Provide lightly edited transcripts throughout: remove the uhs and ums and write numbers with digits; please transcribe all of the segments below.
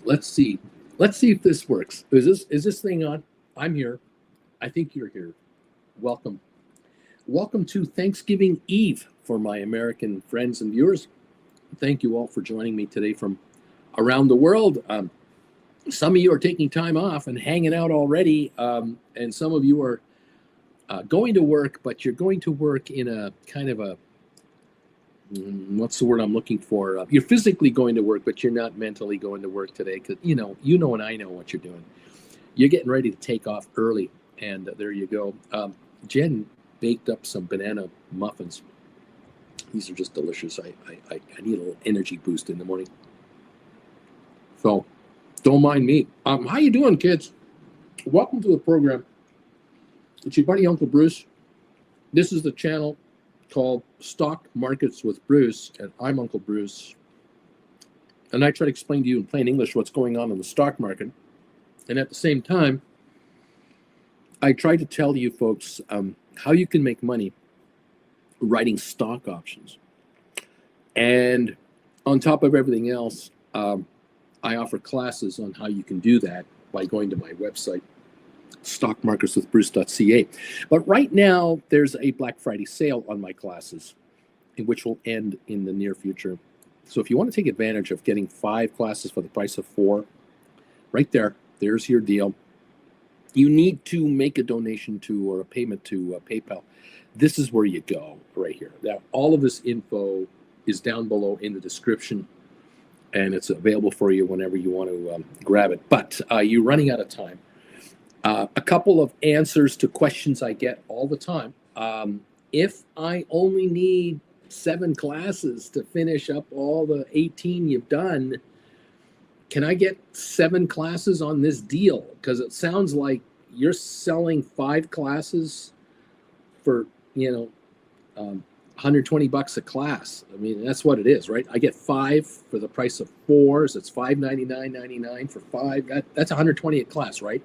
Let's see. Let's see if this works. Is this thing on? I'm here. I think you're here. Welcome. Welcome to Thanksgiving Eve for my American friends and viewers. Thank you all for joining me today from around the world. Some of you are taking time off and hanging out already, and some of you are going to work, but you're going to work in a kind of a what's the word I'm looking for? You're physically going to work, but you're not mentally going to work today because you know, and I know what you're doing. You're getting ready to take off early, and there you go. Jen baked up some banana muffins. These are just delicious. I need a little energy boost in the morning. So don't mind me. How you doing, kids? Welcome to the program. It's your buddy Uncle Bruce. This is the channel called Stock Markets with Bruce, and I'm Uncle Bruce. And I try to explain to you in plain English what's going on in the stock market. And at the same time, I try to tell you folks how you can make money writing stock options. And on top of everything else, I offer classes on how you can do that by going to my website, stockmarketswithbruce.ca. But right now, there's a Black Friday sale on my classes, which will end in the near future. So if you want to take advantage of getting 5 classes for the price of 4, right there's your deal. You need to make a donation to or a payment to PayPal. This is where you go right here. Now, all of this info is down below in the description, and it's available for you whenever you want to grab it. But you're running out of time. A couple of answers to questions I get all the time. If I only need 7 classes to finish up all the 18 you've done, can I get 7 classes on this deal? Because it sounds like you're selling 5 classes for, $120 a class. I mean, that's what it is, right? I get 5 for the price of 4, so it's $599.99 for 5. That's $120 a class, right?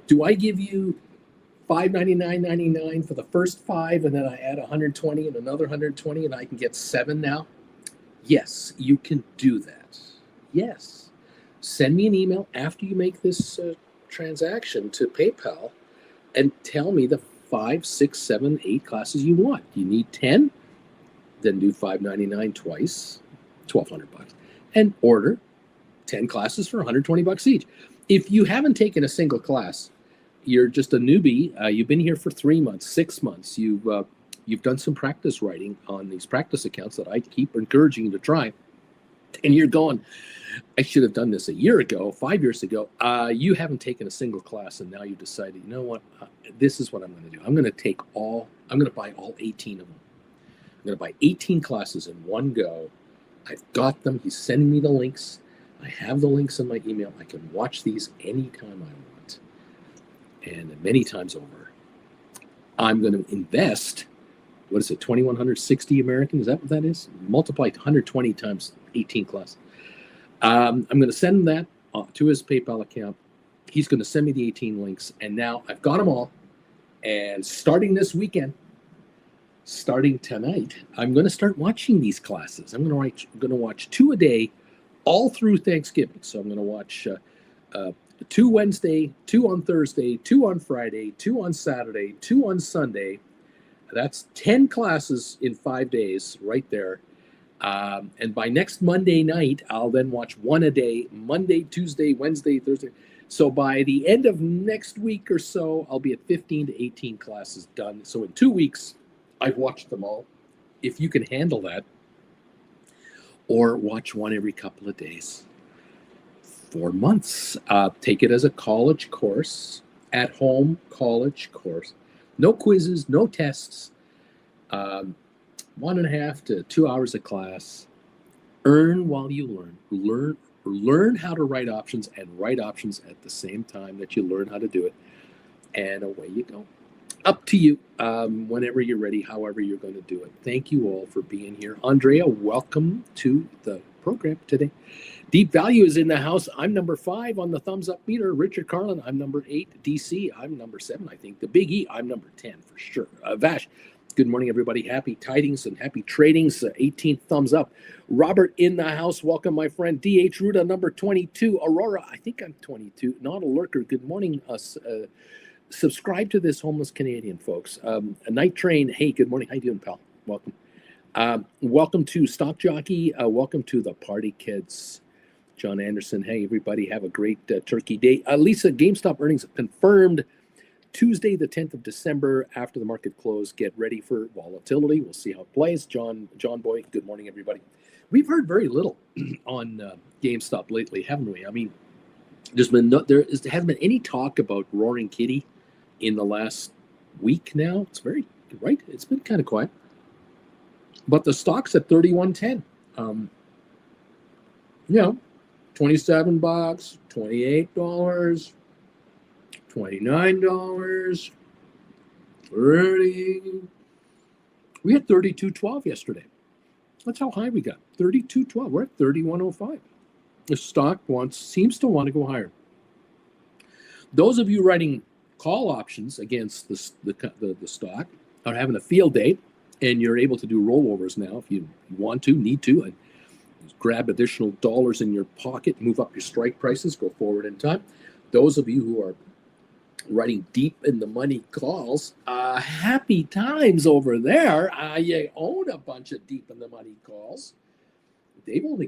Do I give you $599.99 for the first 5, and then I add $120 and another $120, and I can get 7 now? Yes, you can do that. Yes. Send me an email after you make this transaction to PayPal and tell me the 5, 6, 7, 8 classes you want. You need 10? Then do $599 twice, $1,200, and order 10 classes for $120 each. If you haven't taken a single class, you're just a newbie. You've been here for 3 months, 6 months. You've done some practice writing on these practice accounts that I keep encouraging you to try, and you're going, I should have done this a year ago, 5 years ago. You haven't taken a single class, and now you decided, you know what? This is what I'm going to do. I'm going to buy all 18 of them. I'm going to buy 18 classes in one go. I've got them. He's sending me the links. I have the links in my email. I can watch these anytime I want, and many times over. I'm going to invest, what is it, 2,160 American? Is that what that is? Multiply 120 times 18 classes. I'm going to send him that to his PayPal account. He's going to send me the 18 links, and now I've got them all. And starting this weekend, starting tonight, I'm going to start watching these classes. I'm going to watch 2 a day all through Thanksgiving. So I'm going to watch 2 Wednesday, 2 on Thursday, 2 on Friday, 2 on Saturday, 2 on Sunday. That's 10 classes in 5 days right there. And by next Monday night, I'll then watch 1 a day, Monday, Tuesday, Wednesday, Thursday. So by the end of next week or so, I'll be at 15 to 18 classes done. So in 2 weeks, I've watched them all. If you can handle that, or watch 1 every couple of days. 4 months. Take it as a college course, at home college course. No quizzes, no tests. 1.5 to 2 hours a class. Earn while you learn. Learn how to write options and write options at the same time that you learn how to do it. And away you go. Up to you whenever you're ready, however you're going to do it. Thank you all for being here. Andrea, welcome to the program today. Deep Value is in the house. I'm number 5 on the thumbs up meter. Richard Carlin, I'm number 8. DC, I'm number 7, I think. The Big E, I'm number 10 for sure. Vash, Good morning, everybody. Happy tidings and happy tradings. 18th thumbs up. Robert in the house. Welcome, my friend. DH Ruda, number 22. Aurora, I think I'm 22. Not a lurker. Good morning. Subscribe to this homeless Canadian, folks. A night train. Hey, good morning. How you doing, pal? Welcome. Welcome to Stock Jockey. Welcome to the Party Kids. John Anderson. Hey, everybody. Have a great Turkey Day. Lisa, GameStop earnings confirmed. Tuesday, the 10th of December, after the market close. Get ready for volatility. We'll see how it plays. John Boy, good morning, everybody. We've heard very little on GameStop lately, haven't we? I mean, there hasn't been any talk about Roaring Kitty in the last week now. It's very, right? It's been kind of quiet. But the stock's at 31.10. $27, $28. $29, 30. We had 32.12 yesterday. That's how high we got. 32.12. We're at 31.05. The stock seems to want to go higher. Those of you writing call options against the stock are having a field day, and you're able to do rollovers now if you want to, need to, and grab additional dollars in your pocket, move up your strike prices, go forward in time. Those of you who are writing deep in the money calls, happy times over there. You own a bunch of deep in the money calls. They've only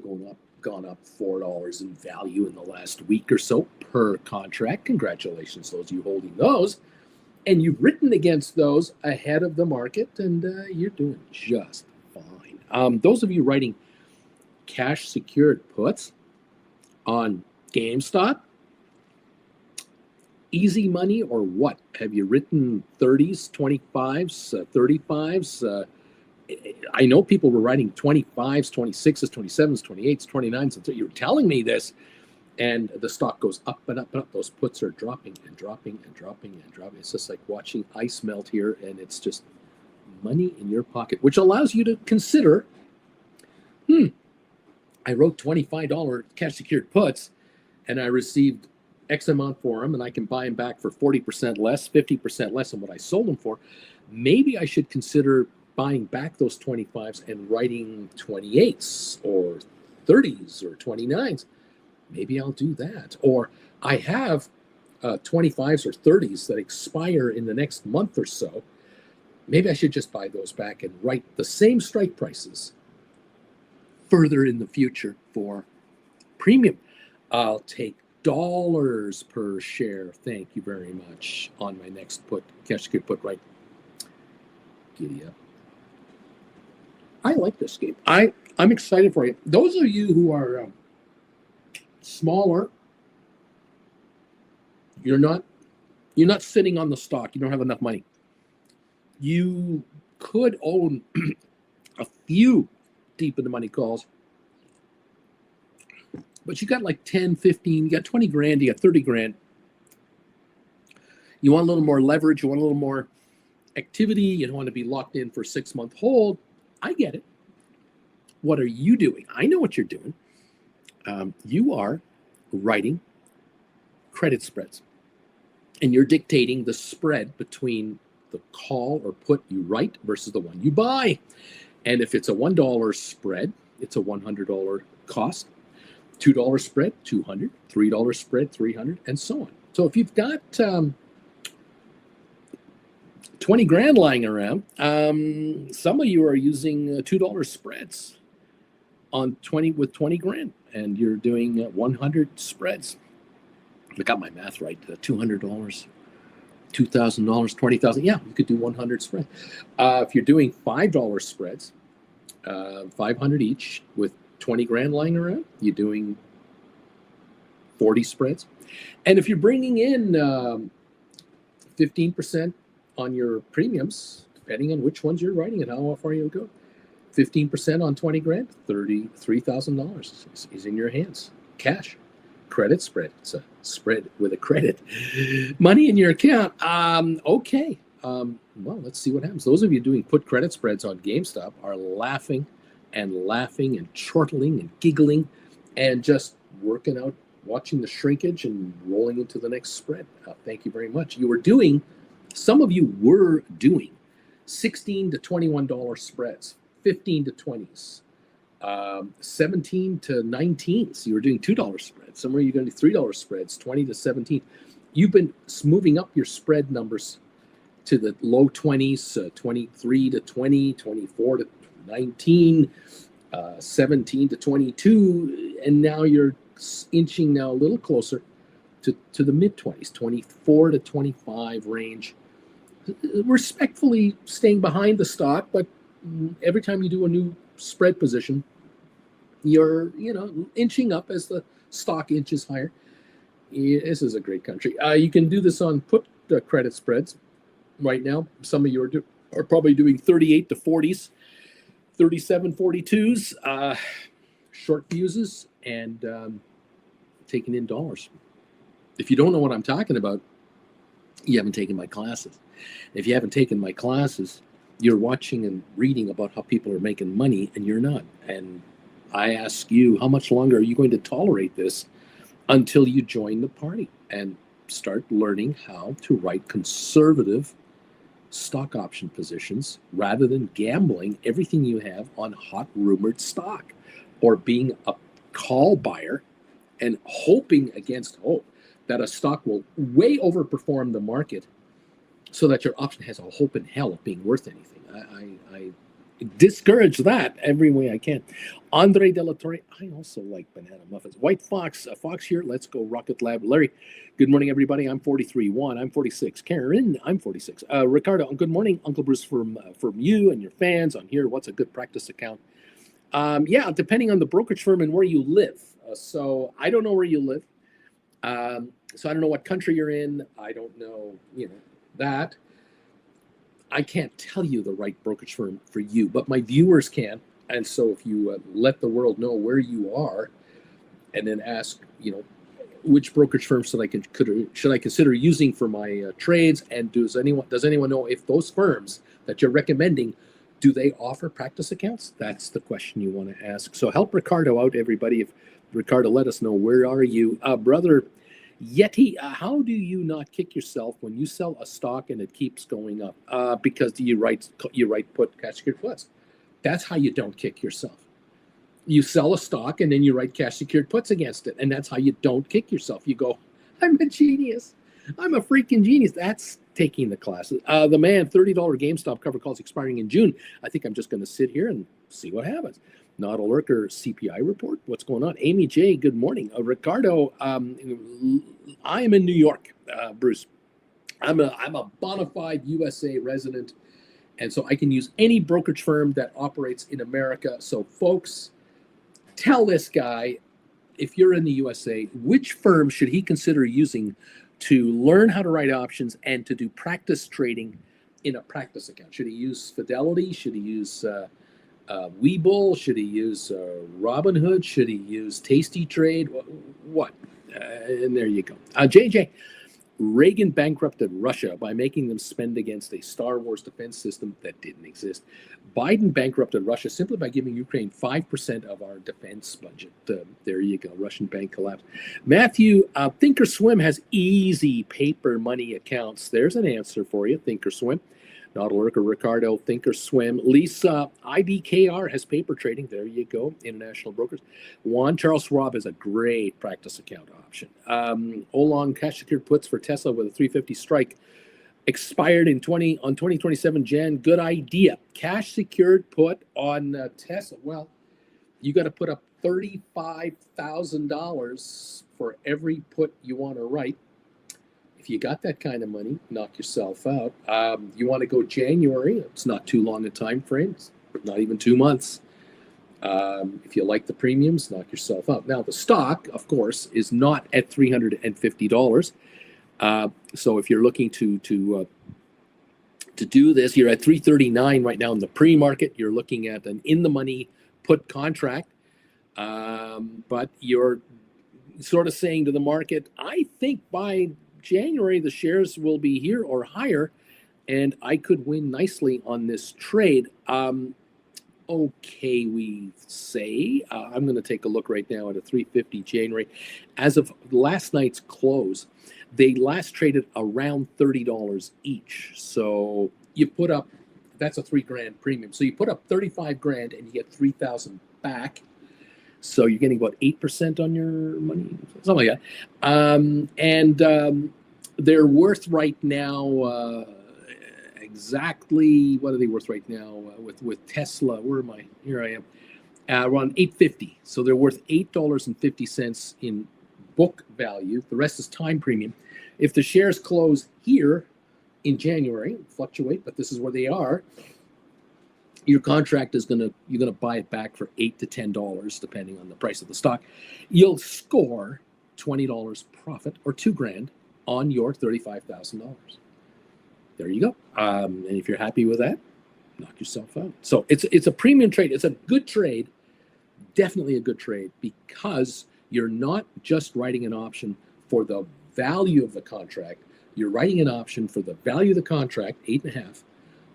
gone up $4 in value in the last week or so per contract. Congratulations, those of you holding those. And you've written against those ahead of the market, and you're doing just fine. Those of you writing cash secured puts on GameStop, easy money or what? Have you written 30s, 25s, 35s? I know people were writing 25s, 26s, 27s, 28s, 29s. Until you're telling me this, and the stock goes up and up and up. Those puts are dropping and dropping and dropping and dropping. It's just like watching ice melt here, and it's just money in your pocket, which allows you to consider, I wrote $25 cash secured puts, and I received X amount for them, and I can buy them back for 40% less, 50% less than what I sold them for. Maybe I should consider buying back those 25s and writing 28s or 30s or 29s. Maybe I'll do that. Or I have 25s or 30s that expire in the next month or so. Maybe I should just buy those back and write the same strike prices further in the future for premium. I'll take dollars per share. Thank you very much on my next put. Cash secured put, right? Giddy up. I like this game. I'm excited for you. Those of you who are smaller, you're not sitting on the stock. You don't have enough money. You could own a few deep in the money calls, but you got like 10, 15, you got 20 grand, you got 30 grand. You want a little more leverage, you want a little more activity, you don't want to be locked in for a 6-month hold. I get it. What are you doing? I know what you're doing. You are writing credit spreads, and you're dictating the spread between the call or put you write versus the one you buy. And if it's a $1 spread, it's a $100 cost. $2 spread, $200, $3 spread, $300, and so on. So if you've got 20 grand lying around, some of you are using $2 spreads on 20 grand, and you're doing 100 spreads. I got my math right. $200, $2,000, $20,000. Yeah, you could do 100 spreads. If you're doing $5 spreads, 500 each with 20 grand lying around, you're doing 40 spreads. And if you're bringing in 15% on your premiums, depending on which ones you're writing and how far you go, 15% on 20 grand, $33,000 is in your hands. Cash, credit spread. It's a spread with a credit. Money in your account. Okay. Well, let's see what happens. Those of you doing put credit spreads on GameStop are laughing and chortling and giggling and just working out, watching the shrinkage and rolling into the next spread. Thank you very much. Some of you were doing $16 to $21 spreads, 15 to 20s, 17 to 19. So you were doing $2 spreads. Somewhere you're going to do $3 spreads, 20 to 17. You've been moving up your spread numbers to the low 20s, 23 to 20, 24 to 19, 17 to 22, and now you're inching now a little closer to the mid 20s, 24 to 25 range. Respectfully staying behind the stock, but every time you do a new spread position, you're inching up as the stock inches higher. This is a great country. You can do this on put credit spreads right now. Some of you are probably doing 38 to 40s, 37 42s, short fuses, and taking in dollars. If you don't know what I'm talking about, you haven't taken my classes. If you haven't taken my classes, you're watching and reading about how people are making money, and you're not. And I ask you, how much longer are you going to tolerate this until you join the party and start learning how to write conservative stock option positions rather than gambling everything you have on hot rumored stock, or being a call buyer and hoping against hope that a stock will way overperform the market so that your option has a hope in hell of being worth anything. I discourage that every way I can. Andre De La Torre, I also like banana muffins. White Fox, Fox here. Let's go Rocket Lab. Larry, good morning, everybody. I'm 43. Juan, I'm 46. Karen, I'm 46. Ricardo, good morning. Uncle Bruce, from you and your fans on here. What's a good practice account? Yeah, depending on the brokerage firm and where you live. So I don't know where you live. So I don't know what country you're in. I don't know, that. I can't tell you the right brokerage firm for you, but my viewers can. And so if you let the world know where you are, and then ask, which brokerage firm should I consider using for my trades, and does anyone know if those firms that you're recommending, do they offer practice accounts? That's the question you want to ask. So help Ricardo out, everybody. If Ricardo, let us know, where are you, brother Yeti? How do you not kick yourself when you sell a stock and it keeps going up? Because you write put cash secured puts. That's how you don't kick yourself. You sell a stock and then you write cash secured puts against it, and that's how you don't kick yourself. You go, I'm a genius. I'm a freaking genius. That's taking the classes. The man, $30 GameStop cover calls expiring in June. I think I'm just going to sit here and see what happens. Not a lurker CPI report. What's going on? Amy J, good morning. Ricardo, I am in New York, Bruce. I'm a bona fide USA resident, and so I can use any brokerage firm that operates in America. So folks, tell this guy, if you're in the USA, which firm should he consider using to learn how to write options and to do practice trading in a practice account? Should he use Fidelity? Should he use Webull? Should he use Robinhood? Should he use Tasty Trade? What? And there you go. JJ, Reagan bankrupted Russia by making them spend against a Star Wars defense system that didn't exist. Biden bankrupted Russia simply by giving Ukraine 5% of our defense budget. There you go. Russian bank collapse. Matthew, Thinkorswim has easy paper money accounts. There's an answer for you, Thinkorswim. Not a lurker, Ricardo, Thinkorswim. Lisa, IBKR has paper trading. There you go, international brokers. Juan, Charles Schwab has a great practice account option. Olong cash secured puts for Tesla with a 350 strike. Expired on 2027 Jan. Good idea. Cash secured put on Tesla. Well, you got to put up $35,000 for every put you want to write. If you got that kind of money, knock yourself out. You want to go January. It's not too long a time frame. It's not even 2 months. If you like the premiums, knock yourself out. Now, the stock, of course, is not at $350. So if you're looking to do this, you're at $339 right now in the pre-market. You're looking at an in-the-money put contract. But you're sort of saying to the market, I think by January, the shares will be here or higher, and I could win nicely on this trade. Okay, we say. I'm going to take a look right now at a 350 January. As of last night's close, they last traded around $30 each. So you put up That's a $3,000 premium. So you put up 35 grand and you get 3,000 back. So you're getting about 8% on your money, something like that. They're worth right now exactly, what are they worth right now with Tesla? Where am I? Here I am. Around $8.50. So they're worth $8.50 in book value. The rest is time premium. If the shares close here in January, fluctuate, but this is where they are, your contract is you're gonna buy it back for $8 to $10, depending on the price of the stock. You'll score $20 profit or $2,000 on your $35,000. There you go. And if you're happy with that, knock yourself out. So it's a premium trade. It's a good trade, definitely a good trade, because you're not just writing an option for the value of the contract. You're writing an option for the value of the contract, 8.5,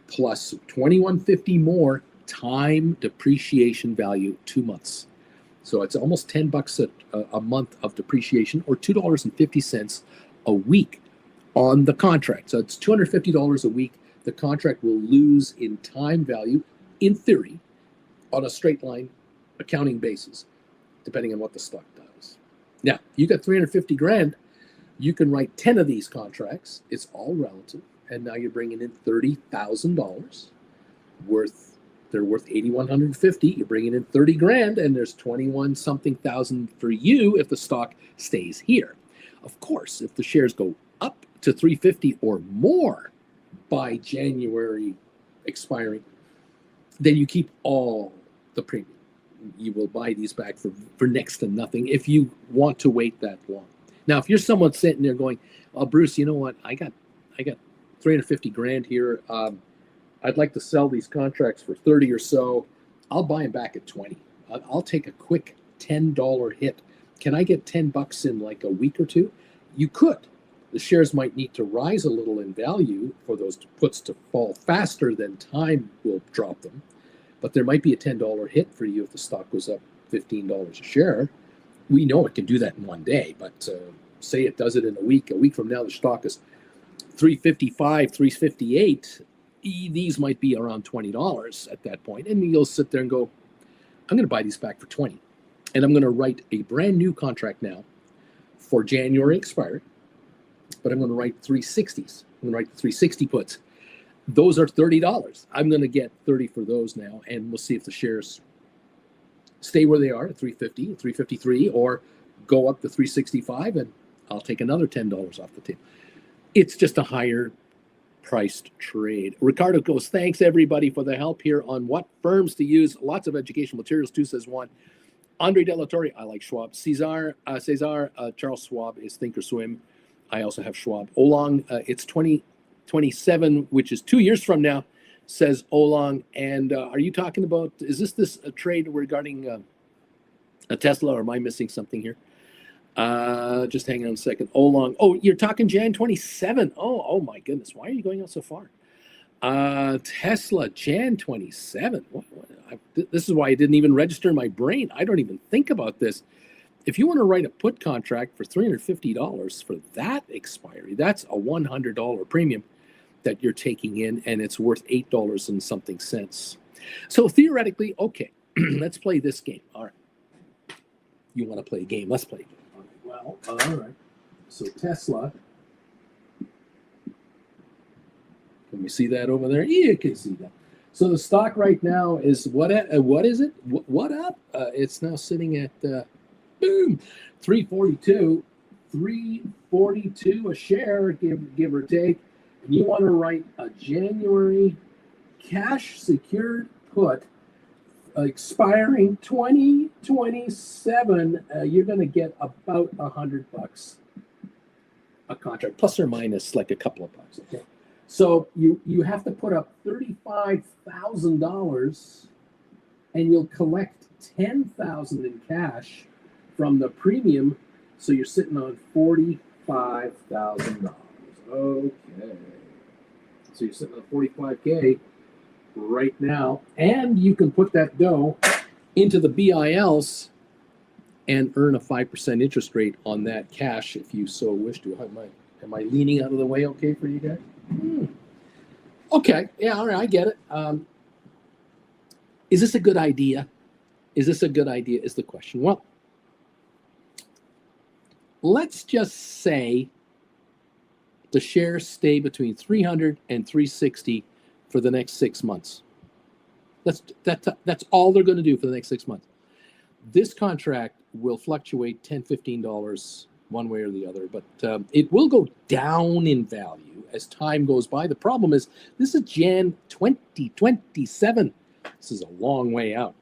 plus 2150 more time depreciation value, 2 months. So it's almost $10 a month of depreciation, or $2.50 a week on the contract. So it's $250 a week. The contract will lose in time value, in theory, on a straight line accounting basis, depending on what the stock does. Now, you got 350 grand. You can write 10 of these contracts. It's all relative. And now you're bringing in $30,000 they're worth $8,150. You're bringing in 30 grand, and there's 21 something thousand for you if the stock stays here. Of course, if the shares go up to 350 or more by January expiring, then you keep all the premium. You will buy these back for next to nothing if you want to wait that long. Now, if you're someone sitting there going, "Oh, Bruce, you know what? I got 350 grand here. I'd like to sell these contracts for 30 or so. I'll buy them back at 20. I'll take a quick $10 hit. Can I get $10 in like a week or two?" You could. The shares might need to rise a little in value for those puts to fall faster than time will drop them. But there might be a $10 hit for you if the stock goes up $15 a share. We know it can do that in one day, but say it does it in a week. A week from now, the stock is 355, 358. These might be around $20 at that point. And you'll sit there and go, I'm going to buy these back for 20. And I'm going to write a brand new contract now for January expiry. But I'm going to write 360s. I'm going to write the 360 puts. Those are $30. I'm going to get 30 for those now. And we'll see if the shares stay where they are at 350, 353, or go up to 365, and I'll take another $10 off the table. It's just a higher priced trade. Ricardo goes, thanks everybody for the help here on what firms to use. Lots of educational materials too, says one. Andre Delatorre, I like Schwab. Cesar, Charles Schwab is Thinkorswim. I also have Schwab. Oolong, it's 2027, which is 2 years from now, says Oolong. And are you talking about, is this a trade regarding a Tesla, or am I missing something here? Just hang on a second. Oolong. Oh, you're talking Jan 27. Oh my goodness. Why are you going out so far? Tesla, Jan 27. This is why I didn't even register in my brain. I don't even think about this. If you want to write a put contract for $350 for that expiry, that's a $100 premium that you're taking in, and it's worth $8 and something cents. So theoretically, okay, let's play this game. All right. You want to play a game? Let's play a game. Well, all right. So Tesla. Can we see that over there? Yeah, you can see that. So the stock right now is what is it? What up? It's now sitting at boom, 342. 342 a share, give or take. And you want to write a January cash secured put expiring 2027, you're going to get about $100 a contract, plus or minus like a couple of bucks. Okay, so you have to put up $35,000, and you'll collect $10,000 in cash from the premium. So you're sitting on $45,000. Okay, so you're sitting on $45K. Right now, and you can put that dough into the BILs and earn a 5% interest rate on that cash if you so wish to. Am I leaning out of the way okay for you guys? Okay. Yeah. All right. I get it. Is this a good idea? Is this a good idea? Is the question. Well, let's just say the shares stay between 300 and 360 for the next 6 months. That's all they're going to do for the next 6 months. This contract will fluctuate $10, $15 one way or the other, but it will go down in value as time goes by. The problem is this is Jan 2027. This is a long way out.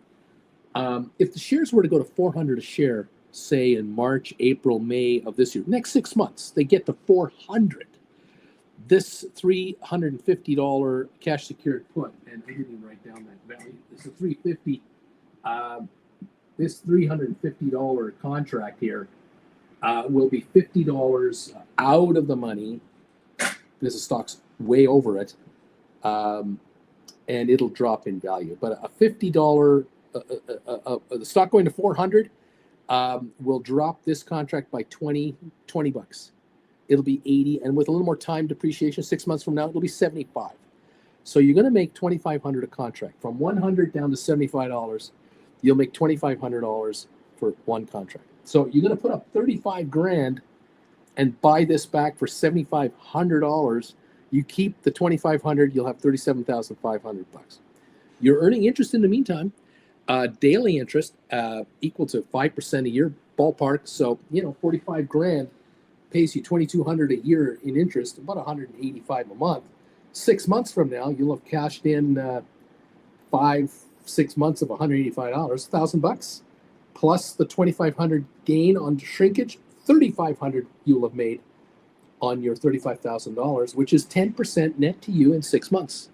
If the shares were to go to 400 a share, say in March, April, May of this year, next 6 months, they get to 400. This $350 cash secured put, and I didn't even write down that value. It's a 350. This $350 contract here will be $50 out of the money because the stock's way over it, and it'll drop in value. But a $50, the stock going to 400 will drop this contract by 20 bucks. It'll be 80, and with a little more time depreciation, 6 months from now, it'll be 75. So you're going to make $2,500 a contract. From 100 down to $75, you'll make $2,500 for one contract. So you're going to put up 35 grand and buy this back for $7,500. You keep the 2,500, you'll have 37,500 bucks. You're earning interest in the meantime, daily interest equal to 5% a year ballpark. So 45 grand pays you 2,200 a year in interest, about 185 a month. 6 months from now, you'll have cashed in 5-6 months of $185, $1,000 plus the 2,500 gain on shrinkage, 3,500 you'll have made on your $35,000, which is 10% net to you in 6 months.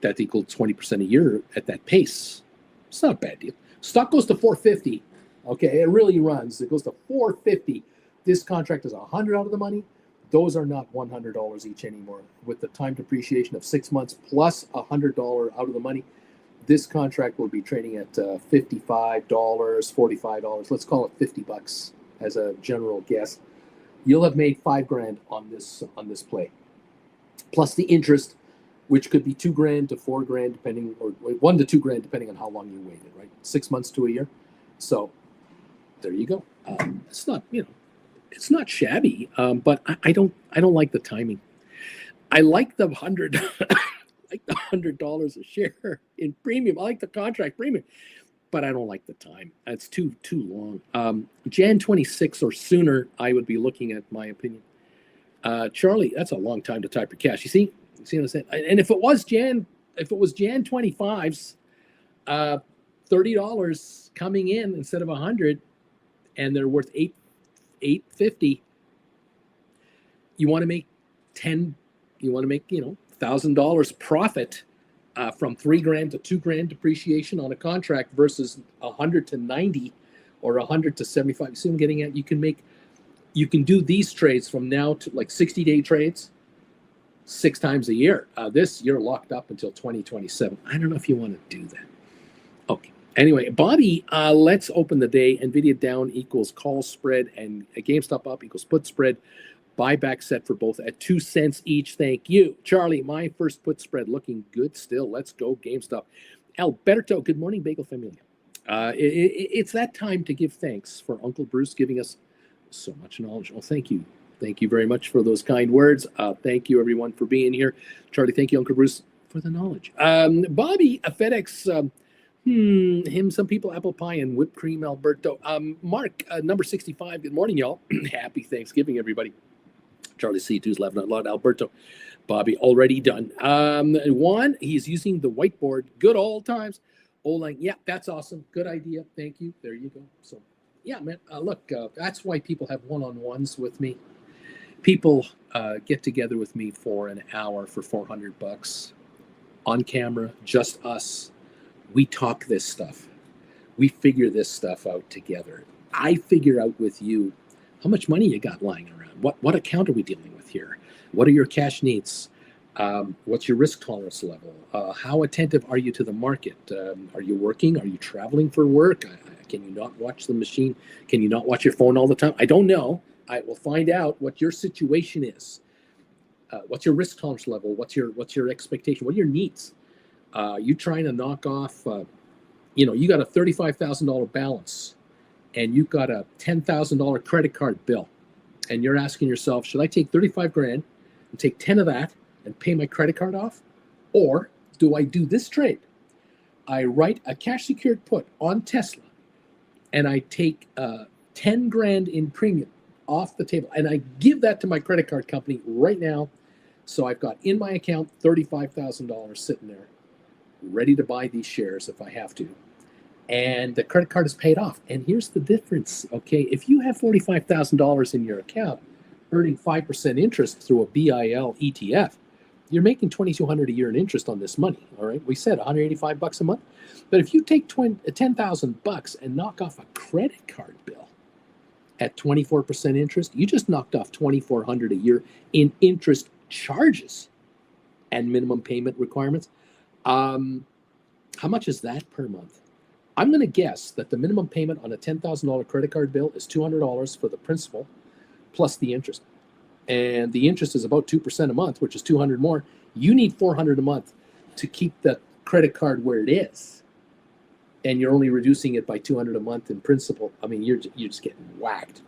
That equals 20% a year at that pace. It's not a bad deal. Stock goes to 450. Okay, it really runs. It goes to 450. This contract is 100 out of the money. Those are not $100 each anymore. With the time depreciation of 6 months plus $100 out of the money, this contract will be trading at $55, $45. Let's call it 50 bucks as a general guess. You'll have made 5 grand on this play, plus the interest, which could be 2 grand to 4 grand, depending, or 1 to 2 grand, depending on how long you waited. Right, 6 months to a year. So there you go. It's not, it's not shabby, but I don't like the timing. I like the $100 a share in premium. I like the contract premium, but I don't like the time. It's too long. Jan 26 or sooner, I would be looking at, my opinion. Charlie, that's a long time to type your cash. You see what I'm saying? And if it was Jan 25's, $30 coming in instead of 100, and they're worth $850. You want to make $1,000 profit from 3 grand to 2 grand depreciation on a contract versus 100 to 90 or 100 to 75. You see what I'm getting at? You can do these trades from now to like 60-day trades 6 times a year. This you're locked up until 2027. I don't know if you want to do that. Okay. Anyway, Bobby, let's open the day. NVIDIA down equals call spread, and GameStop up equals put spread. Buyback set for both at 2 cents each. Thank you. Charlie, my first put spread looking good still. Let's go GameStop. Alberto, good morning, Bagel Familia. It's that time to give thanks for Uncle Bruce giving us so much knowledge. Oh, thank you. Thank you very much for those kind words. Thank you, everyone, for being here. Charlie, thank you, Uncle Bruce, for the knowledge. Bobby, a FedEx... some people apple pie and whipped cream, Alberto. Mark, number 65. Good morning, y'all. Happy Thanksgiving, everybody. Charlie C2's laughing out loud. Alberto, Bobby, already done. Juan, he's using the whiteboard. Good old times. Olang, yeah, that's awesome. Good idea. Thank you. There you go. So, yeah, man. Look, that's why people have one-on-ones with me. People get together with me for an hour for $400 on camera, just us. We talk this stuff. We figure this stuff out together. I figure out with you how much money you got lying around. What account are we dealing with here? What are your cash needs? What's your risk tolerance level? How attentive are you to the market? Are you working? Are you traveling for work? Can you not watch the machine? Can you not watch your phone all the time? I don't know. I will find out what your situation is. What's your risk tolerance level? What's your expectation? What are your needs? You trying to knock off, you got a $35,000 balance and you've got a $10,000 credit card bill. And you're asking yourself, should I take 35 grand and take 10 of that and pay my credit card off? Or do I do this trade? I write a cash secured put on Tesla and I take 10 grand in premium off the table and I give that to my credit card company right now. So I've got in my account $35,000 sitting there ready to buy these shares if I have to. And the credit card is paid off. And here's the difference, okay? If you have $45,000 in your account earning 5% interest through a BIL ETF, you're making $2,200 a year in interest on this money, all right? We said $185 a month. But if you take $10,000 and knock off a credit card bill at 24% interest, you just knocked off $2,400 a year in interest charges and minimum payment requirements. How much is that per month? I'm going to guess that the minimum payment on a $10,000 credit card bill is $200 for the principal plus the interest. And the interest is about 2% a month, which is $200 more. You need $400 a month to keep the credit card where it is. And you're only reducing it by $200 a month in principal. I mean, you're just getting whacked.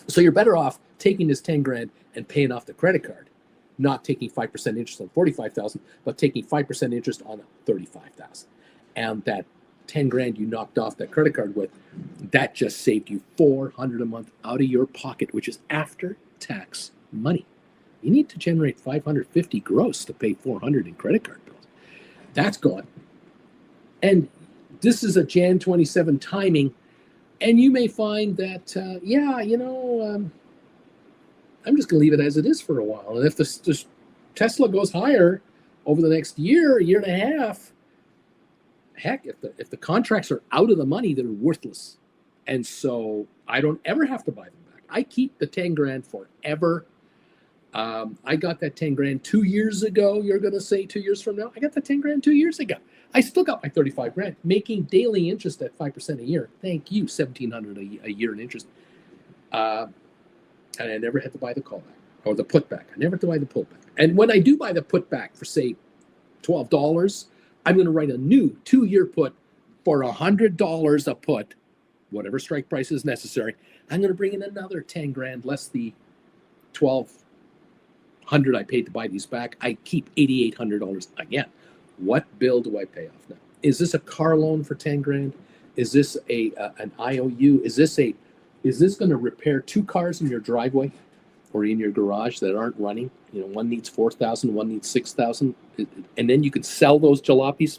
So you're better off taking this 10 grand and paying off the credit card, not taking 5% interest on 45,000, but taking 5% interest on 35,000. And that 10 grand you knocked off that credit card with, that just saved you $400 a month out of your pocket, which is after tax money. You need to generate 550 gross to pay 400 in credit card bills. That's gone. And this is a Jan 27 timing. And you may find that, I'm just going to leave it as it is for a while. And if this Tesla goes higher over the next year and a half, heck, if the contracts are out of the money, they're worthless. And so I don't ever have to buy them back. I keep the 10 grand forever. I got that 10 grand 2 years ago. You're going to say 2 years from now? I got that 10 grand 2 years ago. I still got my 35 grand, making daily interest at 5% a year. Thank you, $1,700 a year in interest. And I never had to buy the callback or the putback. I never had to buy the putback. And when I do buy the putback for, say, $12, I'm going to write a new 2-year put for $100 a put, whatever strike price is necessary. I'm going to bring in another 10 grand less the $1,200 I paid to buy these back. I keep $8,800 again. What bill do I pay off now? Is this a car loan for 10 grand? Is this an IOU? Is this going to repair 2 cars in your driveway or in your garage that aren't running? One needs 4,000, one needs 6,000, and then you can sell those jalopies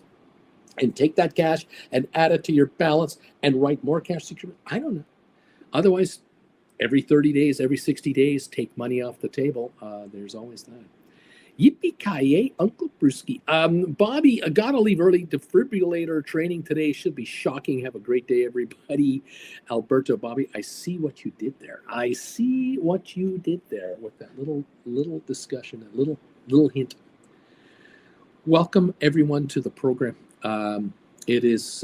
and take that cash and add it to your balance and write more cash security. I don't know. Otherwise, every 30 days, every 60 days, take money off the table. There's always that. Yippee-ki-yay, Uncle Brewski. Bobby, I gotta leave early. Defibrillator training today should be shocking. Have a great day, everybody. Alberto, Bobby, I see what you did there. I see what you did there with that little discussion, that little hint. Welcome, everyone, to the program. It is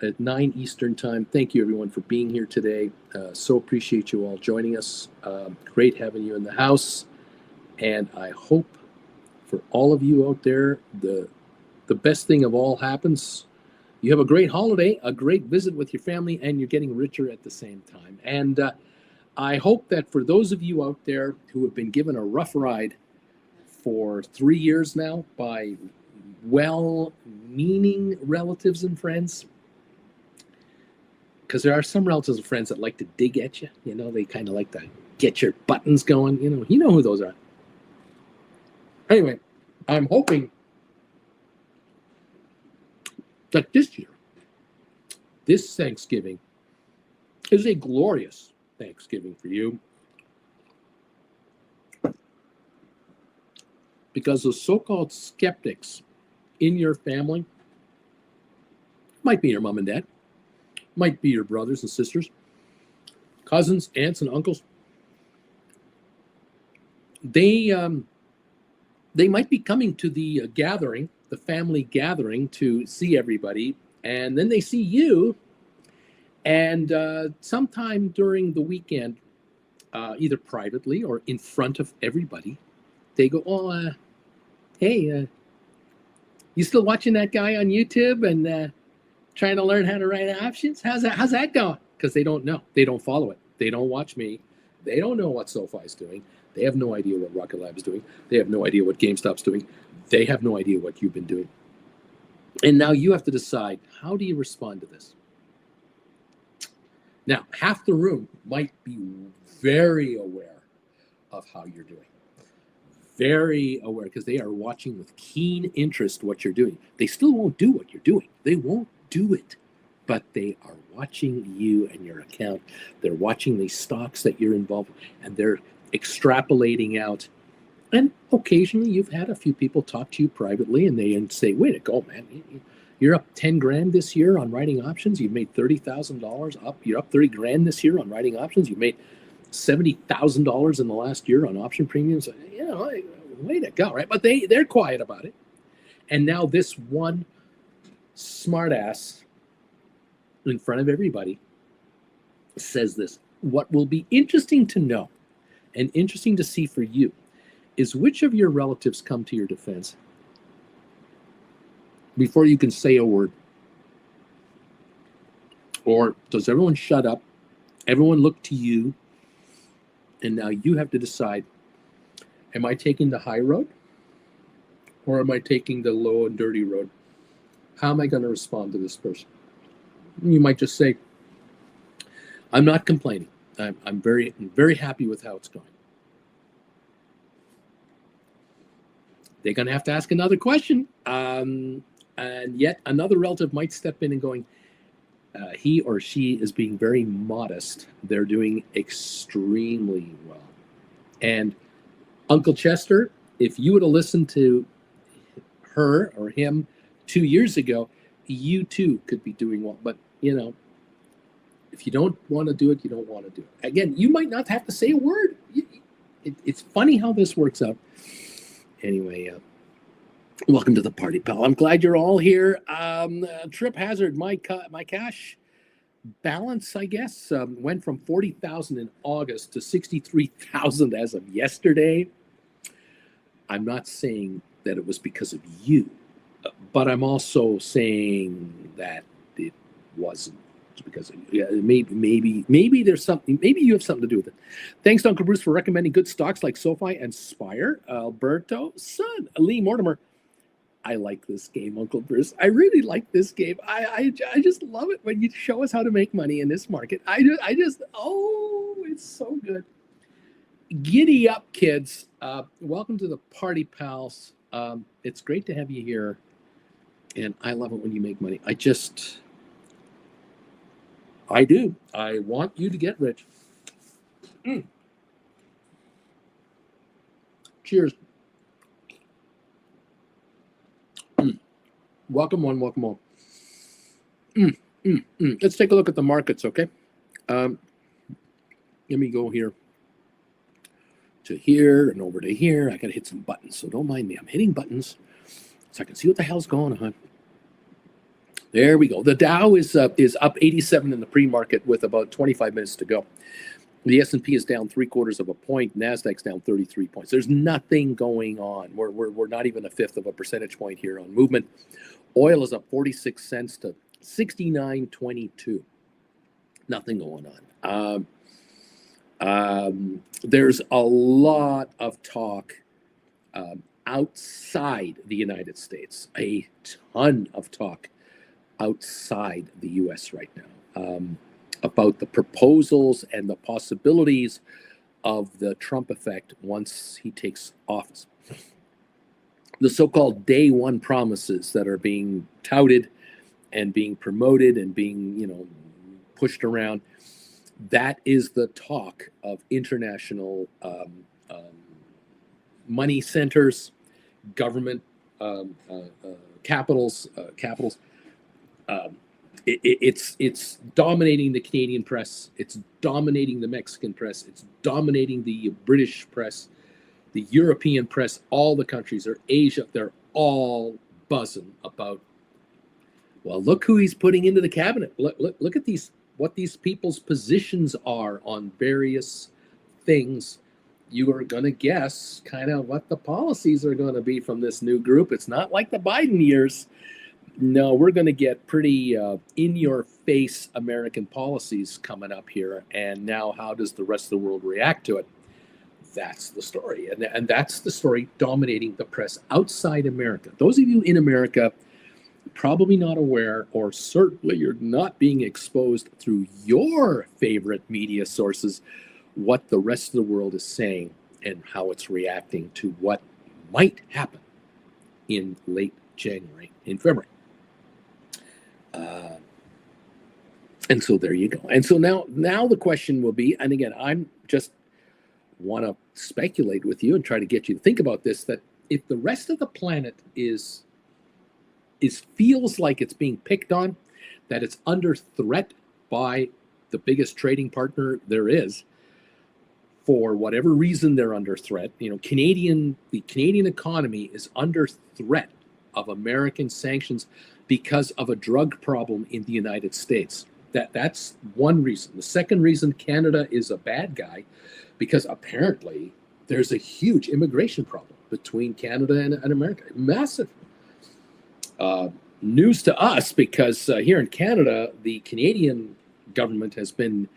at 9 Eastern time. Thank you, everyone, for being here today. So appreciate you all joining us. Great having you in the house. And I hope for all of you out there, the best thing of all happens. You have a great holiday, a great visit with your family, and you're getting richer at the same time. And I hope that for those of you out there who have been given a rough ride for 3 years now by well-meaning relatives and friends, because there are some relatives and friends that like to dig at you. They kind of like to get your buttons going. You know who those are. Anyway, I'm hoping that this year, this Thanksgiving, is a glorious Thanksgiving for you. Because the so-called skeptics in your family might be your mom and dad, might be your brothers and sisters, cousins, aunts, and uncles. They might be coming to the gathering, the family gathering, to see everybody, and then they see you, and sometime during the weekend, either privately or in front of everybody, They go, oh, hey, you still watching that guy on YouTube and trying to learn how to write options? How's that going? Because they don't know. They don't follow it. They don't watch me. They don't know what SoFi is doing. They have no idea what Rocket Lab is doing. They have no idea what GameStop's doing. They have no idea what you've been doing. And now you have to decide, how do you respond to this? Now, half the room might be very aware of how you're doing. Very aware, because they are watching with keen interest what you're doing. They still won't do what you're doing. They won't do it. But they are watching you and your account. They're watching the stocks that you're involved in, and they're extrapolating out. And occasionally you've had a few people talk to you privately and they say, way to go, man. You're up 10 grand this year on writing options. You've made $30,000 up. You're up 30 grand this year on writing options. You've made $70,000 in the last year on option premiums. You know, way to go, right? But they're quiet about it. And now this one smartass in front of everybody says this. What will be interesting to know and interesting to see for you is which of your relatives come to your defense before you can say a word. Or does everyone shut up? Everyone look to you, and now you have to decide, am I taking the high road or am I taking the low and dirty road? How am I going to respond to this person? You might just say, I'm not complaining. I'm very happy with how it's going. They're going to have to ask another question. And yet another relative might step in and going, he or she is being very modest. They're doing extremely well. And Uncle Chester, if you would have listened to her or him 2 years ago, you too could be doing well. But, you know, if you don't want to do it, you don't want to do it. Again, you might not have to say a word. It's funny how this works out. Anyway, welcome to the party, pal. I'm glad you're all here. Trip hazard, my cash balance, I guess, went from 40,000 in August to 63,000 as of yesterday. I'm not saying that it was because of you, but I'm also saying that it wasn't because of you. Yeah, maybe there's something. Maybe you have something to do with it. Thanks to Uncle Bruce for recommending good stocks like SoFi and Spire. Alberto, son, Lee Mortimer. I like this game, Uncle Bruce. I really like this game. I just love it when you show us how to make money in this market. It's so good. Giddy up, kids. Welcome to the party, pals. It's great to have you here. And I love it when you make money. I do. I want you to get rich. Cheers. Welcome one, welcome all. Let's take a look at the markets, okay? Let me go here to here and over to here. I got to hit some buttons, so don't mind me. I'm hitting buttons so I can see what the hell's going on. There we go. The Dow is up 87 in the pre-market with about 25 minutes to go. The S&P is down 0.75 of a point. NASDAQ's down 33 points. There's nothing going on. We're not even a fifth of a percentage point here on movement. Oil is up 46 cents to 69.22. Nothing going on. There's a lot of talk outside the United States. A ton of talk outside the U.S. right now. About the proposals and the possibilities of the Trump effect once he takes office. The so-called day one promises that are being touted and being promoted and being, pushed around, that is the talk of international money centers, government capitals. It's dominating the Canadian press. It's dominating the Mexican press. It's dominating the British press, the European press. All the countries, or Asia, they're all buzzing about, well, look who he's putting into the cabinet. Look at what these people's positions are on various things. you are going to guess kind of what the policies are going to be from this new group. It's not like the Biden years. No, we're going to get pretty in-your-face American policies coming up here. And now how does the rest of the world react to it? That's the story. And that's the story dominating the press outside America. Those of you in America, probably not aware, or certainly you're not being exposed through your favorite media sources, what the rest of the world is saying and how it's reacting to what might happen in late January, in February. And so there you go. And so now the question will be, and again, I'm just want to speculate with you and try to get you to think about this, that if the rest of the planet is feels like it's being picked on, that it's under threat by the biggest trading partner there is, for whatever reason they're under threat. You know, the Canadian economy is under threat of American sanctions because of a drug problem in the United States. That's one reason. The second reason, Canada is a bad guy because apparently there's a huge immigration problem between Canada and America. Massive. News to us, because here in Canada, the Canadian government has been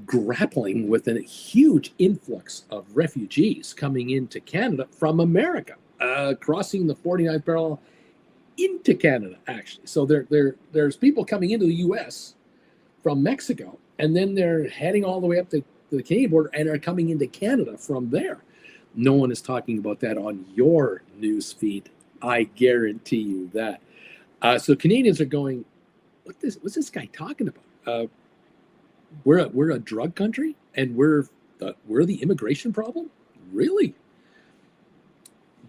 grappling with a huge influx of refugees coming into Canada from America, crossing the 49th parallel into Canada, actually. So there's people coming into the U.S. from Mexico, and then they're heading all the way up to the Canadian border and are coming into Canada from there. No one is talking about that on your news feed. I guarantee you that. So Canadians are going, what's this guy talking about? We're a drug country, and we're the immigration problem? Really?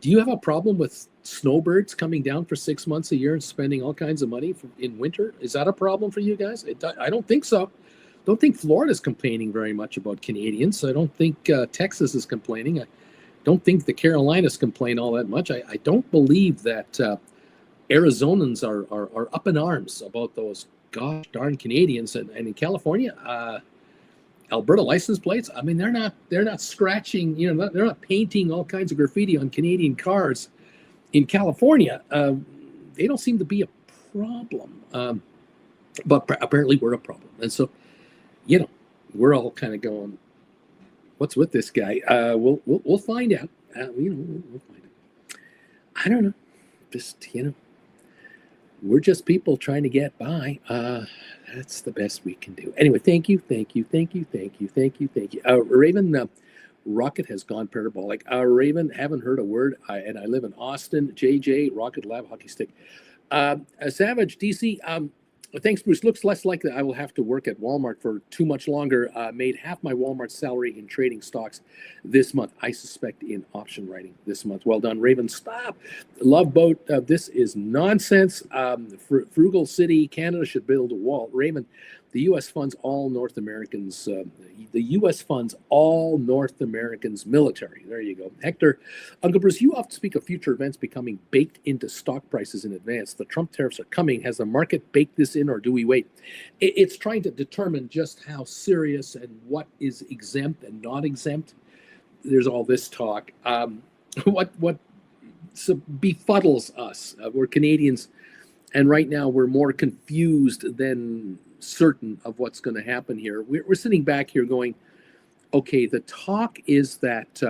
Do you have a problem with snowbirds coming down for 6 months a year and spending all kinds of money in winter? Is that a problem for you guys? I don't think so. Don't think Florida's complaining very much about Canadians. I don't think Texas is complaining. I don't think the Carolinas complain all that much. I don't believe that Arizonans are up in arms about those gosh darn Canadians. And in California, Alberta license plates, I mean, they're not scratching, they're not painting all kinds of graffiti on Canadian cars in California. They don't seem to be a problem. But apparently we're a problem. And so, we're all kind of going, what's with this guy? We'll find out. We'll find out. I don't know. Just, we're just people trying to get by. That's the best we can do. Anyway, thank you. Raven, Rocket has gone parabolic. Raven, haven't heard a word. And I live in Austin. JJ, Rocket Lab, Hockey Stick. Savage, DC, thanks, Bruce. Looks less likely I will have to work at Walmart for too much longer. Made half my Walmart salary in trading stocks this month. I suspect in option writing this month. Well done, Raven. Stop. Love boat. This is nonsense. Frugal City, Canada should build a wall. Raven, the U.S. funds all North Americans. The U.S. funds all North Americans military. There you go. Hector, Uncle Bruce, you often speak of future events becoming baked into stock prices in advance. The Trump tariffs are coming. Has the market baked this in, or do we wait? It's trying to determine just how serious and what is exempt and not exempt. There's all this talk. What befuddles us? We're Canadians, and right now we're more confused than certain of what's going to happen here. We're sitting back here going, okay, the talk is that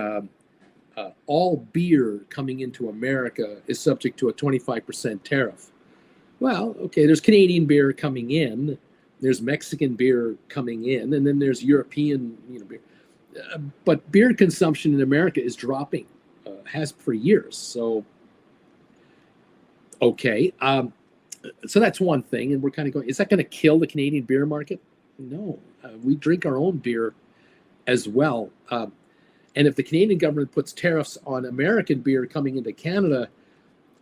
all beer coming into America is subject to a 25% tariff. Well, okay, there's Canadian beer coming in, there's Mexican beer coming in, and then there's European beer. But beer consumption in America is dropping, has for years. So, okay. So that's one thing, and we're kind of going, is that going to kill the Canadian beer market? No. We drink our own beer as well. And if the Canadian government puts tariffs on American beer coming into Canada,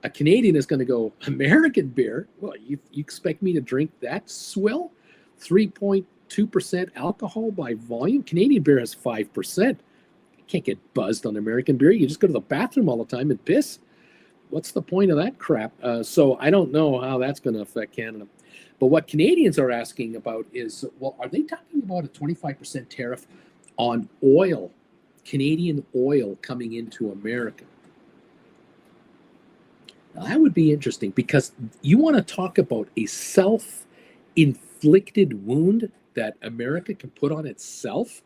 a Canadian is going to go, American beer? Well, you expect me to drink that swill? 3.2% alcohol by volume? Canadian beer has 5%. You can't get buzzed on American beer. You just go to the bathroom all the time and piss. What's the point of that crap? So I don't know how that's going to affect Canada. But what Canadians are asking about is, well, are they talking about a 25% tariff on oil Canadian oil coming into America. Now, that would be interesting because you want to talk about a self-inflicted wound that America can put on itself.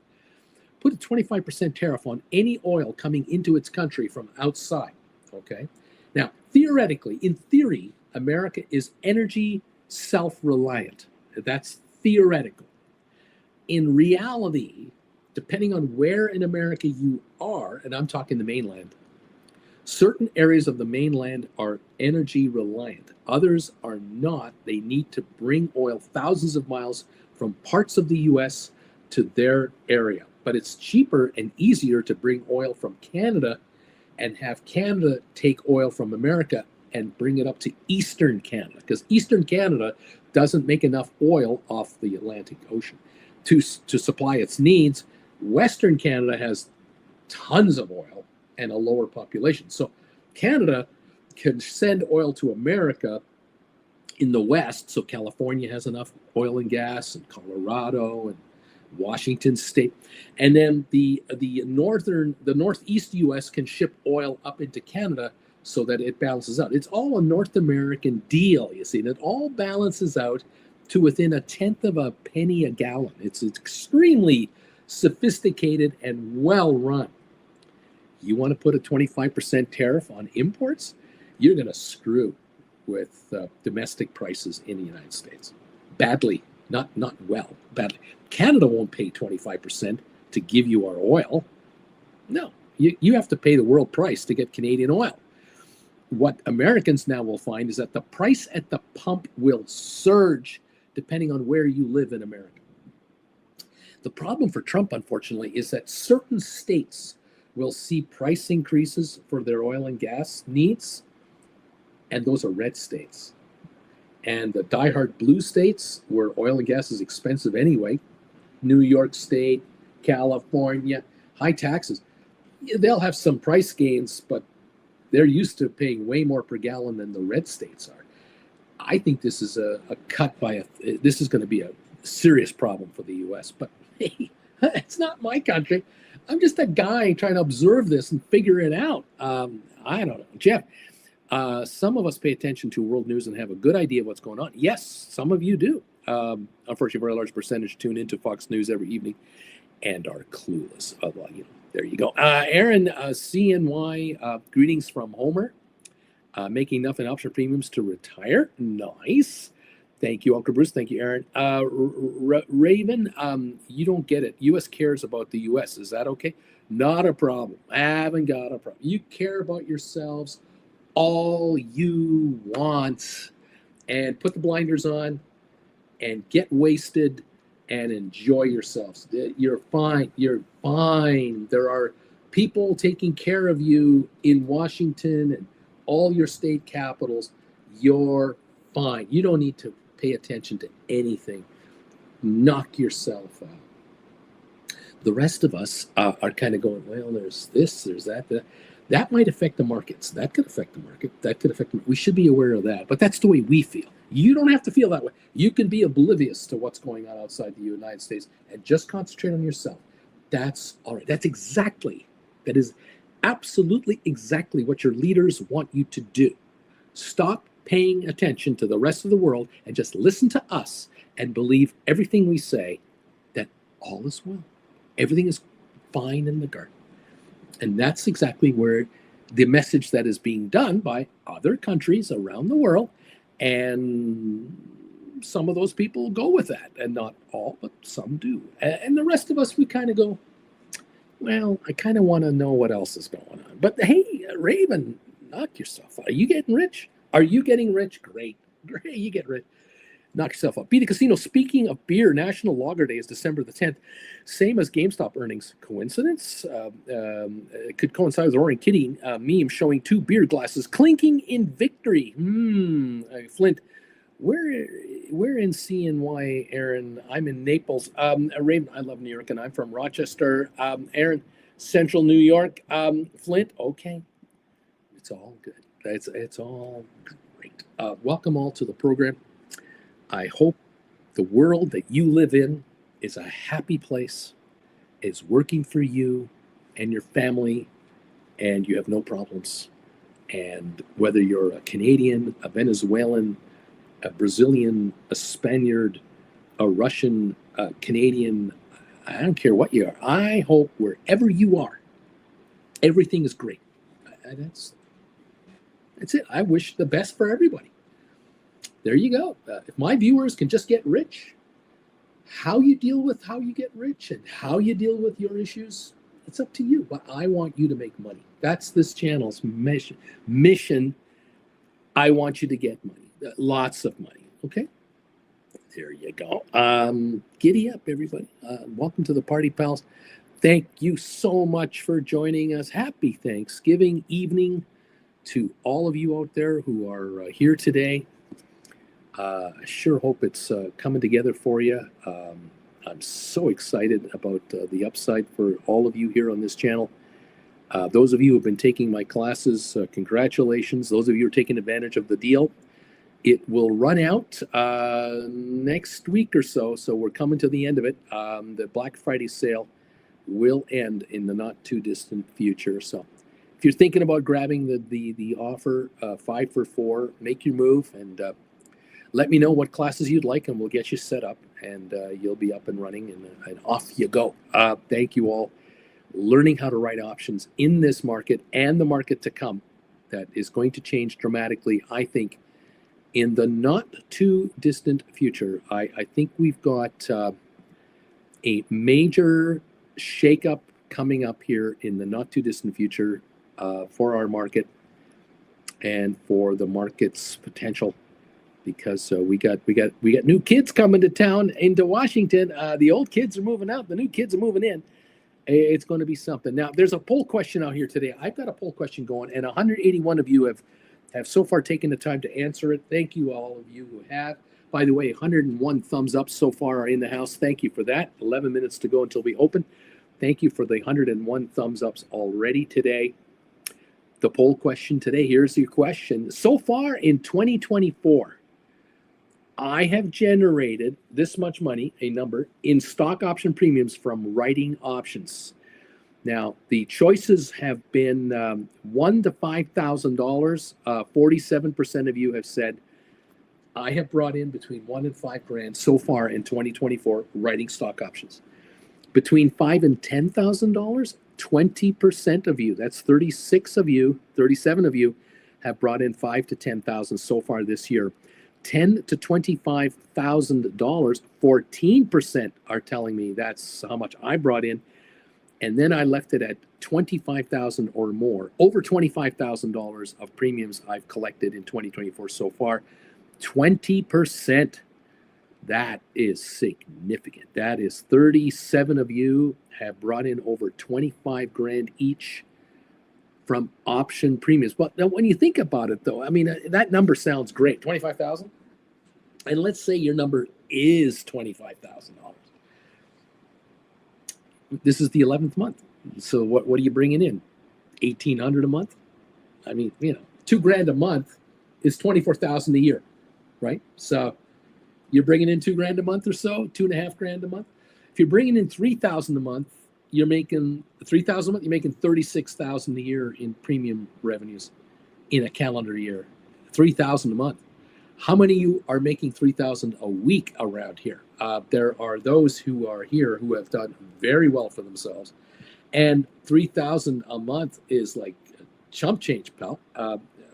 Put a 25% tariff on any oil coming into its country from outside. Okay. Now, theoretically, in theory, America is energy self-reliant. That's theoretical. In reality, depending on where in America you are, and I'm talking the mainland, certain areas of the mainland are energy reliant. Others are not. They need to bring oil thousands of miles from parts of the US to their area. But it's cheaper and easier to bring oil from Canada and have Canada take oil from America and bring it up to Eastern Canada, because Eastern Canada doesn't make enough oil off the Atlantic Ocean to supply its needs. Western Canada has tons of oil and a lower population. So Canada can send oil to America in the West. So California has enough oil and gas, and Colorado and Washington State. And then the northeast US can ship oil up into Canada so that it balances out. It's all a North American deal, you see. That all balances out to within a tenth of a penny a gallon. It's extremely sophisticated and well run. You want to put a 25% tariff on imports? You're going to screw with domestic prices in the United States. Badly, not well, badly. Canada won't pay 25% to give you our oil. No, you have to pay the world price to get Canadian oil. What Americans now will find is that the price at the pump will surge depending on where you live in America. The problem for Trump, unfortunately, is that certain states will see price increases for their oil and gas needs, and those are red states. And the diehard blue states, where oil and gas is expensive anyway, New York State, California, high taxes, they'll have some price gains, but they're used to paying way more per gallon than the red states are. I think this is this is going to be a serious problem for the U.S., but hey, it's not my country. I'm just a guy trying to observe this and figure it out. I don't know. Jeff, some of us pay attention to world news and have a good idea of what's going on. Yes, some of you do. Unfortunately, a very large percentage tune into Fox News every evening and are clueless. Well, there you go. Aaron, CNY, greetings from Homer. Making enough in option premiums to retire. Nice. Thank you, Uncle Bruce. Thank you, Aaron. Raven, you don't get it. U.S. cares about the U.S. Is that okay? Not a problem. I haven't got a problem. You care about yourselves all you want, and put the blinders on and get wasted and enjoy yourselves. You're fine. You're fine. There are people taking care of you in Washington and all your state capitals. You're fine. You don't need to pay attention to anything. Knock yourself out. The rest of us are kind of going, well, there's this, there's that. That might affect the markets. That could affect the market. That could affect. We should be aware of that. But that's the way we feel. You don't have to feel that way. You can be oblivious to what's going on outside the United States and just concentrate on yourself. That's all right. That is absolutely exactly what your leaders want you to do. Stop paying attention to the rest of the world and just listen to us and believe everything we say, that all is well. Everything is fine in the garden. And that's exactly where the message that is being done by other countries around the world, and some of those people go with that, and not all, but some do. And the rest of us, we kind of go, well, I kind of want to know what else is going on. But hey, Raven, knock yourself out. Are you getting rich? Are you getting rich? Great. You get rich. Knock yourself out. Be the Casino. Speaking of beer, National Lager Day is December the 10th. Same as GameStop earnings. Coincidence? It could coincide with the Roaring Kitty meme showing two beer glasses clinking in victory. Flint, where in CNY, Aaron? I'm in Naples. Raven, I love New York, and I'm from Rochester. Aaron, Central New York. Flint, okay. It's all good. It's all great. Welcome all to the program. I hope the world that you live in is a happy place, is working for you, and your family, and you have no problems. And whether you're a Canadian, a Venezuelan, a Brazilian, a Spaniard, a Russian, a Canadian, I don't care what you are. I hope wherever you are, everything is great. That's it. I wish the best for everybody. There you go. If my viewers can just get rich, how you deal with how you get rich and how you deal with your issues, it's up to you. But I want you to make money. That's this channel's mission. I want you to get money, lots of money. Okay, there you go. Giddy up, everybody. Welcome to the party, pals. Thank you so much for joining us. Happy Thanksgiving evening to all of you out there who are here today. I sure hope it's coming together for you. I'm so excited about the upside for all of you here on this channel. Those of you who have been taking my classes, congratulations. Those of you who are taking advantage of the deal, it will run out next week or so. So we're coming to the end of it. The Black Friday sale will end in the not too distant future. So if you're thinking about grabbing the offer, 5 for 4, make your move and let me know what classes you'd like, and we'll get you set up, and you'll be up and running, and off you go. Thank you all. Learning how to write options in this market and the market to come that is going to change dramatically, I think, in the not too distant future. I think we've got a major shakeup coming up here in the not too distant future for our market and for the market's potential. Because we got new kids coming to town into Washington. The old kids are moving out. The new kids are moving in. It's going to be something. Now, there's a poll question out here today. I've got a poll question going, and 181 of you have so far taken the time to answer it. Thank you, all of you who have. By the way, 101 thumbs up so far are in the house. Thank you for that. 11 minutes to go until we open. Thank you for the 101 thumbs ups already today. The poll question today, here's your question. So far in 2024, I have generated this much money, a number, in stock option premiums from writing options. Now, the choices have been $1,000 to $5,000. 47% of you have said, I have brought in between $1,000 and $5,000 so far in 2024 writing stock options. Between $5,000 and $10,000, 20% of you, that's 36 of you, 37 of you, have brought in $5,000 to $10,000 so far this year. $10,000 to $25,000, 14% are telling me that's how much I brought in. And then I left it at $25,000 or more, over $25,000 of premiums I've collected in 2024 so far. 20%. That is significant. That is 37 of you have brought in over $25,000 each from option premiums. But now when you think about it, though, I mean, that number sounds great, 25,000. And let's say your number is $25,000. This is the 11th month. So what are you bringing in? 1,800 a month? I mean, $2,000 a month is 24,000 a year, right? So you're bringing in $2,000 a month or so, $2,500 a month. If you're bringing in 3,000 a month, you're making 3,000 a month. You're making 36,000 a year in premium revenues in a calendar year. 3,000 a month. How many of you are making 3,000 a week around here? There are those who are here who have done very well for themselves, and 3,000 a month is like chump change, pal.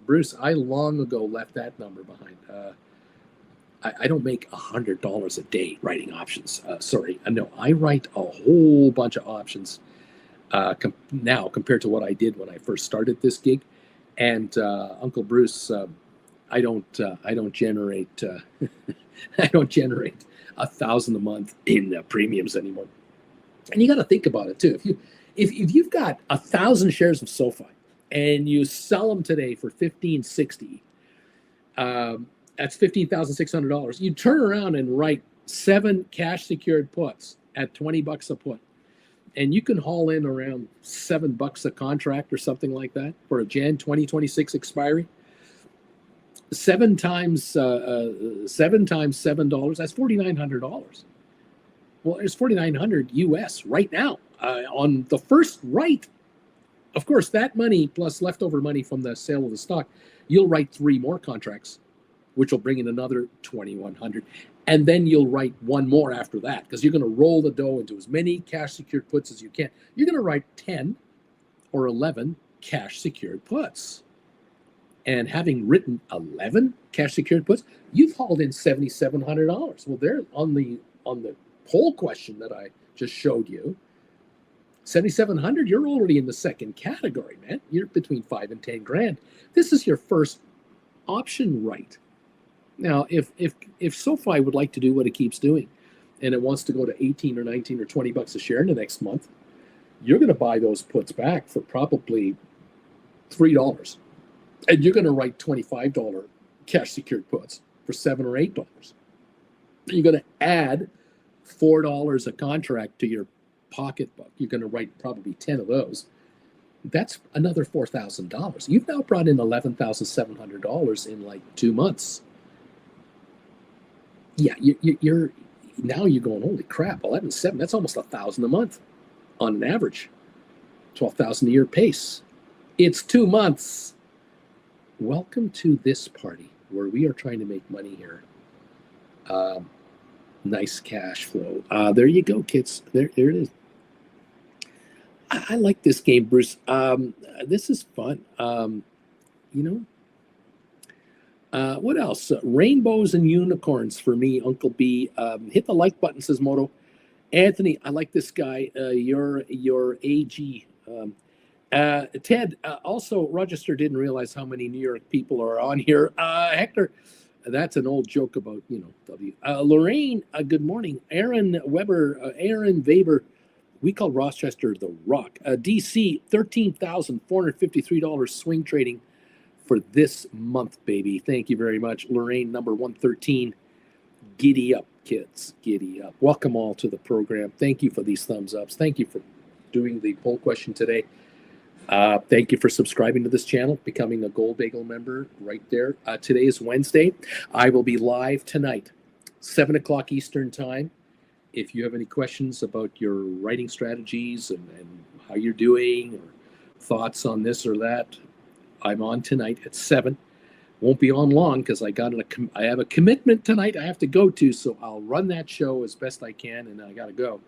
Bruce, I long ago left that number behind. I don't make $100 a day writing options. No, I write a whole bunch of options now compared to what I did when I first started this gig. And Uncle Bruce, I don't generate I don't generate 1,000 a month in premiums anymore. And you got to think about it too. If you've got 1,000 shares of Sofi and you sell them today for $1,560. That's $15,600. You turn around and write 7 cash secured puts at $20 a put, and you can haul in around $7 a contract or something like that for a Jan 2026 expiry. 7 times $7, that's $4,900. Well, there's $4,900 US right now. on the first write, of course, that money plus leftover money from the sale of the stock, you'll write 3 more contracts, which will bring in another 2,100. And then you'll write 1 more after that, because you're going to roll the dough into as many cash secured puts as you can. You're going to write 10 or 11 cash secured puts. And having written 11 cash secured puts, you've hauled in $7,700. Well, there on the poll question that I just showed you, 7,700, you're already in the second category, man. You're between 5 and 10 grand. This is your first option right. Now, if SoFi would like to do what it keeps doing, and it wants to go to 18 or 19 or 20 bucks a share in the next month, you're going to buy those puts back for probably $3. And you're going to write $25 cash secured puts for $7 or $8. You're going to add $4 a contract to your pocketbook. You're going to write probably 10 of those. That's another $4,000. You've now brought in $11,700 in like 2 months. Yeah, you're now you're going, holy crap, 11.7. That's almost $1,000 a month on an average, 12,000 a year pace. It's 2 months. Welcome to this party where we are trying to make money here. Nice cash flow. There you go, kids. There it is. I like this game, Bruce. This is fun. What else? Rainbows and unicorns for me, Uncle B. Hit the like button, says Moto. Anthony, I like this guy. Your AG. Ted, also, Rochester didn't realize how many New York people are on here. Hector, that's an old joke about, W. Lorraine, good morning. Aaron Weber, Aaron Weber, we call Rochester the Rock. DC, $13,453 swing trading for this month, baby. Thank you very much. Lorraine, number 113. Giddy up, kids. Giddy up. Welcome all to the program. Thank you for these thumbs ups. Thank you for doing the poll question today. Thank you for subscribing to this channel, becoming a Gold Bagel member right there. Today is Wednesday. I will be live tonight, 7 o'clock Eastern time. If you have any questions about your writing strategies and how you're doing or thoughts on this or that, I'm on tonight at 7. Won't be on long because I have a commitment tonight I have to go to, so I'll run that show as best I can, and I got to go.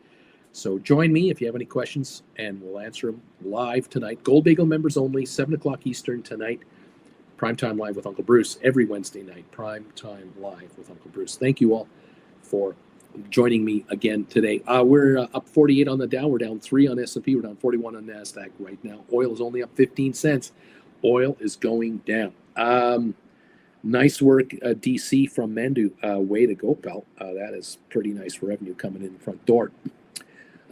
So join me if you have any questions, and we'll answer them live tonight. Gold Bagel members only, 7 o'clock Eastern tonight. Primetime Live with Uncle Bruce every Wednesday night. Primetime Live with Uncle Bruce. Thank you all for joining me again today. We're up 48 on the Dow. We're down 3 on S&P. We're down 41 on NASDAQ right now. Oil is only up 15 cents. Oil is going down. Nice work, DC from Mandu. Way to go, pal. That is pretty nice revenue coming in the front door.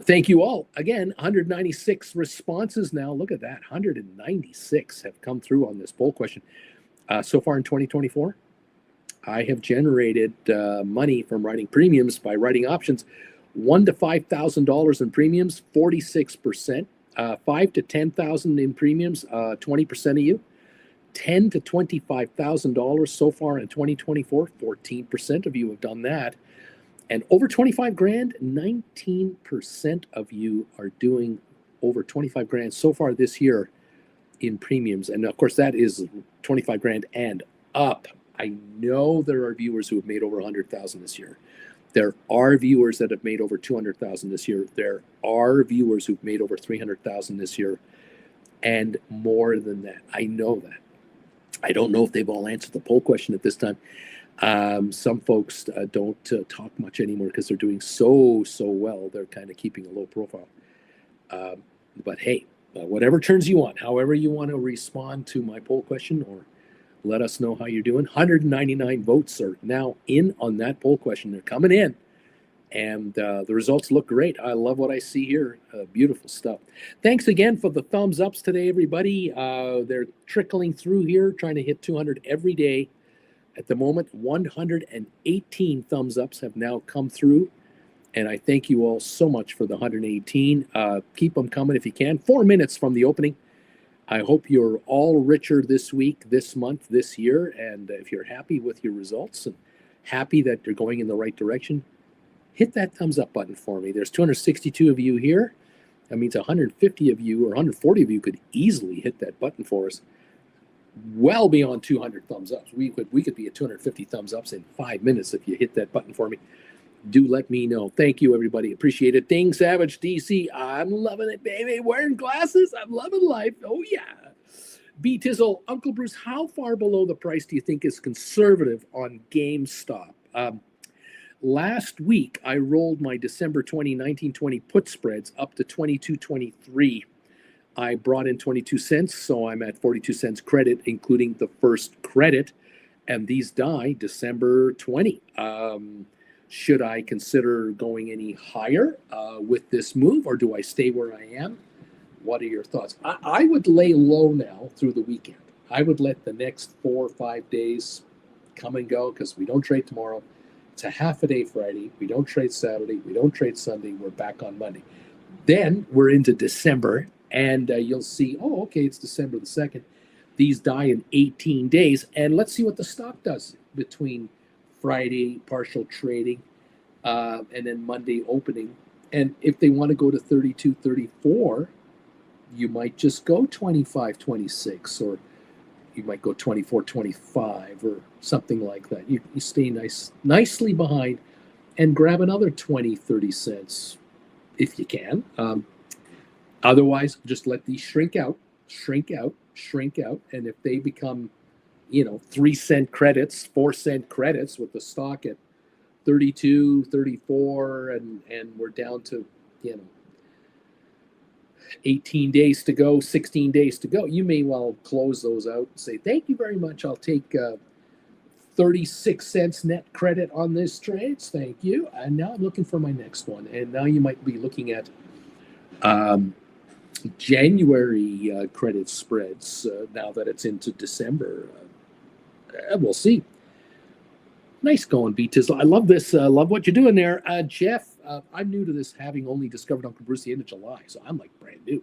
Thank you all. Again, 196 responses now. Look at that. 196 have come through on this poll question. So far in 2024, I have generated money from writing premiums by writing options. $1,000 to $5,000 in premiums, 46%. $5,000 to $10,000 in premiums, 20% of you. $10,000 to $25,000 so far in 2024, 14% of you have done that. And over 25 grand, 19% of you are doing over 25 grand so far this year in premiums. And of course, that is 25 grand and up. I know there are viewers who have made over 100,000 this year. There are viewers that have made over 200,000 this year. There are viewers who've made over 300,000 this year and more than that. I know that. I don't know if they've all answered the poll question at this time. Some folks don't talk much anymore because they're doing so well. They're kind of keeping a low profile. But hey, whatever turns you on, however you want to respond to my poll question or let us know how you're doing. 199 votes are now in on that poll question. They're coming in. And the results look great. I love what I see here. Beautiful stuff. Thanks again for the thumbs ups today, everybody. They're trickling through here, trying to hit 200 every day. At the moment, 118 thumbs ups have now come through. And I thank you all so much for the 118. Keep them coming if you can. 4 minutes from the opening. I hope you're all richer this week, this month, this year. And if you're happy with your results and happy that you're going in the right direction, hit that thumbs up button for me. There's 262 of you here. That means 150 of you or 140 of you could easily hit that button for us. Well beyond 200 thumbs ups. We could be at 250 thumbs ups in 5 minutes if you hit that button for me. Do let me know. Thank you, everybody. Appreciate it. Ding Savage DC. I'm loving it, baby. Wearing glasses. I'm loving life. Oh, yeah. B Tizzle, Uncle Bruce, how far below the price do you think is conservative on GameStop? Last week, I rolled my December 2019-20 put spreads up to 22.23. I brought in 22 cents, so I'm at 42 cents credit, including the first credit. And these die December 20. Should I consider going any higher with this move, or do I stay where I am? What are your thoughts? I would lay low now through the weekend. I would let the next 4 or 5 days come and go because we don't trade tomorrow. It's a half a day Friday. We don't trade Saturday. We don't trade Sunday. We're back on Monday. Then we're into December, and you'll see, oh, okay, it's December the 2nd. These die in 18 days, and let's see what the stock does between Friday partial trading and then Monday opening. And if they want to go to 32, 34, you might just go 25, 26, or you might go 24, 25, or something like that. You stay nicely behind and grab another 20, 30 cents if you can. Otherwise, just let these shrink out. And if they become, 3 cent credits, 4 cent credits with the stock at 32, 34, and we're down to, 18 days to go, 16 days to go, you may well close those out and say, thank you very much. I'll take 36 cents net credit on this trades. Thank you. And now I'm looking for my next one. And now you might be looking at January credit spreads now that it's into December. We'll see. Nice going, B Tizzle. I love this. Love what you're doing there. Jeff, I'm new to this, having only discovered Uncle Bruce the end of July, so I'm like brand new.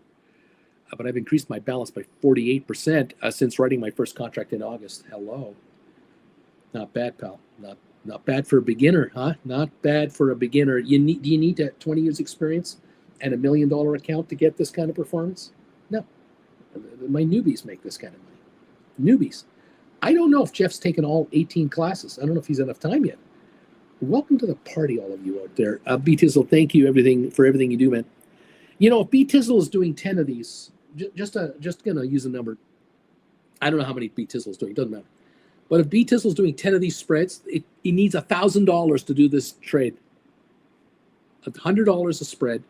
But I've increased my balance by 48% since writing my first contract in August. Hello. Not bad, pal. Not bad for a beginner, huh? Not bad for a beginner. Do you need that 20 years experience and $1 million account to get this kind of performance? No. My newbies make this kind of money. Newbies. I don't know if Jeff's taken all 18 classes. I don't know if he's enough time yet. Welcome to the party, all of you out there. B Tizzle, thank you for everything you do, man. If B Tizzle is doing 10 of these, just gonna use a number. I don't know how many B Tizzle is doing. Doesn't matter. But if B Tizzle is doing 10 of these spreads, he needs $1,000 to do this trade. $100 a spread,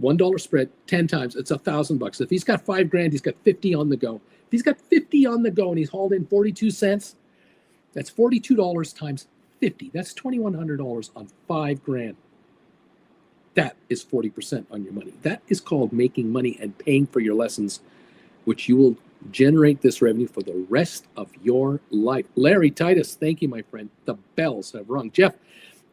$1 spread, 10 times. It's $1,000. If he's got $5,000, he's got 50 on the go. If he's got 50 on the go and he's hauled in 42 cents, that's $42 times 50. That's $2,100 on $5,000. That is 40% on your money. That is called making money and paying for your lessons, which you will generate this revenue for the rest of your life. Larry Titus, thank you, my friend. The bells have rung. Jeff,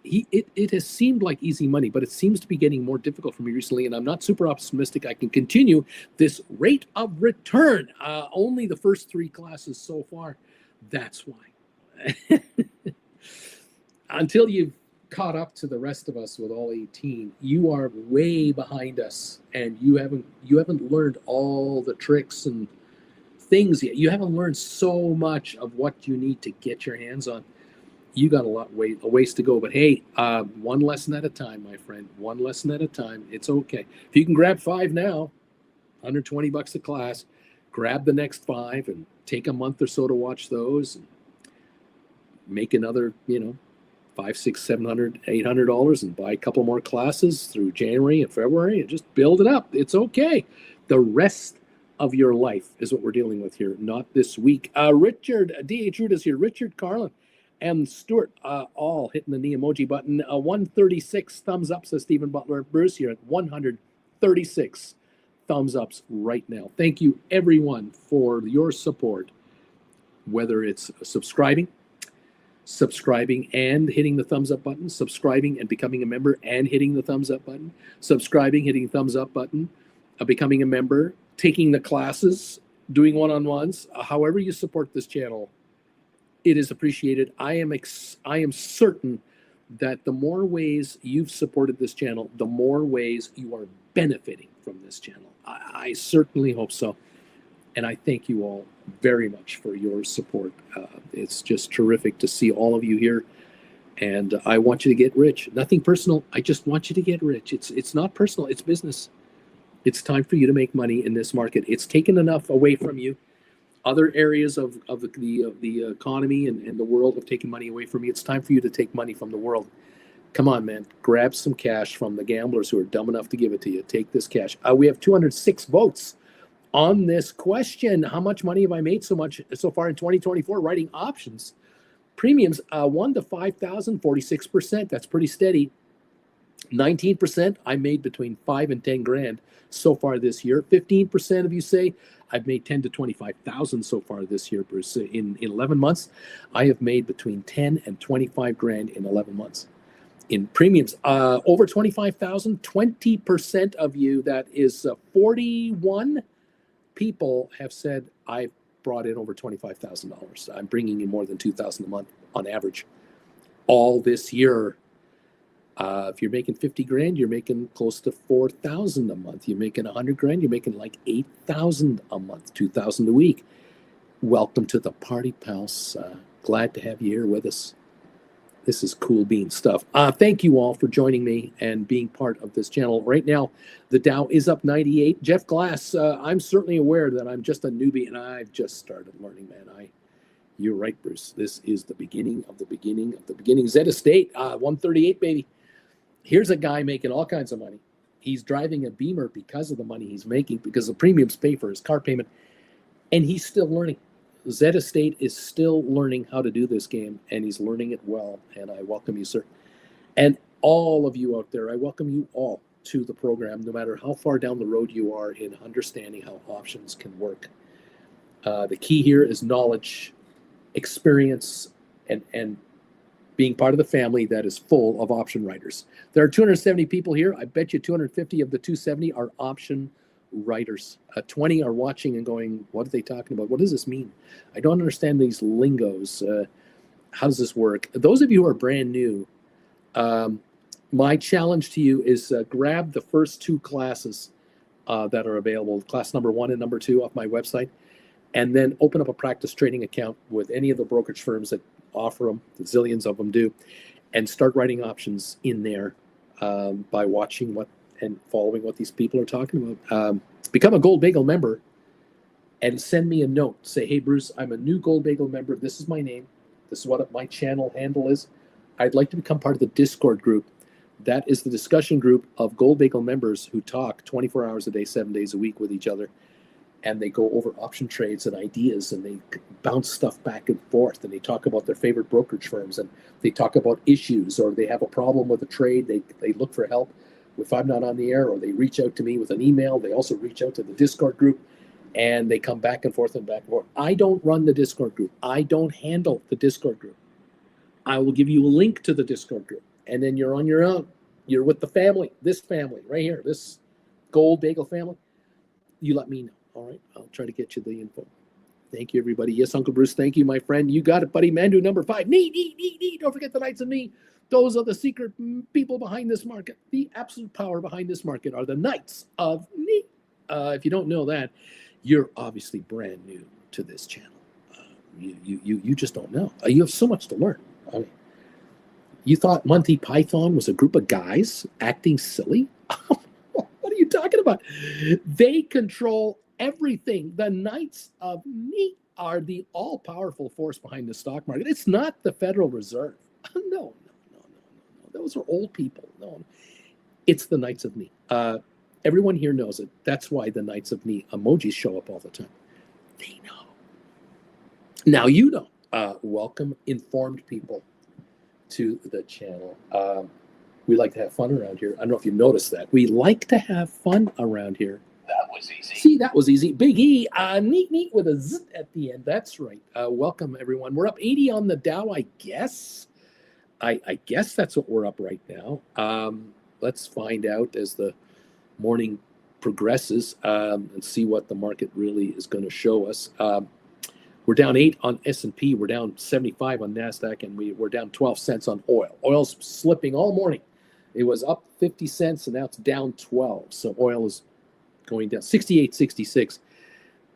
it has seemed like easy money, but it seems to be getting more difficult for me recently, and I'm not super optimistic I can continue this rate of return. Only the first 3 classes so far. That's why. Until you've caught up to the rest of us with all 18, you are way behind us, and you haven't learned all the tricks and things yet. You haven't learned so much of what you need to get your hands on. You got a ways to go, but hey, one lesson at a time, my friend. One lesson at a time. It's okay. If you can grab 5 now, $120 a class, grab the next 5 and take a month or so to watch those, and make another, $500, $600, $700, $800 and buy a couple more classes through January and February and just build it up. It's okay. The rest of your life is what we're dealing with here, not this week. Richard, D.H. Root is here. Richard Carlin and Stuart, all hitting the knee emoji button. 136 thumbs up, says Stephen Butler. Bruce here at 136 thumbs ups right now. Thank you, everyone, for your support, whether it's subscribing and hitting the thumbs up button, subscribing and becoming a member and hitting the thumbs up button, subscribing, hitting thumbs up button, becoming a member, taking the classes, doing one-on-ones, however you support this channel, it is appreciated. I am certain that the more ways you've supported this channel, the more ways you are benefiting from this channel. I certainly hope so. And I thank you all very much for your support. It's just terrific to see all of you here. And I want you to get rich. Nothing personal. I just want you to get rich. It's not personal. It's business. It's time for you to make money in this market. It's taken enough away from you. Other areas of the economy and the world have taken money away from you. It's time for you to take money from the world. Come on, man. Grab some cash from the gamblers who are dumb enough to give it to you. Take this cash. We have 206 votes on this question. How much money have I made so far in 2024 writing options? Premiums, 1 to 5,000, 46%. That's pretty steady. 19%, I made between 5 and 10 grand so far this year. 15% of you say I've made 10 to 25,000 so far this year, Bruce. In 11 months, I have made between 10 and 25 grand in 11 months. In premiums, over 25,000, 20% of you, that is 41 people, have said I've brought in over $25,000. I'm bringing in more than $2,000 a month on average all this year. If you're making 50 grand, you're making close to 4,000 a month. You're making 100 grand, you're making like 8,000 a month, 2,000 a week. Welcome to the party, pals. Glad to have you here with us. This is cool bean stuff. Thank you all for joining me and being part of this channel. Right now, the Dow is up 98. Jeff Glass, I'm certainly aware that I'm just a newbie and I've just started learning, man. You're right, Bruce. This is the beginning of the beginning of the beginning. Zed Estate, 138, baby. Here's a guy making all kinds of money. He's driving a Beamer because of the money he's making, because the premiums pay for his car payment, and he's still learning. Zed Estate is still learning how to do this game, and he's learning it well, and I welcome you, sir. And all of you out there, I welcome you all to the program, no matter how far down the road you are in understanding how options can work. The key here is knowledge, experience, and being part of the family that is full of option writers. There are 270 people here. I bet you 250 of the 270 are option writers. 20 are watching and going, what are they talking about? What does this mean? I don't understand these lingos. How does this work? Those of you who are brand new, my challenge to you is grab the first 2 classes that are available, class number 1 and number 2 off my website, and then open up a practice trading account with any of the brokerage firms that offer them, the zillions of them do, and start writing options in there by watching what and following what these people are talking about. Become a Gold Bagel member and send me a note. Say, hey, Bruce, I'm a new Gold Bagel member. This is my name. This is what my channel handle is. I'd like to become part of the Discord group. That is the discussion group of Gold Bagel members who talk 24 hours a day, 7 days a week with each other. And they go over option trades and ideas, and they bounce stuff back and forth, and they talk about their favorite brokerage firms, and they talk about issues, or they have a problem with a trade. They look for help if I'm not on the air, or they reach out to me with an email. They also reach out to the Discord group, and they come back and forth and back and forth. I don't run the Discord group. I don't handle the Discord group. I will give you a link to the Discord group, and then you're on your own. You're with the family, this family right here, this Gold Bagel family. You let me know. All right, I'll try to get you the info. Thank you, everybody. Yes, Uncle Bruce, thank you, my friend. You got it, buddy. Mandu number 5. Nee. Don't forget the Knights of Nee. Those are the secret people behind this market. The absolute power behind this market are the Knights of Nee. If you don't know that, you're obviously brand new to this channel. You just don't know. You have so much to learn. I mean, you thought Monty Python was a group of guys acting silly? What are you talking about? They control everything. The Knights of Nee are the all-powerful force behind the stock market. It's not the Federal Reserve. No. Those are old people. No, it's the Knights of Nee. Everyone here knows it. That's why the Knights of Nee emojis show up all the time. They know. Now you know. Welcome informed people to the channel. We like to have fun around here. I don't know if you noticed that. We like to have fun around here. That was easy. See, that was easy. Big E, neat with a Z at the end. That's right. Welcome, everyone. We're up 80 on the Dow, I guess. I guess that's what we're up right now. Let's find out as the morning progresses and see what the market really is going to show us. We're down 8 on S&P. We're down 75 on NASDAQ, and we're down 12 cents on oil. Oil's slipping all morning. It was up 50 cents, and now it's down 12. So oil is going down 68.66.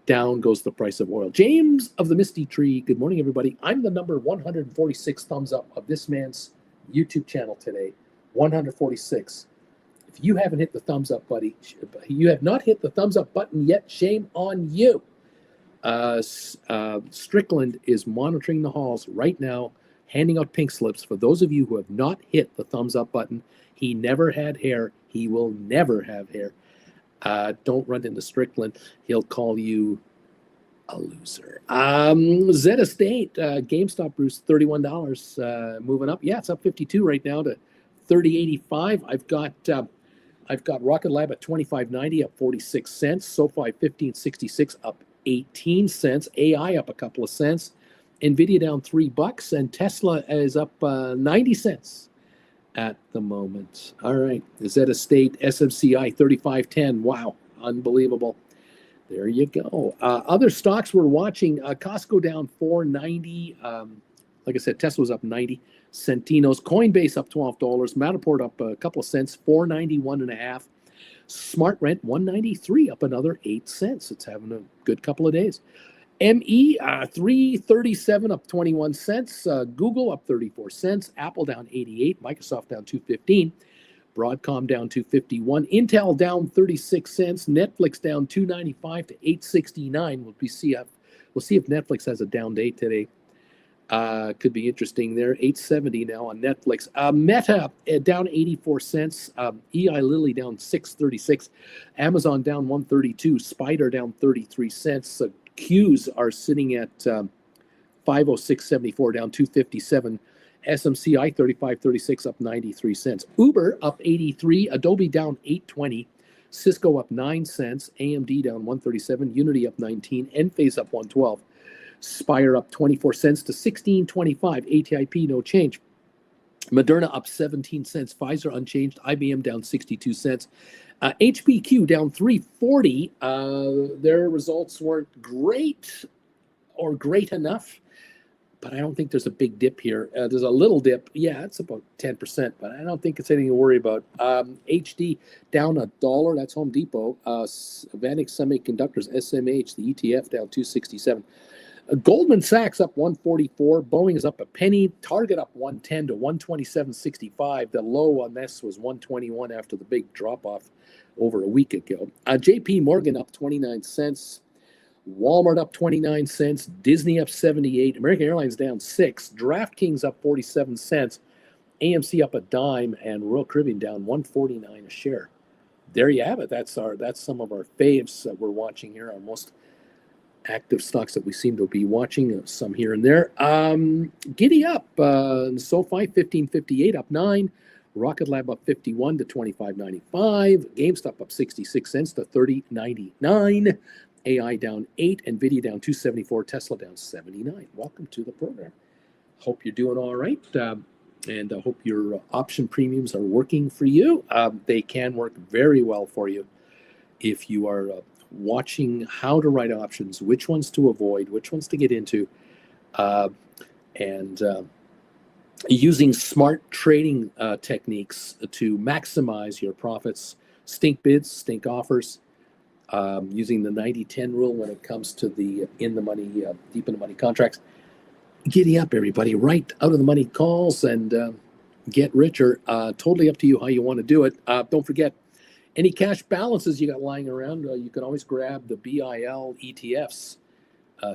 Down goes the price of oil. James of the Misty Tree. Good morning, everybody. I'm the number 146 thumbs up of this man's YouTube channel today. 146. If you haven't hit the thumbs up, buddy, you have not hit the thumbs up button yet. Shame on you. Strickland is monitoring the halls right now, handing out pink slips for those of you who have not hit the thumbs up button. He never had hair. He will never have hair. Don't run into Strickland. He'll call you a loser. Zed Estate, GameStop, Bruce, $31, moving up. Yeah, it's up 52 right now to 30.85. I've got Rocket Lab at 25.90, up 46 cents. SoFi 15.66, up 18 cents. AI up a couple of cents. Nvidia down $3, and Tesla is up 90 cents at the moment. All right, Zed Estate, SMCI 35.10. Wow, unbelievable. There you go. Other stocks we're watching, Costco down 4.90. Like I said, Tesla's up 90. Centino's, Coinbase up $12. Matterport up a couple of cents, 4.91.5. Smart Rent 193, up another 8 cents. It's having a good couple of days. ME 337, up 21 cents. Google up 34 cents. Apple down 88. Microsoft down 215. Broadcom down 251. Intel down 36 cents. Netflix down 295 to 869. We'll see if Netflix has a down day today. Could be interesting there. 870 now on Netflix. Meta down 84 cents. Eli Lilly down 636. Amazon down 132. Spider down 33 cents. Qs are sitting at 506.74, down 257. SMCI 35.36, up 93 cents. Uber up 83. Adobe down 8.20. Cisco up 9 cents. AMD down 137. Unity up 19. Enphase up 112. Spire up 24 cents to 16.25. ATIP no change. Moderna up 17 cents. Pfizer unchanged. IBM down 62 cents. HPQ down 340. Their results weren't great or great enough, but I don't think there's a big dip here. There's a little dip. Yeah, it's about 10%, but I don't think it's anything to worry about. HD down $1. That's Home Depot. Vanik Semiconductors, SMH, the ETF down 267. Goldman Sachs up 144. Boeing is up a penny. Target up 110 to 127.65. The low on this was 121 after the big drop off over a week ago. JP Morgan up 29 cents. Walmart up 29 cents. Disney up 78. American Airlines down 6. DraftKings up 47 cents. AMC up a dime, and Royal Caribbean down 149 a share. There you have it. That's some of our faves that we're watching here. Our most active stocks that we seem to be watching, some here and there. Giddy up. SoFi 15.58, up 9. Rocket Lab up 51 to 25.95. GameStop up 66 cents to 30.99. AI down 8. Nvidia down 274. Tesla down 79. Welcome to the program. Hope you're doing all right. And I hope your option premiums are working for you. They can work very well for you if you are watching how to write options, which ones to avoid, which ones to get into, and using smart trading techniques to maximize your profits. Stink bids, stink offers, using the 90-10 rule when it comes to the in-the-money, deep in-the-money contracts. Giddy up, everybody. Right out of the money calls and get richer. Totally up to you how you want to do it. Don't forget, any cash balances you got lying around, you can always grab the BIL ETFs,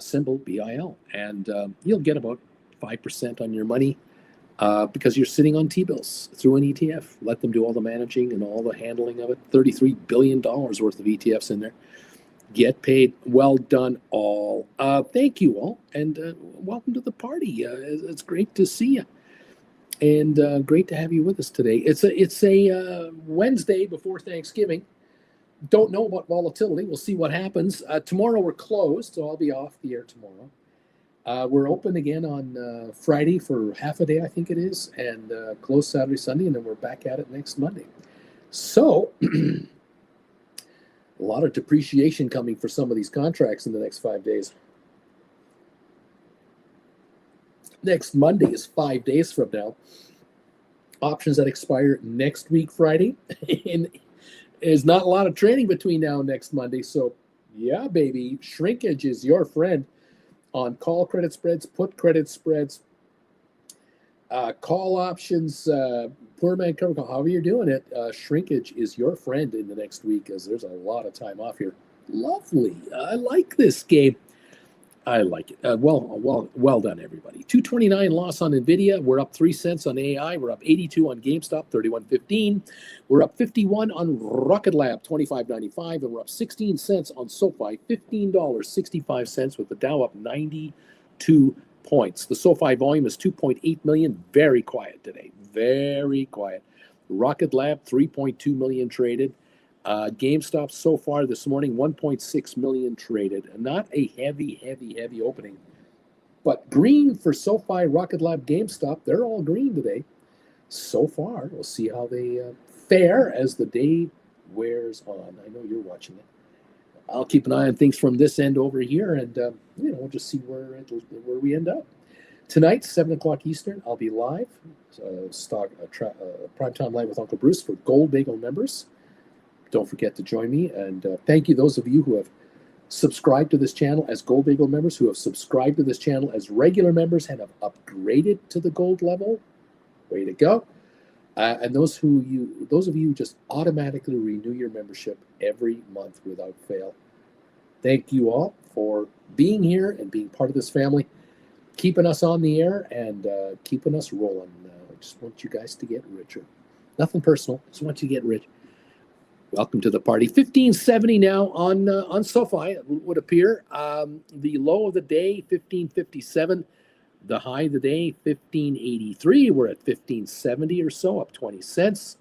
symbol BIL, and you'll get about 5% on your money because you're sitting on T-bills through an ETF. Let them do all the managing and all the handling of it. $33 billion worth of ETFs in there. Get paid. Well done, all. Thank you all, and welcome to the party. It's great to see you. And great to have you with us today. It's a Wednesday before Thanksgiving. Don't know about volatility. We'll see what happens. Tomorrow we're closed, so I'll be off the air tomorrow. We're open again on Friday for half a day, I think it is, and closed Saturday, Sunday, and then we're back at it next Monday. So a lot of depreciation coming for some of these contracts in the next 5 days. Next Monday is 5 days from now. options that expire next week, Friday. And there's not a lot of trading between now and next Monday. So, yeah, baby, shrinkage is your friend on call credit spreads, put credit spreads, call options, poor man cover call, however you're doing it. Shrinkage is your friend in the next week because there's a lot of time off here. Lovely. I like this game. I like it. Well done, everybody. 229 loss on NVIDIA. We're up 3 cents on AI. We're up 82 on GameStop, 31.15. We're up 51 on Rocket Lab, 25.95. And we're up 16 cents on SoFi, $15.65 with the Dow up 92 points. The SoFi volume is 2.8 million. Very quiet today. Very quiet. Rocket Lab, 3.2 million traded. GameStop so far this morning, 1.6 million traded. Not a heavy opening. But green for SoFi, Rocket Lab, GameStop. They're all green today. So far, we'll see how they fare as the day wears on. I know you're watching it. I'll keep an eye on things from this end over here, and we'll just see where we end up. Tonight, 7 o'clock Eastern, I'll be live, Primetime Live with Uncle Bruce for Gold Bagel members. Don't forget to join me, and thank you those of you who have subscribed to this channel as Gold Bagel members, who have subscribed to this channel as regular members and have upgraded to the gold level. Way to go. And those of you who just automatically renew your membership every month without fail. Thank you all for being here and being part of this family, keeping us on the air and keeping us rolling. I just want you guys to get richer. Nothing personal. Just want you to get rich. Welcome to the party. 1570 now on SoFi, it would appear. The low of the day, 1557. The high of the day, 1583. We're at 1570 or so, up 20 cents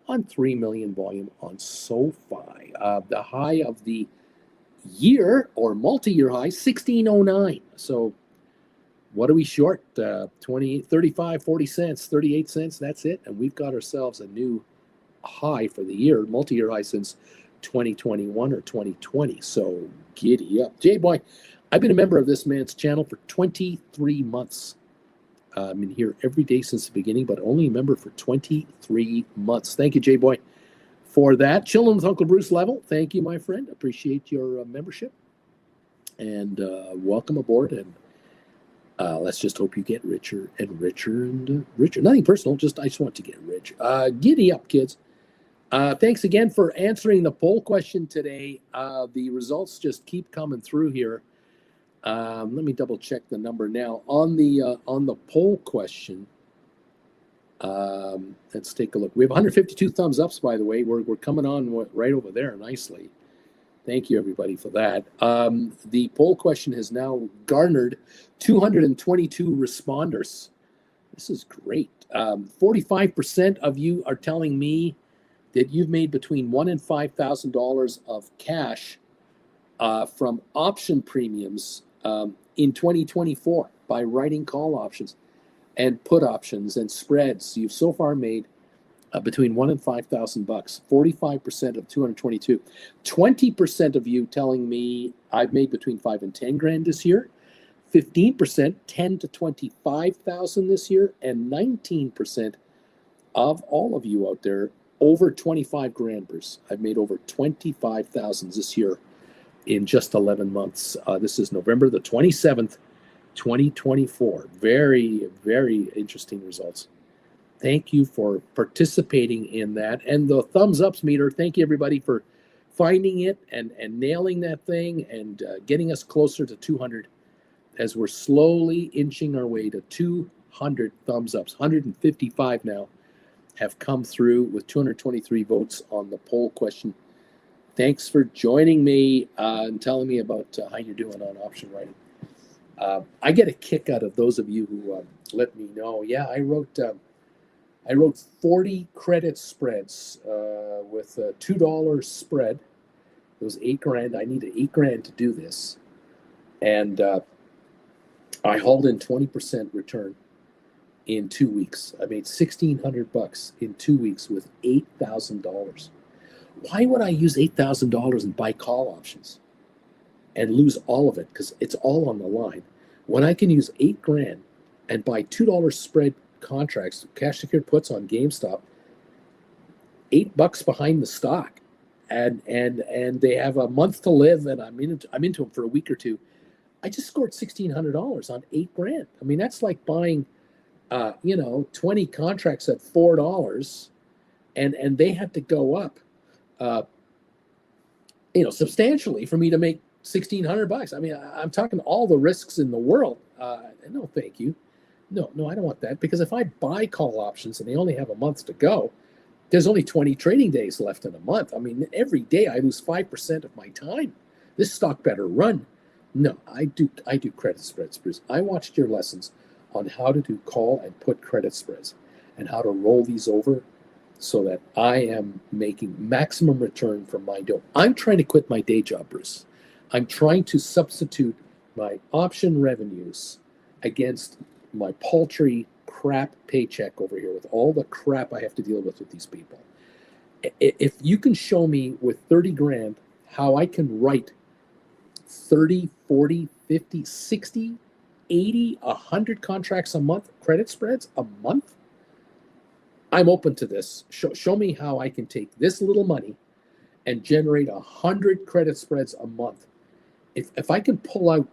on 3 million volume on SoFi. The high of the year or multi-year high, 1609. So what are we short? 20, 35, 40 cents, 38 cents. That's it. And we've got ourselves a new high for the year, multi-year high since 2021 or 2020. So giddy up. J-Boy, I've been a member of this man's channel for 23 months. I've been here every day since the beginning, but only a member for 23 months. Thank you, J-Boy, for that. Chilling with Uncle Bruce level. Thank you, my friend. Appreciate your membership. And welcome aboard. And let's just hope you get richer and richer and richer. Nothing personal, I just want to get rich. Giddy up, kids. Thanks again for answering the poll question today. The results just keep coming through here. Let me double check the number now. On the poll question, let's take a look. We have 152 thumbs ups, by the way. We're coming on right over there nicely. Thank you, everybody, for that. The poll question has now garnered 222 responders. This is great. 45% of you are telling me that you've made between $1,000 and $5,000 of cash from option premiums in 2024 by writing call options and put options and spreads. You've so far made between $1,000 and $5,000. 45% of 222. 20% of you telling me I've made between $5,000 and $10,000 this year. 15%, $10,000 to $25,000 this year, and 19% of all of you out there over $25,000, Bruce. I've made over $25,000 this year in just 11 months. This is November the 27th, 2024. Very, very interesting results. Thank you for participating in that. And the thumbs ups meter, thank you, everybody, for finding it and nailing that thing and getting us closer to 200 as we're slowly inching our way to 200 thumbs ups. 155 now have come through with 223 votes on the poll question. Thanks for joining me and telling me about how you're doing on option writing. I get a kick out of those of you who let me know. Yeah, I wrote 40 credit spreads with a $2 spread. It was $8,000. I needed $8,000 to do this. And I hauled in 20% return in 2 weeks. I made $1,600 in 2 weeks with $8,000. Why would I use $8,000 and buy call options and lose all of it? Because it's all on the line. When I can use $8,000 and buy $2 spread contracts, cash secured puts on GameStop, $8 behind the stock, and they have a month to live, and I'm into them for a week or two. I just scored $1,600 on $8,000. I mean, that's like buying 20 contracts at $4, and they had to go up substantially for me to make $1,600. I mean, I'm talking all the risks in the world. No, thank you. No, I don't want that, because if I buy call options and they only have a month to go, there's only 20 trading days left in a month. I mean, every day I lose 5% of my time. This stock better run. No, I do credit spreads, Bruce. I watched your lessons on how to do call and put credit spreads and how to roll these over so that I am making maximum return from my dough. I'm trying to quit my day job, Bruce. I'm trying to substitute my option revenues against my paltry crap paycheck over here with all the crap I have to deal with these people. If you can show me with 30 grand how I can write 30, 40, 50, 60, 80, 100 contracts a month, credit spreads a month, I'm open to this. Show me how I can take this little money and generate 100 credit spreads a month. If I can pull out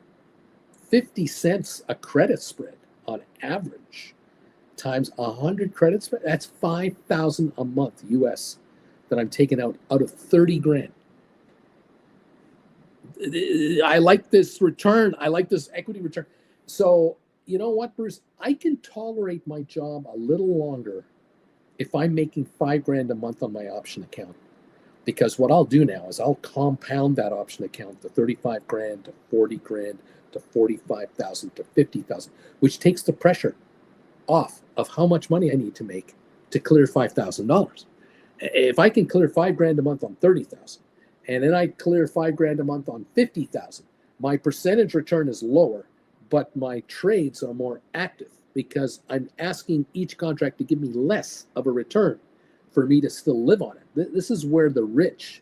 50 cents a credit spread on average times 100 credit spread, that's $5,000 a month US that I'm taking out of 30 grand. I like this return. I like this equity return. So you know what, Bruce? I can tolerate my job a little longer if I'm making $5,000 a month on my option account. Because what I'll do now is I'll compound that option account to 35 grand, to 40 grand, to 45,000, to 50,000, which takes the pressure off of how much money I need to make to clear $5,000. If I can clear $5,000 a month on 30,000, and then I clear $5,000 a month on 50,000, my percentage return is lower, but my trades are more active because I'm asking each contract to give me less of a return for me to still live on it. This is where the rich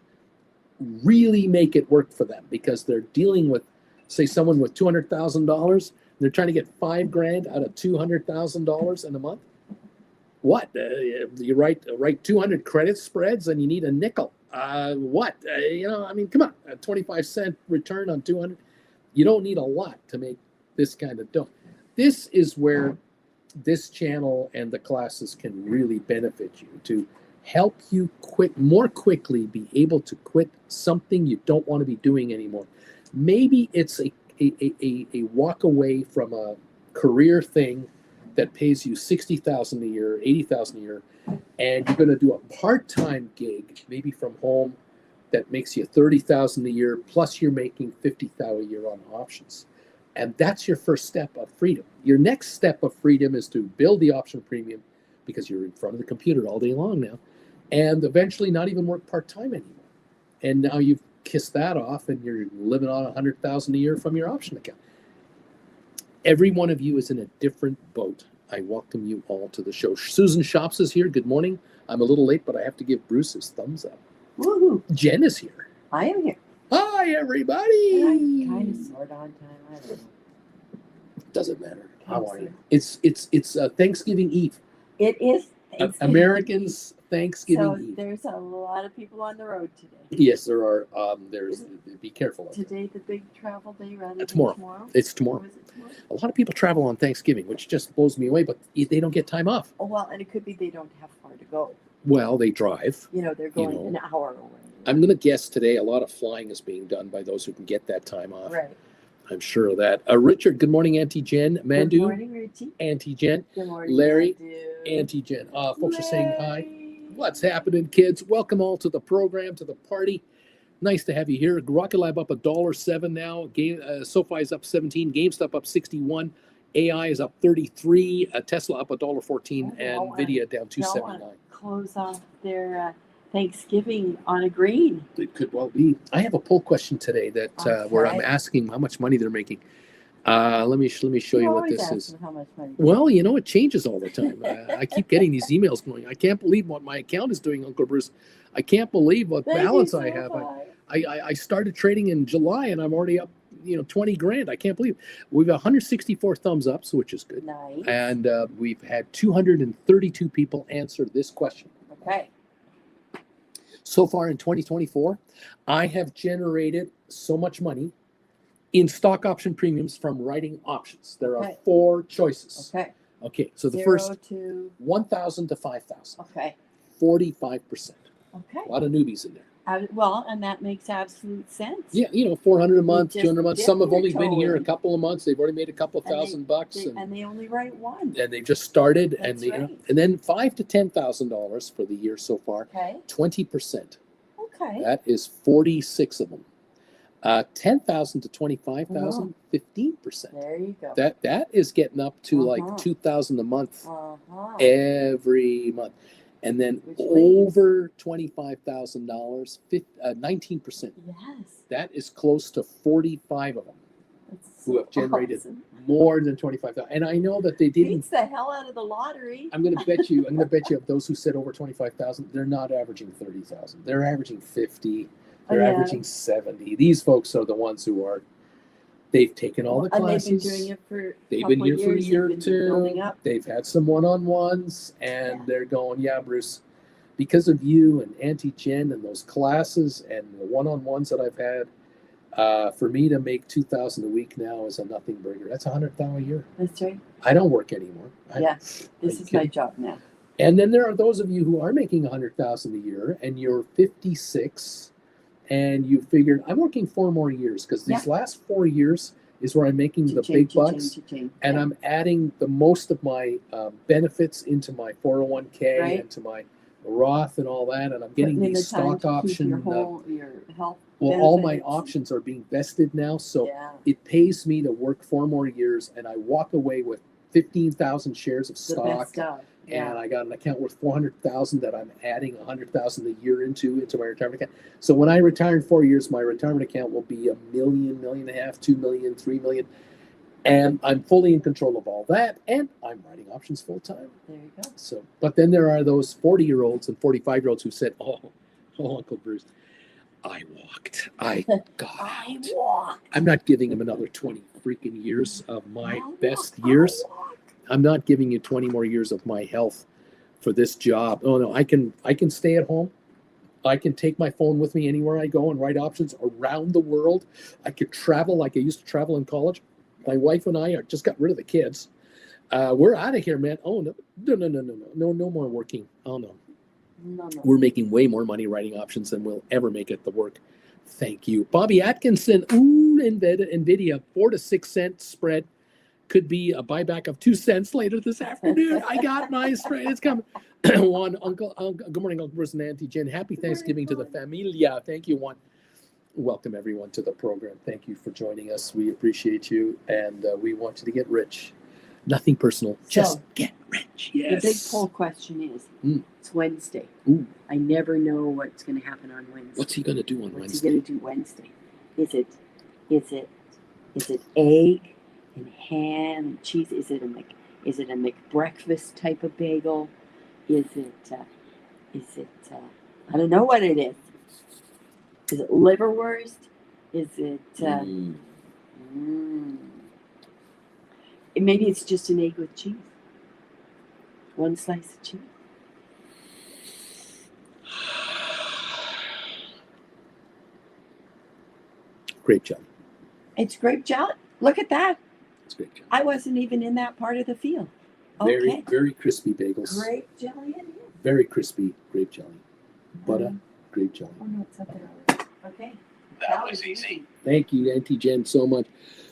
really make it work for them, because they're dealing with, say, someone with $200,000. They're trying to get $5,000 out of $200,000 in a month. What? You write 200 credit spreads and you need a nickel. What? I mean, come on, a 25-cent return on 200. You don't need a lot to make this kind of dough. This is where this channel and the classes can really benefit you, to help you quit more quickly, be able to quit something you don't want to be doing anymore. Maybe it's a walk away from a career thing that pays you $60,000 a year, $80,000 a year, and you're going to do a part-time gig, maybe from home, that makes you $30,000 a year, plus you're making $50,000 a year on options. And that's your first step of freedom. Your next step of freedom is to build the option premium, because you're in front of the computer all day long now, and eventually not even work part-time anymore. And now you've kissed that off and you're living on $100,000 a year from your option account. Every one of you is in a different boat. I welcome you all to the show. Susan Shops is here. Good morning. I'm a little late, but I have to give Bruce his thumbs up. Woohoo. Jen is here. I am here. Hi, everybody. I'm kind of sort on time. I don't know. Doesn't matter. How are you? It's Thanksgiving Eve. It is Americans Thanksgiving Eve. There's a lot of people on the road today. Yes, there are. Be careful. Today the big travel day rather than tomorrow. It's tomorrow. Or is it tomorrow? A lot of people travel on Thanksgiving, which just blows me away, but they don't get time off. Oh, well, and it could be they don't have far to go. Well, they drive. They're going an hour away. I'm going to guess today a lot of flying is being done by those who can get that time off. Right. I'm sure of that. Richard, good morning, Auntie Jen. Mandu. Good morning, Richie. Auntie Jen. Good morning, Larry. Mandu. Auntie Jen. Folks are saying hi. What's happening, kids? Welcome all to the program, to the party. Nice to have you here. Rocket Lab up $1.07 now. Sofi is up 17. GameStop up 61. AI is up 33. Tesla up $1.14, and Nvidia down 279. Close off their Thanksgiving on a green. It could well be. I have a poll question today that where I'm asking how much money they're making. Let me show you what this is. How much money? Well, it changes all the time. I keep getting these emails going. I can't believe what my account is doing, Uncle Bruce. I can't believe what balance I have. I started trading in July and I'm already up 20 grand. I can't believe it. We've 164 thumbs up, so which is good. Nice. And we've had 232 people answer this question. Okay. So far in 2024, I have generated so much money in stock option premiums from writing options. There are 4 choices. Okay. Okay, so the 0 first to 1,000 to 5,000. okay. 45%. Okay. A lot of newbies in there. Well, and that makes absolute sense. Yeah, 400 a month, just 200 a month. dip Some have your only been toe here a in. couple of months. They've already made a couple $1,000 And they only write one. and they've just started. That's and right. and then $5,000 to $10,000 for the year so far. Okay. 20%. Okay. That is 46 of them. 10,000 to 25,000, 15%. There you go. That is getting up to like 2,000 a month every month. And then over $25,000, 19%. Yes. That is close to 45 of them That's who have generated awesome. more than 25,000. And I know that they didn't. Beats the hell out of the lottery. I'm going to bet you of those who said over 25,000, they're not averaging 30,000. They're averaging 50. They're averaging 70. These folks are the ones who are. They've taken all the classes. And they've been doing it for They've been here for a year or been two. building up. They've had some one-on-ones, and they're going, yeah, Bruce, because of you and Auntie Jen and those classes and the one-on-ones that I've had, for me to make 2,000 a week now is a nothing burger. That's $100,000 a year. That's right. I don't work anymore. This is my job now. And then there are those of you who are making 100,000 a year, and you're 56. And you figured, I'm working 4 more years because these last 4 years is where I'm making the big bucks. And I'm adding the most of my benefits into my 401k and to my Roth and all that. And I'm getting these stock options. Your health all my options are being vested now. So it pays me to work 4 more years. And I walk away with 15,000 shares of stock. And I got an account worth 400,000 that I'm adding 100,000 a year into my retirement account. So when I retire in 4 years, my retirement account will be $1 million, $1.5 million, $2 million, $3 million, and I'm fully in control of all that. And I'm writing options full time. There you go. So, but then there are those 40-year-olds and 45-year-olds who said, "Oh, Uncle Bruce, I walked. I walked. I'm not giving him another 20 freaking years of my best years." I'm not giving you 20 more years of my health for this job. Oh no, I can stay at home. I can take my phone with me anywhere I go and write options around the world. I could travel like I used to travel in college. My wife and I just got rid of the kids. We're out of here, man. Oh no more working. Oh no. We're making way more money writing options than we'll ever make at the work. Thank you. Bobby Atkinson, NVIDIA, 4 to 6 cent spread. Could be a buyback of 2 cents later this afternoon. I got my spread. It's coming. Juan, Uncle, good morning, Uncle Bruce and Auntie Jen. Happy Thanksgiving to the familia. Thank you, Juan. Welcome everyone to the program. Thank you for joining us. We appreciate you, and we want you to get rich. Nothing personal, just get rich. Yes. The big poll question is: it's Wednesday. Ooh. I never know what's going to happen on Wednesday. What's he going to do on Wednesday? What's he going to do Wednesday? Is it egg and ham and cheese? Is it a McBreakfast type of bagel? Is it I don't know what it is. Is it liverwurst? Is it maybe it's just an egg with cheese. 1 slice of cheese. Grape jelly. It's grape jelly. Look at that. It's grape jelly. I wasn't even in that part of the field. Very, very crispy bagels. Grape jelly in here. Very crispy grape jelly. Butter, grape jelly. Oh no, it's up there. Okay. That was easy. Thank you, Auntie Jen, so much.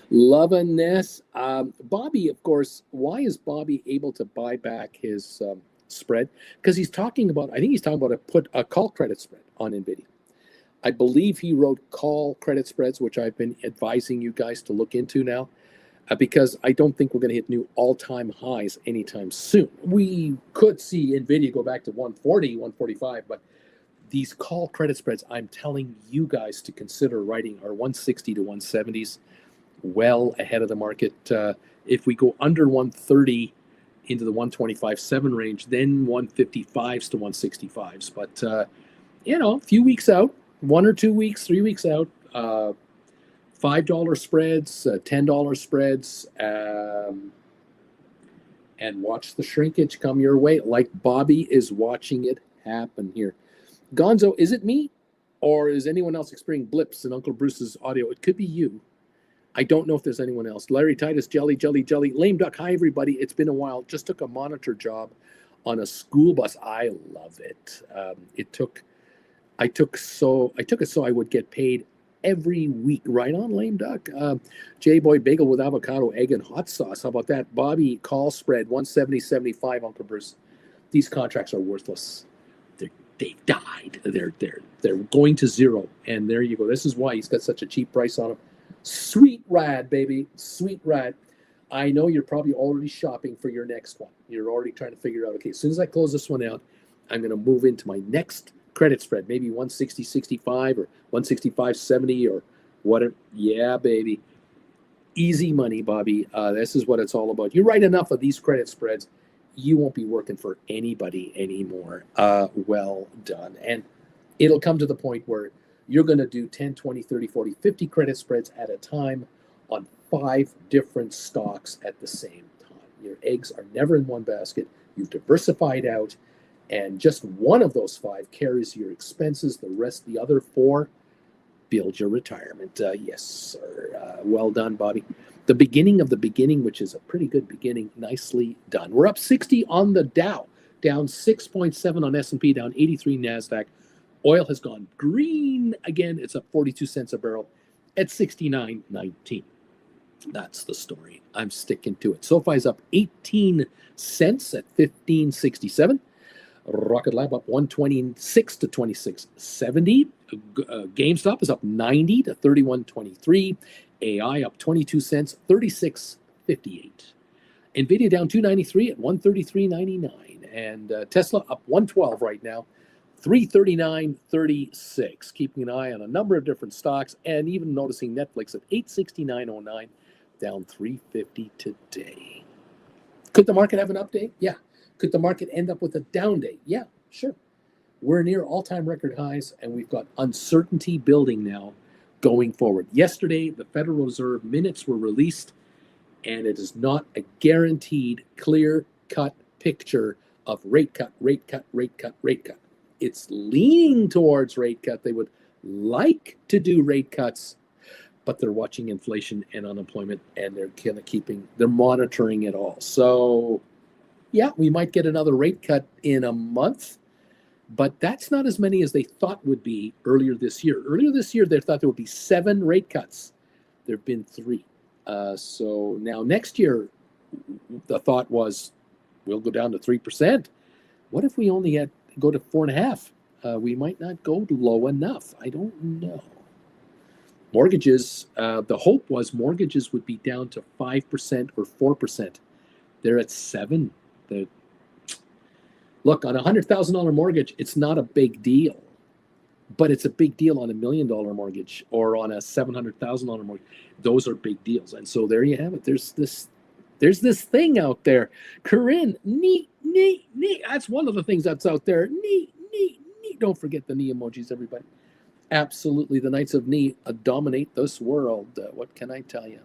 Loving this. Bobby, of course, why is Bobby able to buy back his spread? Because I think he's talking about put a call credit spread on NVIDIA. I believe he wrote call credit spreads, which I've been advising you guys to look into now, because I don't think we're going to hit new all-time highs anytime soon. We could see NVIDIA go back to 140, 145, but these call credit spreads, I'm telling you guys to consider writing, are 160 to 170s, well ahead of the market. If we go under 130 into the 125.7 range, then 155s to 165s. But, a few weeks out, 1 or 2 weeks, 3 weeks out, $5 spreads, $10 spreads, and watch the shrinkage come your way like Bobby is watching it happen here. Gonzo, is it me or is anyone else experiencing blips in Uncle Bruce's audio? It could be you. I don't know if there's anyone else. Larry Titus, Jelly. Lame Duck, hi everybody. It's been a while. Just took a monitor job on a school bus. I love it. I took it so I would get paid every week. Right on, Lame Duck. J-Boy Bagel with avocado, egg, and hot sauce. How about that? Bobby, call spread, 170.75, Uncle Bruce. These contracts are worthless. They've died. They're going to zero. And there you go. This is why he's got such a cheap price on them. Sweet rad, baby. Sweet rad. I know you're probably already shopping for your next one. You're already trying to figure out, okay, as soon as I close this one out, I'm going to move into my next credit spread, maybe 160.65 or 165.70 or whatever. Yeah, baby. Easy money, Bobby. This is what it's all about. You write enough of these credit spreads, you won't be working for anybody anymore. Well done. And it'll come to the point where you're going to do 10, 20, 30, 40, 50 credit spreads at a time on 5 different stocks at the same time. Your eggs are never in one basket. You've diversified out, and just one of those 5 carries your expenses. The other 4 build your retirement. Yes, sir. Well done, Bobby. The beginning of the beginning, which is a pretty good beginning. Nicely done. We're up 60 on the Dow, down 6.7 on S&P, down 83 NASDAQ. Oil has gone green again. It's up 42 cents a barrel at 69.19. That's the story. I'm sticking to it. SoFi's up 18 cents at 15.67. Rocket Lab up 126 to 26.70. GameStop is up 90 to 31.23. AI up 22 cents, 36.58. Nvidia down 293 at 133.99. And Tesla up 112 right now, 339.36. Keeping an eye on a number of different stocks and even noticing Netflix at 869.09, down 350 today. Could the market have an update? Yeah. Could the market end up with a down day? Yeah, sure. We're near all-time record highs, and we've got uncertainty building now going forward. Yesterday, the Federal Reserve minutes were released, and it is not a guaranteed, clear-cut picture of rate cut. It's leaning towards rate cut. They would like to do rate cuts, but they're watching inflation and unemployment, and they're monitoring it all. So, yeah, we might get another rate cut in a month, but that's not as many as they thought would be earlier this year. Earlier this year, they thought there would be 7 rate cuts. There have been 3. So now next year, the thought was we'll go down to 3%. What if we only go to 4.5%? We might not go low enough. I don't know. Mortgages, the hope was mortgages would be down to 5% or 4%. They're at 7%. Look, on a $100,000 mortgage, it's not a big deal, but it's a big deal on $1 million mortgage or on a $700,000 mortgage. Those are big deals, and so there you have it. There's this thing out there. Corinne, neat. That's one of the things that's out there. Neat. Don't forget the knee emojis, everybody. Absolutely, the Knights of Knee dominate this world. What can I tell you?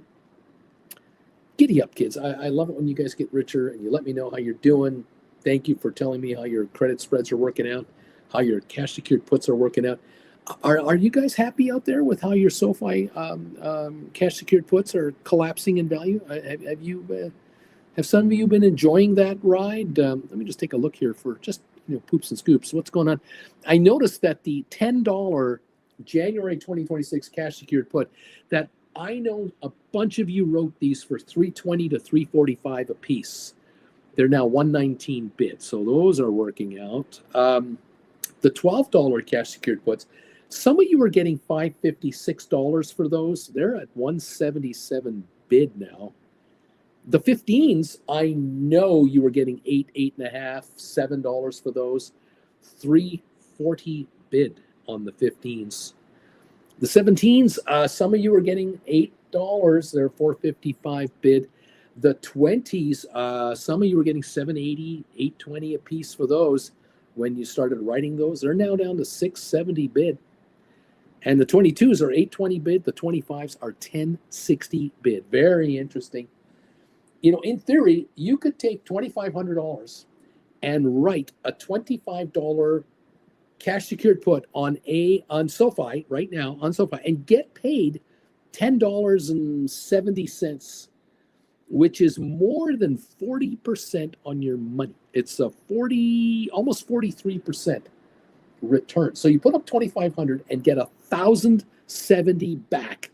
Giddy up, kids. I love it when you guys get richer and you let me know how you're doing. Thank you for telling me how your credit spreads are working out, how your cash secured puts are working out. Are you guys happy out there with how your SoFi cash secured puts are collapsing in value? Have some of you been enjoying that ride? Let me just take a look here for just poops and scoops. What's going on? I noticed that the $10 January 2026 cash secured put that I know a bunch of you wrote these for $320 to $345 a piece. They're now $119 bid, so those are working out. The $12 cash secured puts, some of you are getting $556 for those. They're at $177 bid now. The 15s, I know you were getting $8, $8.50, $7 for those. $340 bid on the 15s. The 17s, some of you are getting $8. They're $455 bid. The 20s, some of you were getting $7.80, $8.20 a piece for those when you started writing those. They're now down to $670 bid. And the 22s are 820 bid. The 25s are 1060 bid. Very interesting. You know, in theory, you could take $2,500 and write a $25 cash secured put on SoFi right now on SoFi and get paid $10.70, which is more than 40% on your money. It's a almost 43% return. So you put up 2,500 and get 1,070 back.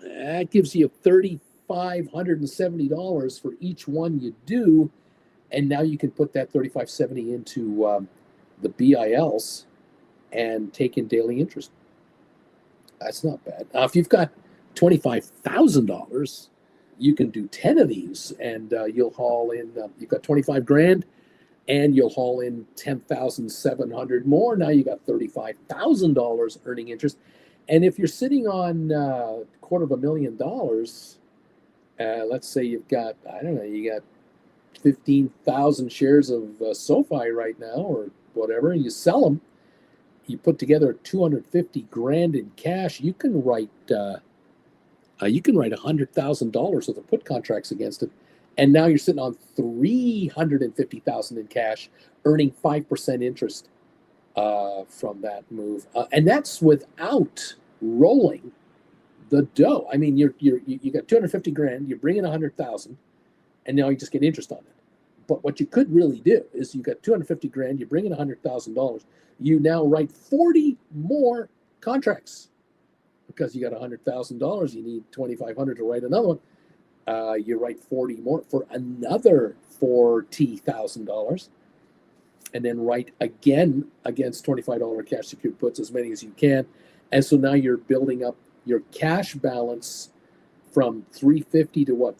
That gives you $3,570 for each one you do, and now you can put that 3,570 into the BILs and take in daily interest. That's not bad. If you've got $25,000, you can do 10 of these, and you'll haul in. You've got 25 grand, and you'll haul in 10,700 more. Now you got $35,000 earning interest. And if you're sitting on $250,000, let's say you've got, I don't know, you got 15,000 shares of SoFi right now, or whatever, and you sell them. You put together 250 grand in cash. You can write $100,000 worth of put contracts against it, and now you're sitting on 350,000 in cash, earning 5% interest from that move, and that's without rolling the dough. I mean, you got 250 grand. You bring in 100,000, and now you just get interest on it. But what you could really do is you got 250 grand. You bring in $100,000. You now write 40 more contracts because you got $100,000. You need 2,500 to write another one. You write 40 more for another $40,000, and then write again against $25 cash secured puts, as many as you can. And so now you're building up your cash balance from 350 to what,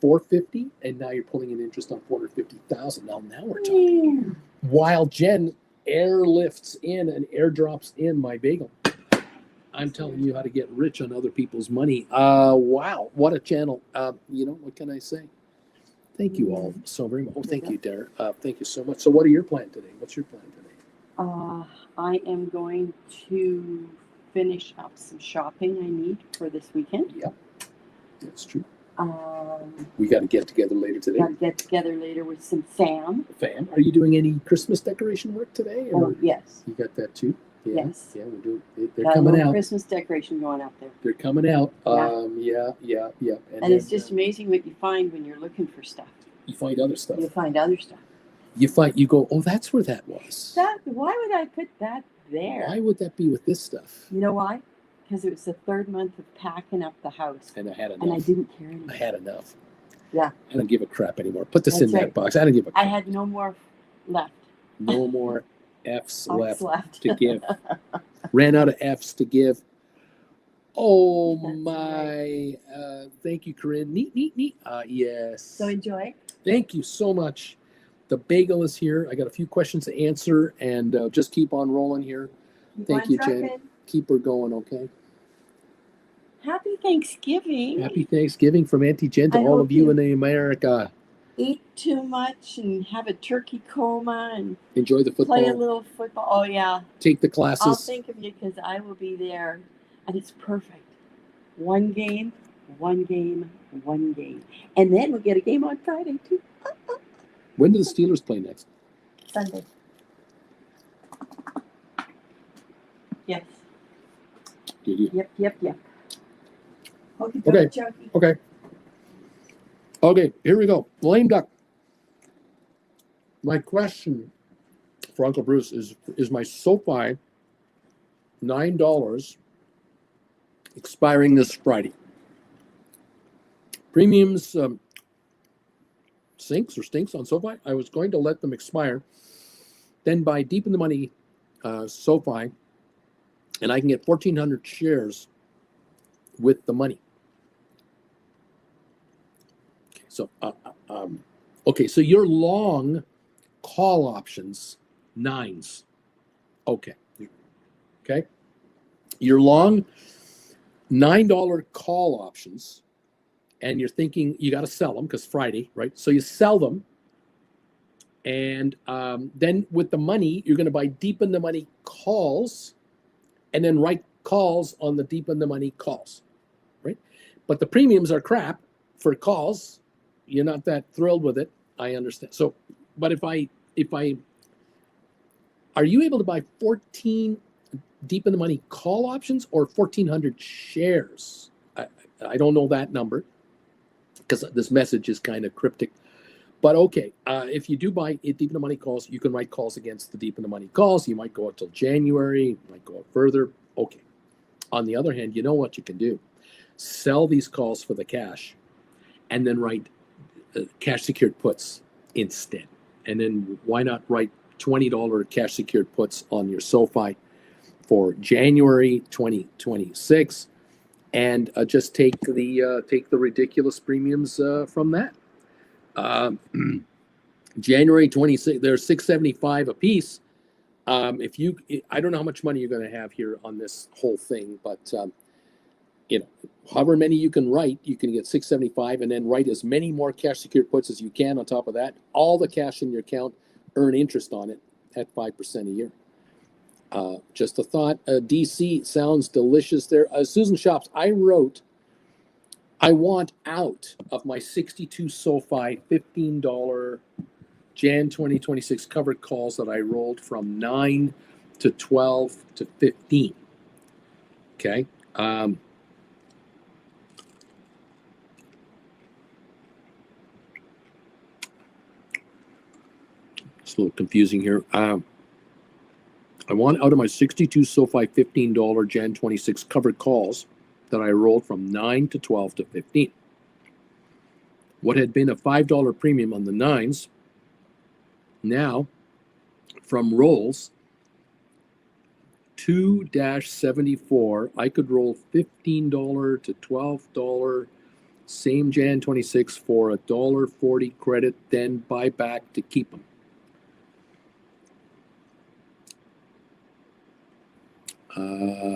450, and now you're pulling in interest on 450,000. Now we're talking. While Jen airlifts in and airdrops in my bagel. I'm telling you how to get rich on other people's money. Wow, what a channel. What can I say? Thank you all so very much. Oh, thank you, Dara. Thank you so much. So what are your plans today? What's your plan today? I am going to finish up some shopping I need for this weekend. Yep, that's true. We got to get together later today. Got to get together later with some fam. Fam, are you doing any Christmas decoration work today? Oh, yes. You got that too? Yeah, yes. Yeah, we're doing. They're got coming out. Christmas decoration going up there. They're coming out. Yeah. Yeah. And it's just amazing what you find when you're looking for stuff. You find other stuff. You find other stuff. You go, oh, that's where that was. Why would I put that there? Why would that be with this stuff? You know why? Because it was the third month of packing up the house. And I had enough. And I didn't care anymore. I had enough. Yeah. I don't give a crap anymore. Put this in that box. I don't give a crap. I had no more left. No more F's left to give. Ran out of F's to give. Oh, that's my. Right. Thank you, Corinne. Neat. Yes. So enjoy. Thank you so much. The bagel is here. I got a few questions to answer, and just keep on rolling here. Thank you, Jen. Keep her going, okay? Happy Thanksgiving. Happy Thanksgiving from Auntie Jen to all of you in America. Eat too much and have a turkey coma and enjoy the football. Play a little football. Oh, yeah. Take the classes. I'll think of you because I will be there. And it's perfect. One game. And then we'll get a game on Friday, too. When do the Steelers play next? Sunday. Yes. Did you? Yep. Okay, here we go. Lame duck. My question for Uncle Bruce is my SoFi $9 expiring this Friday. Premiums sinks or stinks on SoFi. I was going to let them expire, then buy deep in the money SoFi, and I can get 1,400 shares with the money. So your long call options, 9s. Okay. Your long $9 call options, and you're thinking you got to sell them because Friday, right? So you sell them, and then with the money, you're going to buy deep in the money calls and then write calls on the deep in the money calls, right? But the premiums are crap for calls. You're not that thrilled with it. I understand. So, but if I, are you able to buy 14 deep in the money call options or 1,400 shares? I don't know that number because this message is kind of cryptic. But okay, if you do buy deep in the money calls, you can write calls against the deep in the money calls. You might go out till January, you might go out further. Okay. On the other hand, you know what you can do? Sell these calls for the cash and then write cash secured puts instead. And then why not write $20 cash secured puts on your SoFi for January 2026 and just take the ridiculous premiums from that. January 26, they're $675 a piece. If you, I don't know how much money you're going to have here on this whole thing, but however many you can write, you can get $675, and then write as many more cash secured puts as you can on top of that. All the cash in your account, earn interest on it at 5% a year. Just a thought. DC sounds delicious there. Susan Shops, I wrote, I want out of my 62 SoFi $15 Jan 2026 covered calls that I rolled from 9 to 12 to 15. Okay. It's a little confusing here. I want out of my 62 SoFi $15 Jan 26 covered calls that I rolled from 9 to 12 to 15. What had been a $5 premium on the 9s, now from rolls 2-74, I could roll $15 to $12, same Jan 26 for $1.40 credit, then buy back to keep them.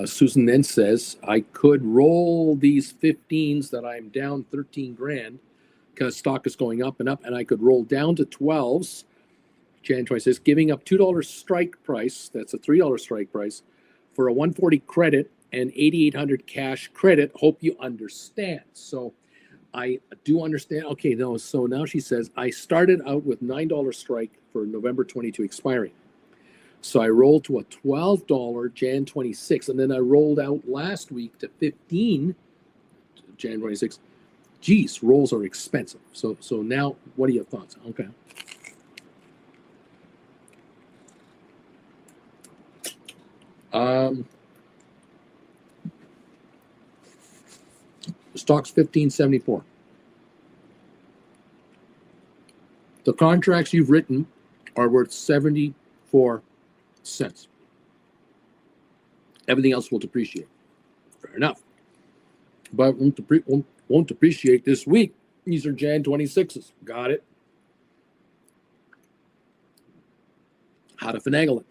Susan then says, I could roll these 15s that I'm down 13 grand because stock is going up and up, and I could roll down to 12s, Jan 26, giving up $2 strike price, that's a $3 strike price, for a 140 credit and 8,800 cash credit. Hope you understand. So I do understand. Okay, no, so now she says, I started out with $9 strike for November 22 expiring. So I rolled to a $12 Jan 26, and then I rolled out last week to 15 Jan 26. Geez, rolls are expensive. So now, what are your thoughts? Okay. The stock's $15.74. The contracts you've written are worth 74 cents. Everything else will depreciate. Fair enough. But won't depreciate this week. These are Jan 26s. Got it. How to finagle it.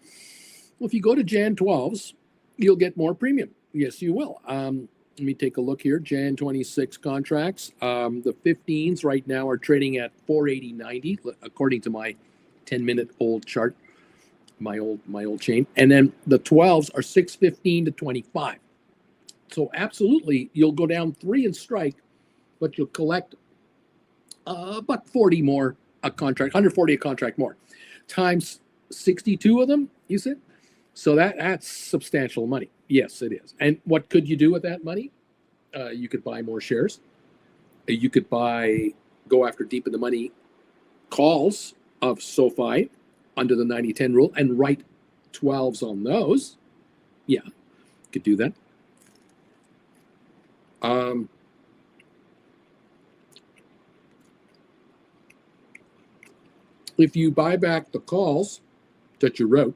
Well, if you go to Jan 12s, you'll get more premium. Yes, you will. Let me take a look here. Jan 26 contracts. The 15s right now are trading at 480.90, according to my 10-minute old chart, my old chain. And then the 12s are 615 to 25. So absolutely, you'll go down 3 in strike, but you'll collect about 40 more a contract, 140 a contract more, times 62 of them. You said. So that's substantial money. Yes, it is. And what could you do with that money? You could buy more shares. You could go after deep in the money calls of SoFi under the 90-10 rule and write 12s on those. Yeah, could do that. If you buy back the calls that you wrote,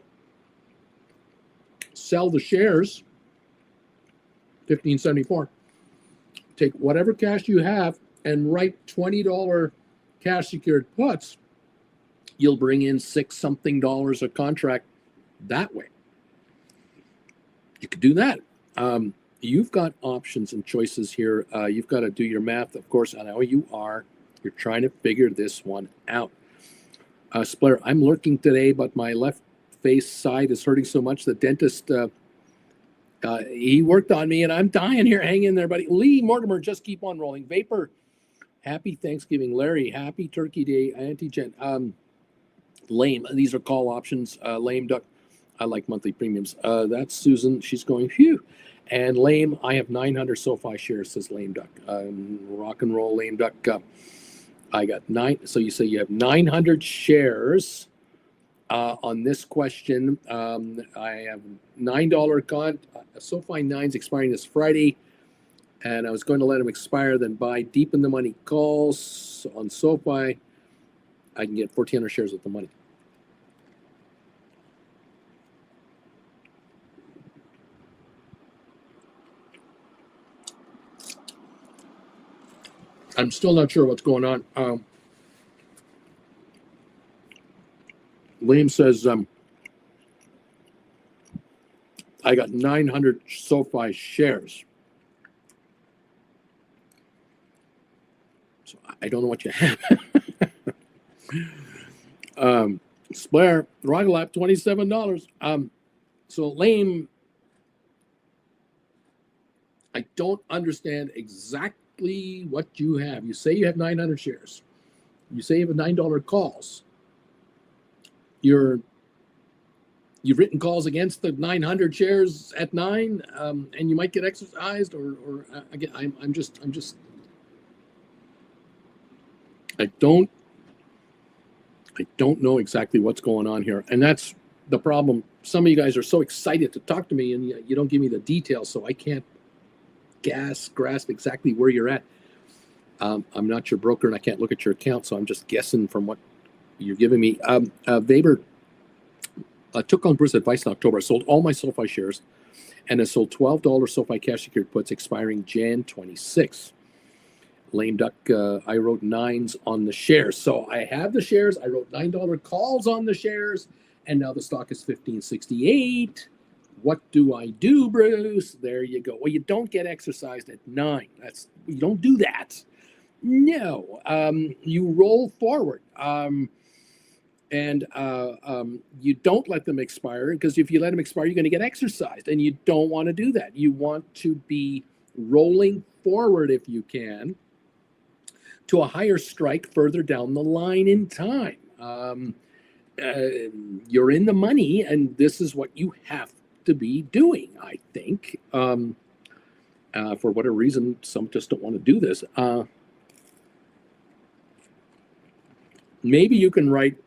sell the shares, $15.74. Take whatever cash you have and write $20 cash secured puts. You'll bring in $6-something a contract that way. You could do that. You've got options and choices here. You've got to do your math, of course. I know you are. You're trying to figure this one out. Splitter, I'm lurking today, but my left face side is hurting so much the dentist He worked on me, and I'm dying here. Hang in there, buddy. Lee Mortimer, just keep on rolling. Vapor, happy Thanksgiving. Larry, happy Turkey Day. Anti-gen. Lame. These are call options. Lame duck. I like monthly premiums. That's Susan. She's going, phew. And lame, I have 900 SoFi shares, says Lame Duck. Rock and roll, Lame Duck. I got 9. So you say you have 900 shares on this question. I have $9 con. SoFi 9's expiring this Friday. And I was going to let them expire, then buy deep in the money calls on SoFi. I can get 1,400 shares with the money. I'm still not sure what's going on. Liam says, I got 900 SoFi shares. So I don't know what you have. Splair, Rogalap, $27. So lame. I don't understand exactly what you have. You say you have 900 shares. You say you have $9 calls. You've written calls against the 900 shares at 9, and you might get exercised, or again, I'm just. I don't know exactly what's going on here, and that's the problem. Some of you guys are so excited to talk to me, and you don't give me the details, so I can't grasp exactly where you're at. I'm not your broker, and I can't look at your account, so I'm just guessing from what you're giving me. Weber took on Bruce's advice in October. I sold all my SoFi shares, and I sold $12 SoFi cash secured puts expiring Jan 26. Lame Duck, I wrote 9s on the shares. So I have the shares. I wrote $9 calls on the shares, and now the stock is $15.68. What do I do, Bruce? There you go. Well, you don't get exercised at 9. You don't do that. No, you roll forward. And you don't let them expire, because if you let them expire, you're going to get exercised, and you don't want to do that. You want to be rolling forward, if you can, to a higher strike further down the line in time. You're in the money, and this is what you have to be doing, I think. For whatever reason, some just don't want to do this. Maybe you can write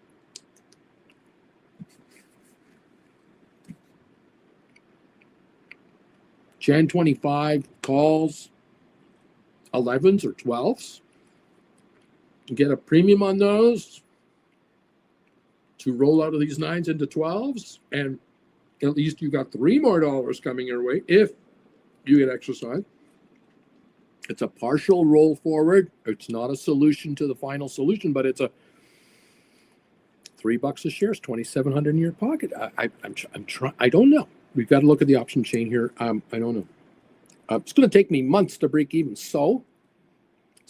Jan 25 calls, 11s or 12s. Get a premium on those to roll out of these 9s into 12s, and at least you got $3 more coming your way if you get exercise. It's a partial roll forward. It's not a solution to the final solution, but it's a $3 a share, is $2,700 in your pocket. I'm trying. I don't know. We've got to look at the option chain here. I don't know. It's going to take me months to break even. So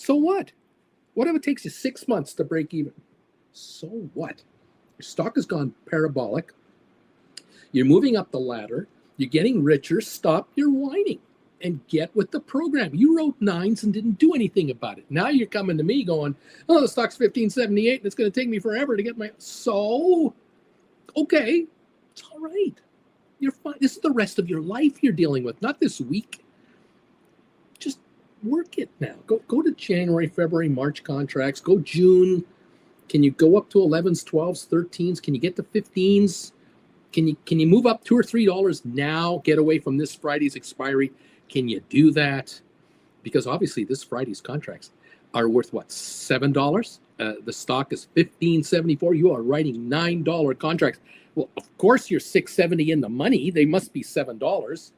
what? What if it takes you 6 months to break even? So what? Your stock has gone parabolic. You're moving up the ladder. You're getting richer. Stop your whining and get with the program. You wrote 9s and didn't do anything about it. Now you're coming to me going, oh, the stock's $15.78 and it's going to take me forever to get my... So, okay, it's all right. You're fine. This is the rest of your life you're dealing with, not this week. Just work it now. Go to January, February, March contracts. Go June. Can you go up to 11s, 12s, 13s? Can you get to 15s? Can you move up $2 or $3 now? Get away from this Friday's expiry. Can you do that? Because obviously this Friday's contracts are worth what, $7? The stock is $15.74. You are writing $9 contracts. Well, of course you're $6.70 in the money. They must be $7.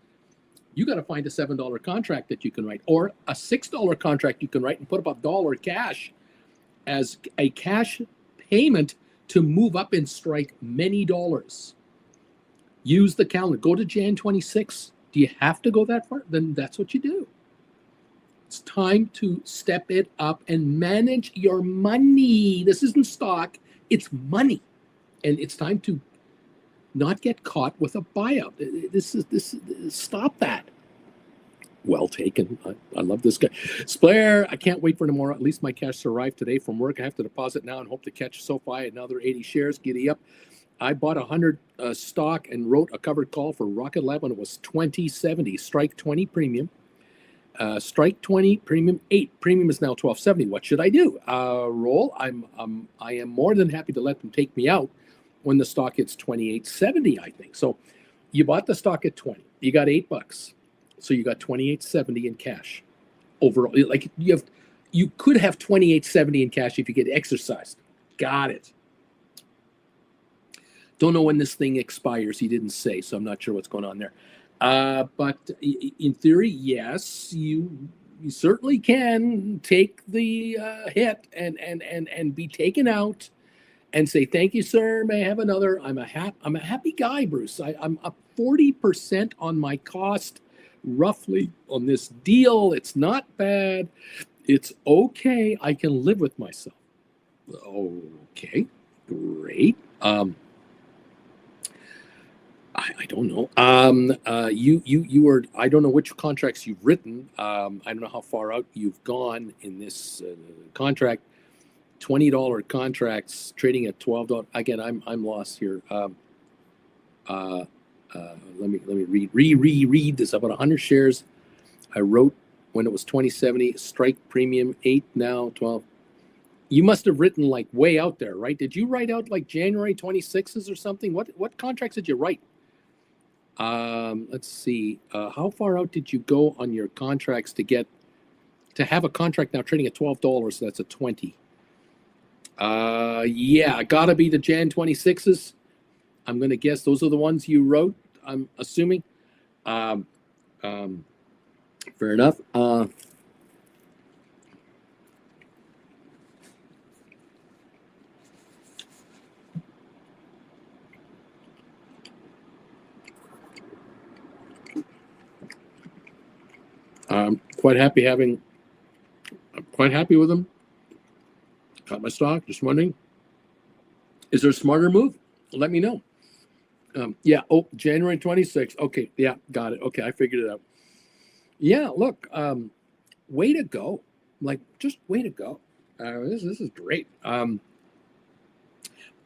You got to find a $7 contract that you can write, or a $6 contract you can write and put up $1 cash as a cash payment to move up and strike many dollars. Use the calendar. Go to Jan 26. Do you have to go that far? Then that's what you do. It's time to step it up and manage your money. This isn't stock. It's money. And it's time to not get caught with a buyout. Stop that. Well taken. I love this guy. Splair, I can't wait for tomorrow. At least my cash arrived today from work. I have to deposit now and hope to catch Sofi another 80 shares. Giddy up. I bought 100 stock and wrote a covered call for Rocket Lab when it was 2070. Strike 20 premium. Strike 20 premium 8. Premium is now 1270. What should I do? Roll. I am more than happy to let them take me out when the stock hits 2870, I think. So you bought the stock at 20. You got $8. So you got 2870 in cash. Overall, like you could have 2870 in cash if you get exercised. Got it. Don't know when this thing expires. He didn't say, so I'm not sure what's going on there. But in theory, yes, you certainly can take the hit and be taken out and say, thank you, sir. May I have another? I'm a happy guy, Bruce. I'm up 40% on my cost, roughly, on this deal. It's not bad. It's okay. I can live with myself. Okay, great. I don't know. You were. I don't know which contracts you've written. I don't know how far out you've gone in this contract. $20 contracts trading at $12. Again, I'm lost here. Let me read this. About 100 shares. I wrote when it was 2070. Strike premium 8 now 12. You must have written like way out there, right? Did you write out like January 26s or something? What contracts did you write? Let's see. How far out did you go on your contracts to have a contract now trading at $12? So that's a 20. Yeah, gotta be the Jan 26s. I'm gonna guess those are the ones you wrote. I'm assuming. Fair enough. I'm quite happy with them. Got my stock. Just wondering, is there a smarter move? Let me know. Yeah. Oh, January 26th. Okay. Yeah. Got it. Okay. I figured it out. Yeah. Look, way to go. Like, just way to go. This is great.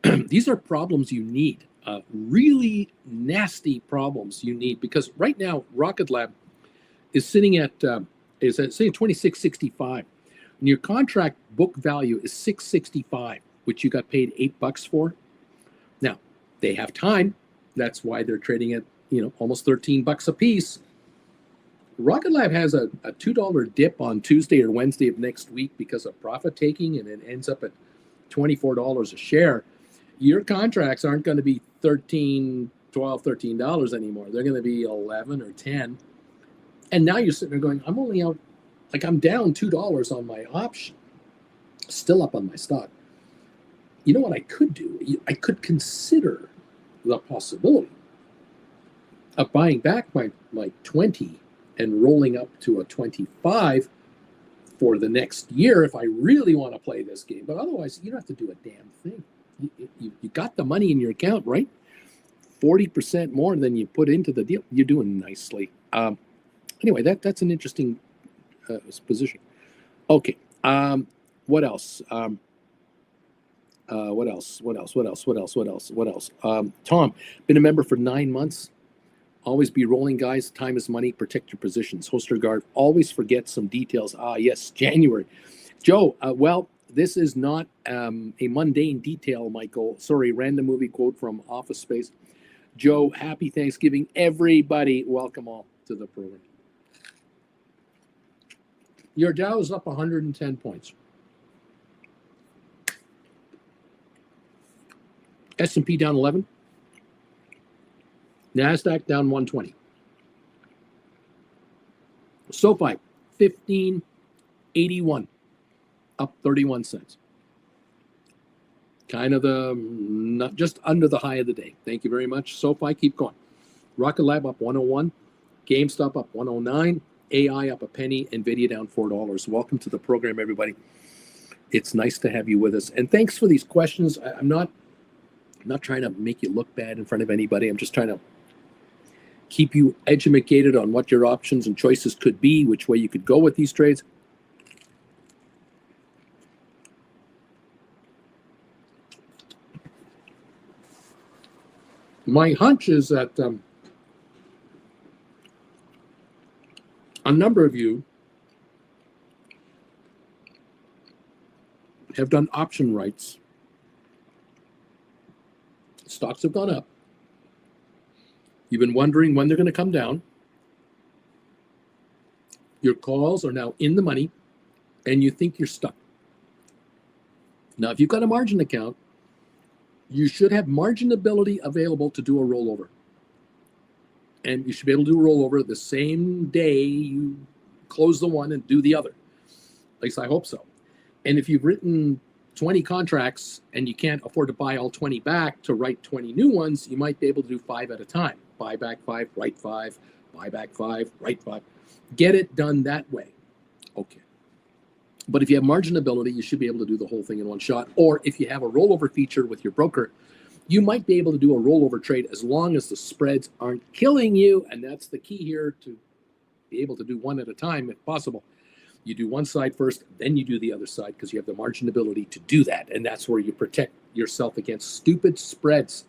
These are problems you need. Really nasty problems you need, because right now Rocket Lab is sitting at saying 2665, and your contract book value is 665, which you got paid $8 for. Now they have time. That's why they're trading at almost $13 a piece. Rocket Lab has a $2 dip on Tuesday or Wednesday of next week because of profit taking, and it ends up at $24 a share. Your contracts aren't going to be $13 anymore. They're going to be 11 or 10. And now you're sitting there going, I'm only out, like I'm down $2 on my option, still up on my stock. You know what I could do? I could consider the possibility of buying back my 20 and rolling up to a 25 for the next year if I really want to play this game. But otherwise, you don't have to do a damn thing. You got the money in your account, right? 40% more than you put into the deal. You're doing nicely. Anyway, that's an interesting position. Okay. What else? What else? Tom, been a member for 9 months. Always be rolling, guys. Time is money. Protect your positions. Hoster guard. Always forget some details. Yes, January. Joe, well, this is not a mundane detail, Michael. Sorry, random movie quote from Office Space. Joe, happy Thanksgiving, everybody. Welcome all to the program. Your Dow is up 110 points. S&P down 11. NASDAQ down 120. Sofi, 1581, up 31 cents. Kind of not just under the high of the day. Thank you very much. Sofi, keep going. Rocket Lab up 101. GameStop up 109. AI up a penny. NVIDIA down $4. Welcome to the program, everybody. It's nice to have you with us. And thanks for these questions. I'm not I'm not trying to make you look bad in front of anybody. I'm just trying to keep you educated on what your options and choices could be, which way you could go with these trades. My hunch is that a number of you have done option rights. Stocks have gone up. You've been wondering when they're going to come down. Your calls are now in the money, and you think you're stuck. Now, if you've got a margin account, you should have margin ability available to do a rollover. And you should be able to do a rollover the same day you close the one and do the other. At least I hope so. And if you've written 20 contracts and you can't afford to buy all 20 back to write 20 new ones, you might be able to do 5 at a time. Buy back 5, write 5, buy back 5, write 5. Get it done that way. Okay. But if you have margin ability, you should be able to do the whole thing in one shot. Or if you have a rollover feature with your broker, you might be able to do a rollover trade as long as the spreads aren't killing you. And that's the key here, to be able to do one at a time if possible. You do one side first, then you do the other side, because you have the margin ability to do that. And that's where you protect yourself against stupid spreads,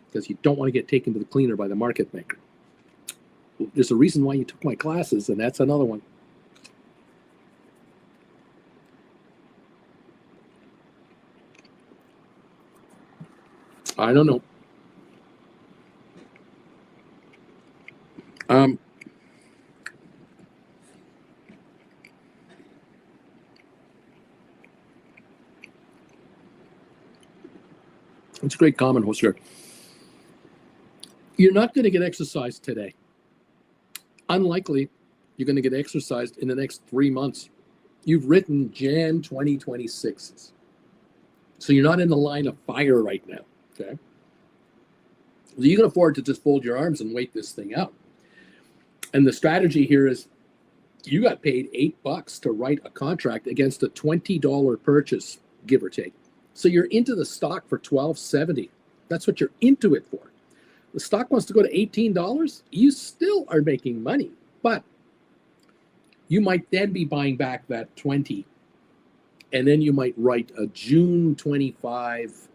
because you don't want to get taken to the cleaner by the market maker. There's a reason why you took my classes, and that's another one. I don't know. It's a great comment, host here. You're not going to get exercised today. Unlikely you're going to get exercised in the next 3 months. You've written Jan 2026. So you're not in the line of fire right now. Okay. So you can afford to just fold your arms and wait this thing out. And the strategy here is you got paid $8 to write a contract against a $20 purchase, give or take. So you're into the stock for $12.70. That's what you're into it for. The stock wants to go to $18. You still are making money, but you might then be buying back that 20, and then you might write a June 25,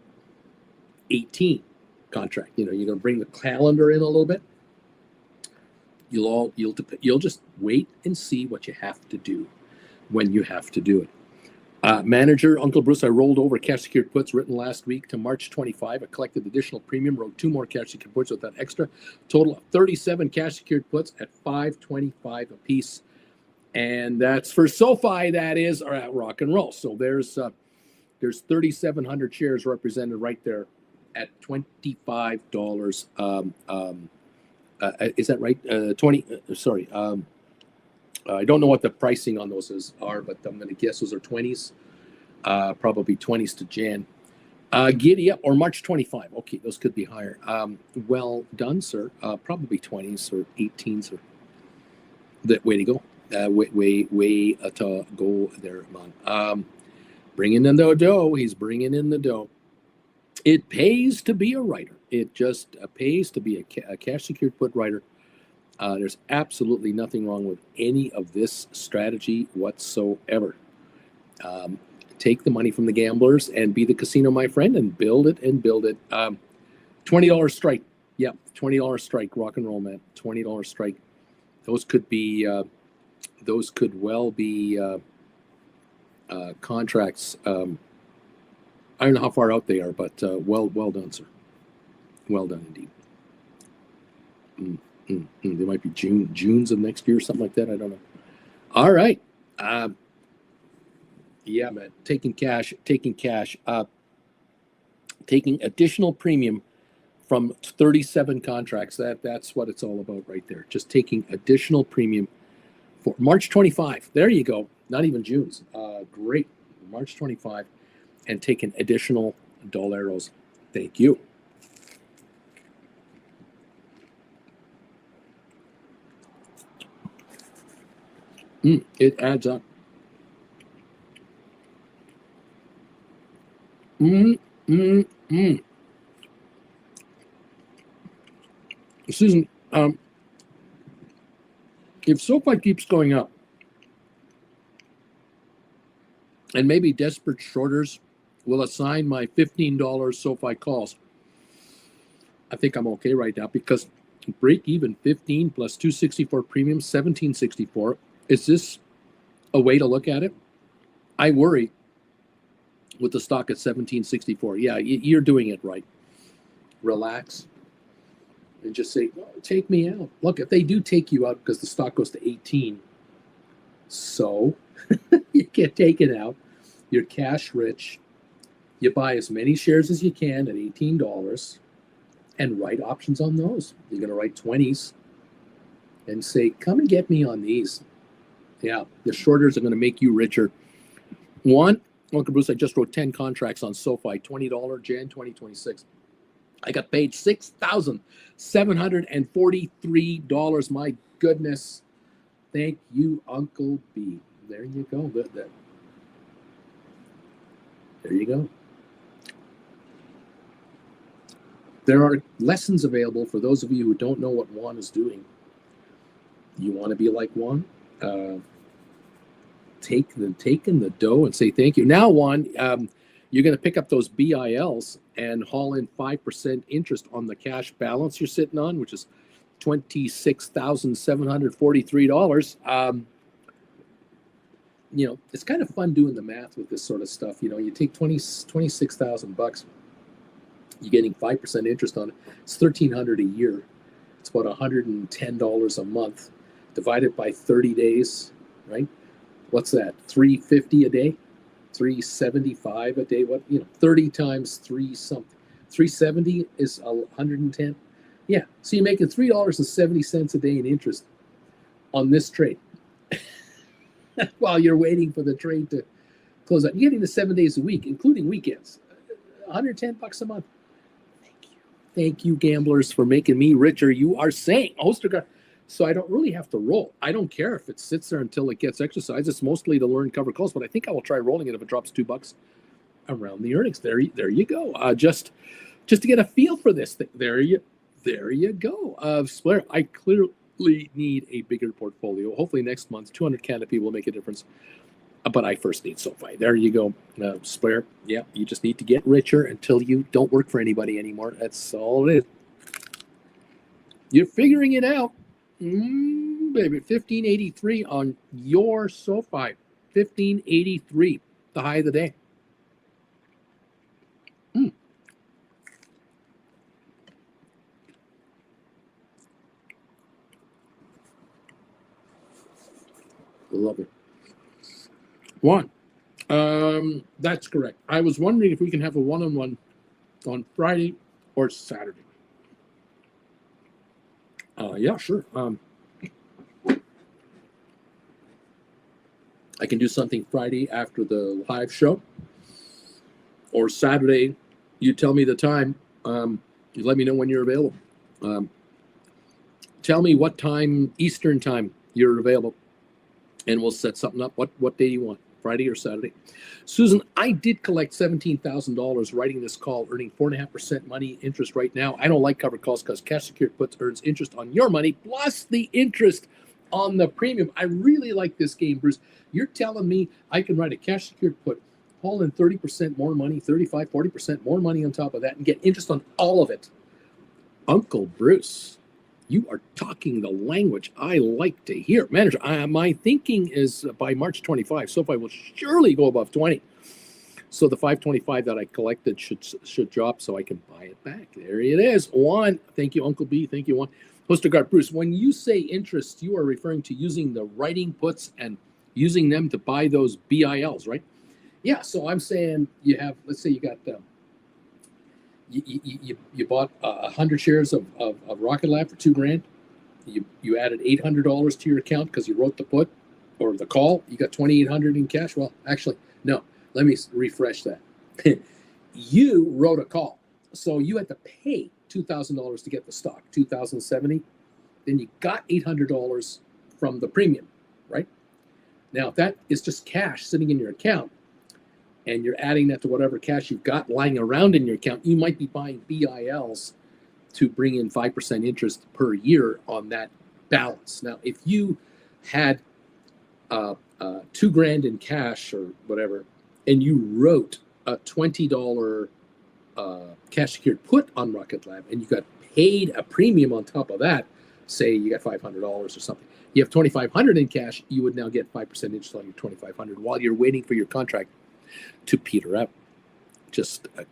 18 contract. You know, you're going to bring the calendar in a little bit. You'll just wait and see what you have to do when you have to do it. Manager, Uncle Bruce, I rolled over cash secured puts written last week to March 25. I collected additional premium, wrote 2 more cash secured puts with that extra. Total of 37 cash secured puts at $5.25 a piece. And that's for Sofi, that is, or at rock and roll. So there's 3,700 shares represented right there at $25. Is that right? 20. Sorry. I don't know what the pricing on those are, but I'm going to guess those are 20s. Probably 20s to Jan. Giddy up, or March 25. Okay, those could be higher. Well done, sir. Probably 20s or 18s. Or the way to go. Way to go there, man. Bringing in the dough. He's bringing in the dough. It pays to be a writer. It just pays to be a cash secured put writer. There's absolutely nothing wrong with any of this strategy whatsoever. Take the money from the gamblers and be the casino, my friend, and build it and build it. $20 strike. Yeah, $20 strike, rock and roll, man. $20 strike. Those could be, those could well be contracts. I don't know how far out they are, but well done, sir. Well done indeed. They might be Junes of next year or something like that. I don't know. All right. Yeah, man. Taking cash, taking additional premium from 37 contracts. That's what it's all about right there. Just taking additional premium for March 25. There you go. Not even June's. Great. March 25, and taking additional dollaros. Thank you. It adds up. Susan, if SoFi keeps going up, and maybe desperate shorters will assign my $15 SoFi calls, I think I'm okay right now, because break even 15 plus 264 premium, 1764. Is this a way to look at it? I worry with the stock at 1764. Yeah, you're doing it right. Relax and just say, well, take me out. Look, if they do take you out because the stock goes to 18, so you get taken out. You're cash rich. You buy as many shares as you can at $18 and write options on those. You're going to write 20s and say, come and get me on these. Yeah, the shorters are going to make you richer. One, Uncle Bruce, I just wrote 10 contracts on SoFi, $20 Jan 2026. I got paid $6,743. My goodness. Thank you, Uncle B. There you go. There you go. There are lessons available for those of you who don't know what Juan is doing. You want to be like Juan? Take in the dough and say thank you. Now, Juan, you're going to pick up those BILs and haul in 5% interest on the cash balance you're sitting on, which is $26,743. It's kind of fun doing the math with this sort of stuff. You take $26,000, you're getting 5% interest on it. It's $1,300 a year. It's about $110 a month, divided by 30 days, right? What's that? $350 a day, $375 a day. 30 times 3 something. 370 is 110. Yeah, so you're making $3.70 a day in interest on this trade while you're waiting for the trade to close out. You're getting the 7 days a week, including weekends. $110 a month. Thank you, gamblers, for making me richer. You are saying, Ostergaard. So I don't really have to roll. I don't care if it sits there until it gets exercised. It's mostly to learn cover calls, but I think I will try rolling it if it drops $2 around the earnings. There you go. Just to get a feel for this thing. There you go. Splair, I clearly need a bigger portfolio. Hopefully next month, 200 canopy will make a difference. But I first need SoFi. There you go. Splair, yeah, you just need to get richer until you don't work for anybody anymore. That's all it is. You're figuring it out. Baby, 1583 on your SoFi. 1583, the high of the day. Love it. One. That's correct. I was wondering if we can have a one-on-one on Friday or Saturday. Yeah, sure. I can do something Friday after the live show, or Saturday. You tell me the time. You let me know when you're available. Tell me what time, Eastern time, you're available, and we'll set something up. What day do you want? Friday or Saturday? Susan, I did collect $17,000 writing this call, earning 4.5% money interest right now. I don't like covered calls because cash secured puts earns interest on your money plus the interest on the premium. I really like this game, Bruce. You're telling me I can write a cash secured put, haul in 30% more money, 35, 40% more money on top of that, and get interest on all of it. Uncle Bruce, you are talking the language I like to hear. Manager, my thinking is by March 25, SoFi will surely go above 20. So the 525 that I collected should drop so I can buy it back. There it is. Juan, thank you, Uncle B. Thank you, Juan. Ostergaard, Bruce, when you say interest, you are referring to using the writing puts and using them to buy those BILs, right? Yeah, so I'm saying you have, let's say you got... You bought 100 shares of Rocket Lab for $2,000. You added $800 to your account because you wrote the put or the call. You got $2,800 in cash. Well, actually, no. Let me refresh that. You wrote a call, so you had to pay $2,000 to get the stock, $2,070. Then you got $800 from the premium, right? Now, if that is just cash sitting in your account, and you're adding that to whatever cash you've got lying around in your account, you might be buying BILs to bring in 5% interest per year on that balance. Now, if you had $2,000 in cash or whatever, and you wrote a $20 cash secured put on Rocket Lab, and you got paid a premium on top of that, say you got $500 or something, you have $2,500 in cash, you would now get 5% interest on your $2,500 while you're waiting for your contract to peter out. Just a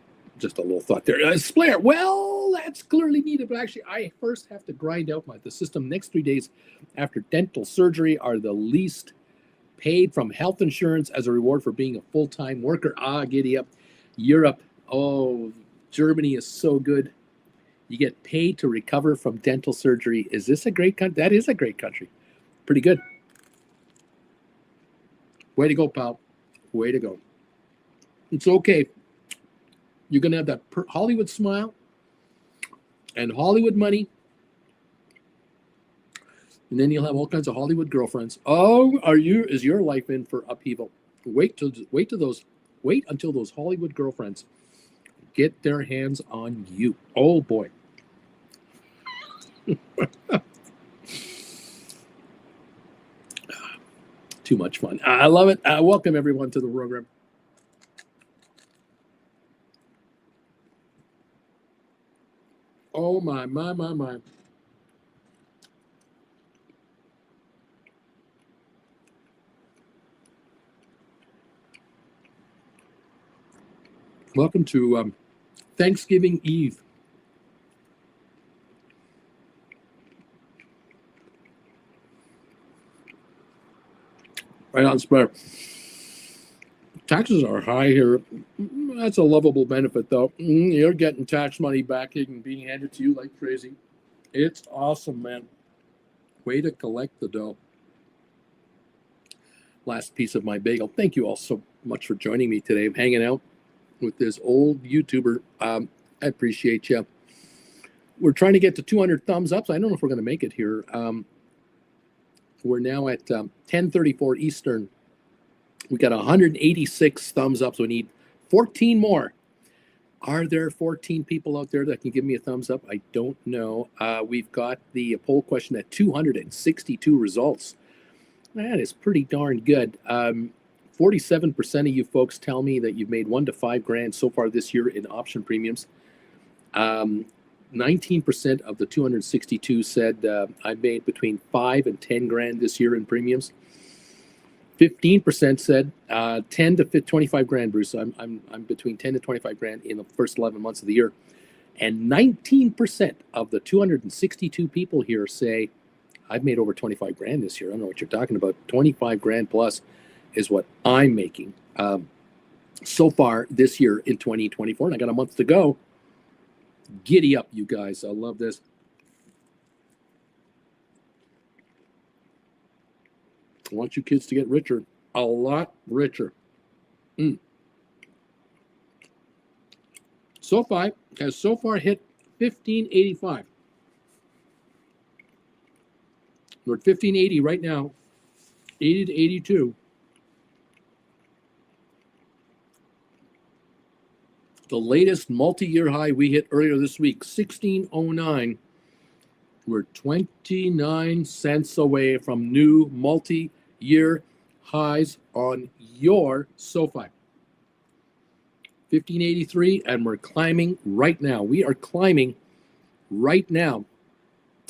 little thought there. Splair, well, that's clearly needed, but actually I first have to grind out the system. Next 3 days after dental surgery are the least paid from health insurance as a reward for being a full-time worker. Giddy up. Europe, Germany is so good. You get paid to recover from dental surgery. Is this a great country? That is a great country. Pretty good. Way to go, pal. Way to go. It's okay. You're going to have that Hollywood smile and Hollywood money. And then you'll have all kinds of Hollywood girlfriends. Is your life in for upheaval? Wait until those Hollywood girlfriends get their hands on you. Oh boy. Too much fun. I love it. Welcome everyone to the program. Oh my. Welcome to Thanksgiving Eve. Right on, Splair. Taxes are high here. That's a lovable benefit, though. You're getting tax money back and being handed to you like crazy. It's awesome, man. Way to collect the dough. Last piece of my bagel. Thank you all so much for joining me today. I'm hanging out with this old YouTuber. I appreciate you. We're trying to get to 200 thumbs up. So I don't know if we're going to make it here. We're now at 10:34 Eastern. We got 186 thumbs up, so we need 14 more. Are there 14 people out there that can give me a thumbs up? I don't know. We've got the poll question at 262 results. That is pretty darn good. 47% of you folks tell me that you've made $1 to $5 grand so far this year in option premiums. 19% of the 262 said I made between 5 and 10 grand this year in premiums. 15% said 10 to 25 grand, Bruce. I'm between 10 to 25 grand in the first 11 months of the year. And 19% of the 262 people here say I've made over 25 grand this year. I don't know what you're talking about. 25 grand plus is what I'm making so far this year in 2024. And I got a month to go. Giddy up, you guys. I love this. I want you kids to get richer. A lot richer. Sofi has so far hit 1585. We're at 1580 right now. 80 to 82. The latest multi-year high we hit earlier this week, 1609. We're 29 cents away from new multi-year highs on your SoFi. 1583, and we're climbing right now. We are climbing right now.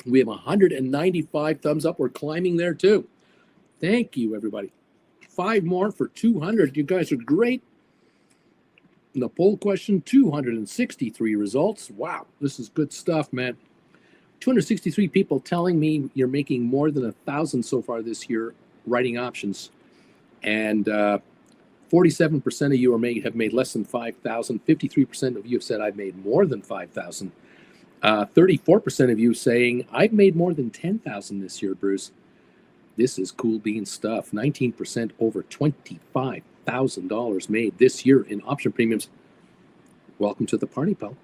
We have 195 thumbs up. We're climbing there too. Thank you, everybody. 5 more for 200. You guys are great. And the poll question, 263 results. Wow, this is good stuff, man. 263 people telling me you're making more than 1,000 so far this year writing options. And 47% of you have made less than 5,000. 53% of you have said I've made more than 5,000. 34% of you saying I've made more than 10,000 this year, Bruce. This is cool bean stuff. 19% over $25,000 made this year in option premiums. Welcome to the party, pal.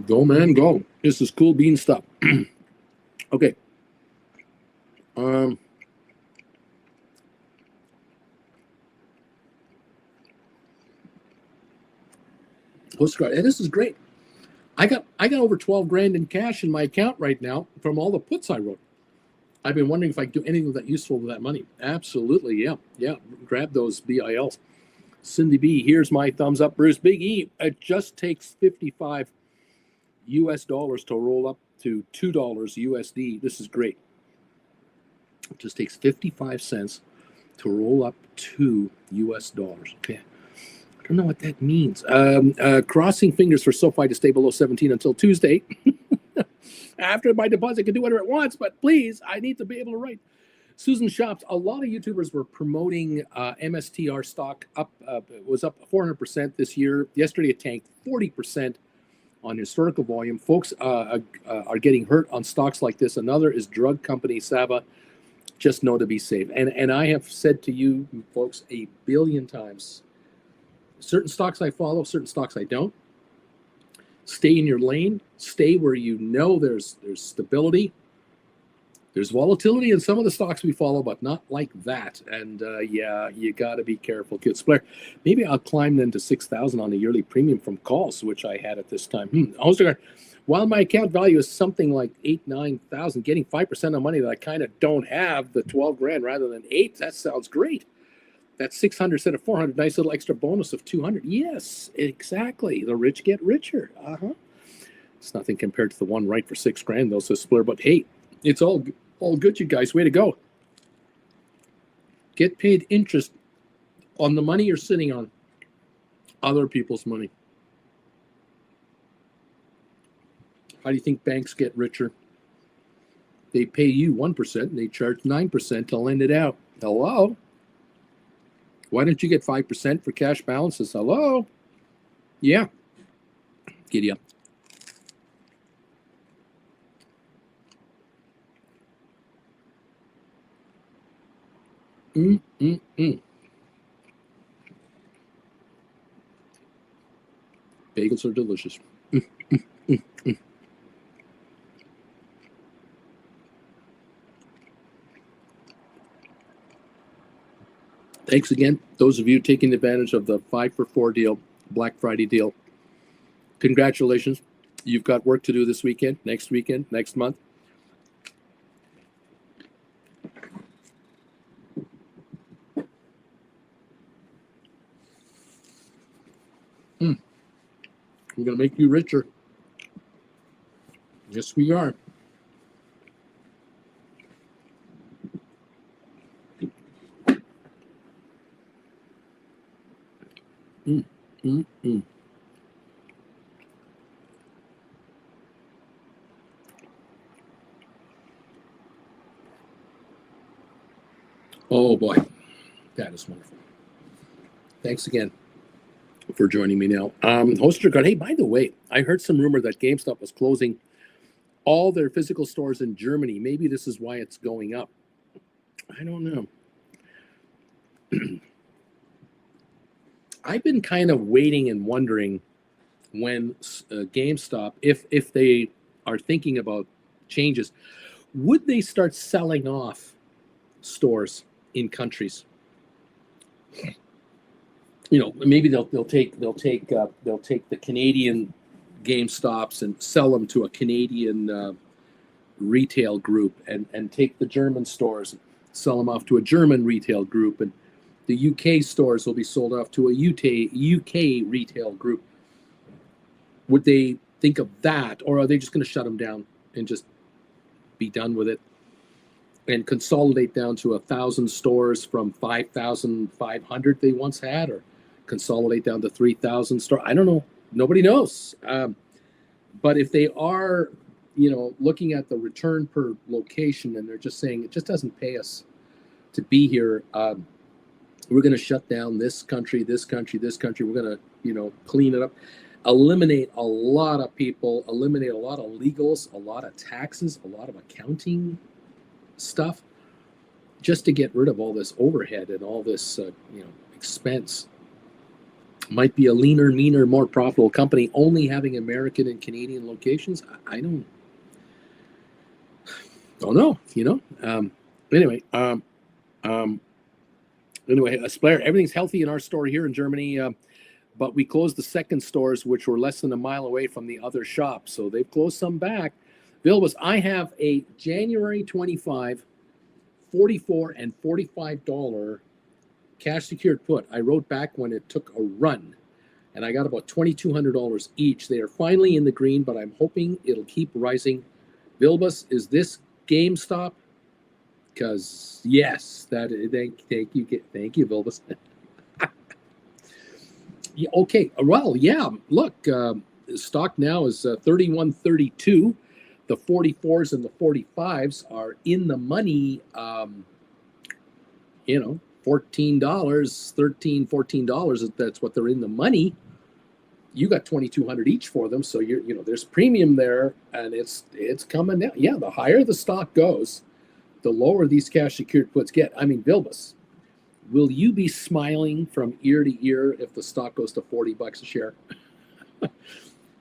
Go, man, go. This is cool bean stuff. Okay. Postcard. And this is great. I got over 12 grand in cash in my account right now from all the puts I wrote. I've been wondering if I could do anything that useful with that money. Absolutely, yeah. Grab those BILs. Cindy B, here's my thumbs up. Bruce Big E, it just takes $55 US dollars to roll up to $2 USD. This is great. It just takes 55 cents to roll up to US dollars. Okay. I don't know what that means. Crossing fingers for Sofi to stay below 17 until Tuesday. After my deposit can do whatever it wants, but please, I need to be able to write. Susan Shops, a lot of YouTubers were promoting MSTR stock up. It was up 400% this year. Yesterday it tanked 40% on historical volume. Folks are getting hurt on stocks like this. Another is drug company Sava. Just know to be safe. And I have said to you folks a billion times, certain stocks I follow, certain stocks I don't. Stay in your lane. Stay where you know there's stability. There's volatility in some of the stocks we follow, but not like that. And you got to be careful, kids. Blair, maybe I'll climb then to 6,000 on a yearly premium from calls, which I had at this time. While my account value is something like 8,000-9,000, getting 5% of money that I kind of don't have, the 12 grand rather than 8, that sounds great. That's 600 instead of 400. Nice little extra bonus of 200. Yes, exactly. The rich get richer. It's nothing compared to the one right for 6 grand, though, says Splur. But hey, it's all good, you guys. Way to go. Get paid interest on the money you're sitting on. Other people's money. How do you think banks get richer? They pay you 1% and they charge 9% to lend it out. Hello? Why don't you get 5% for cash balances? Hello? Yeah. Giddy up. Bagels are delicious. Thanks again, those of you taking advantage of the 5-for-4 deal, Black Friday deal. Congratulations. You've got work to do this weekend, next month. We're going to make you richer. Yes, we are. Oh boy, that is wonderful. Thanks again for joining me now. Hoster got, hey, by the way, I heard some rumor that GameStop was closing all their physical stores in Germany. Maybe this is why it's going up. I don't know. I've been kind of waiting and wondering when GameStop, if they are thinking about changes, would they start selling off stores in countries? You know, maybe they'll take the Canadian GameStops and sell them to a Canadian retail group, and take the German stores and sell them off to a German retail group, and the UK stores will be sold off to a UK retail group. Would they think of that, or are they just going to shut them down and just be done with it and consolidate down to 1,000 stores from 5,500 they once had, or consolidate down to 3,000 stores? I don't know. Nobody knows. But if they are, looking at the return per location, and they're just saying it just doesn't pay us to be here, we're going to shut down this country. We're going to, clean it up, eliminate a lot of people, eliminate a lot of legals, a lot of taxes, a lot of accounting stuff, just to get rid of all this overhead and all this, expense. Might be a leaner, meaner, more profitable company, only having American and Canadian locations. I don't know, Anyway, Splair, everything's healthy in our store here in Germany. but we closed the second stores, which were less than a mile away from the other shop. So they've closed some back. Vilbus, I have a January 25, $44 and $45 cash secured put. I wrote back when it took a run, and I got about $2,200 each. They are finally in the green, but I'm hoping it'll keep rising. Vilbus, is this GameStop? Because yes, thank you, Vilbus. Yeah, okay, well, yeah. Look, stock now is 31.32. The 44s and the 45s are in the money. $14, $14. That's what they're in the money. You got 2,200 each for them, so there's premium there, and it's coming down. Yeah, the higher the stock goes, the lower these cash secured puts get. I mean, Vilbus, will you be smiling from ear to ear if the stock goes to $40 a share?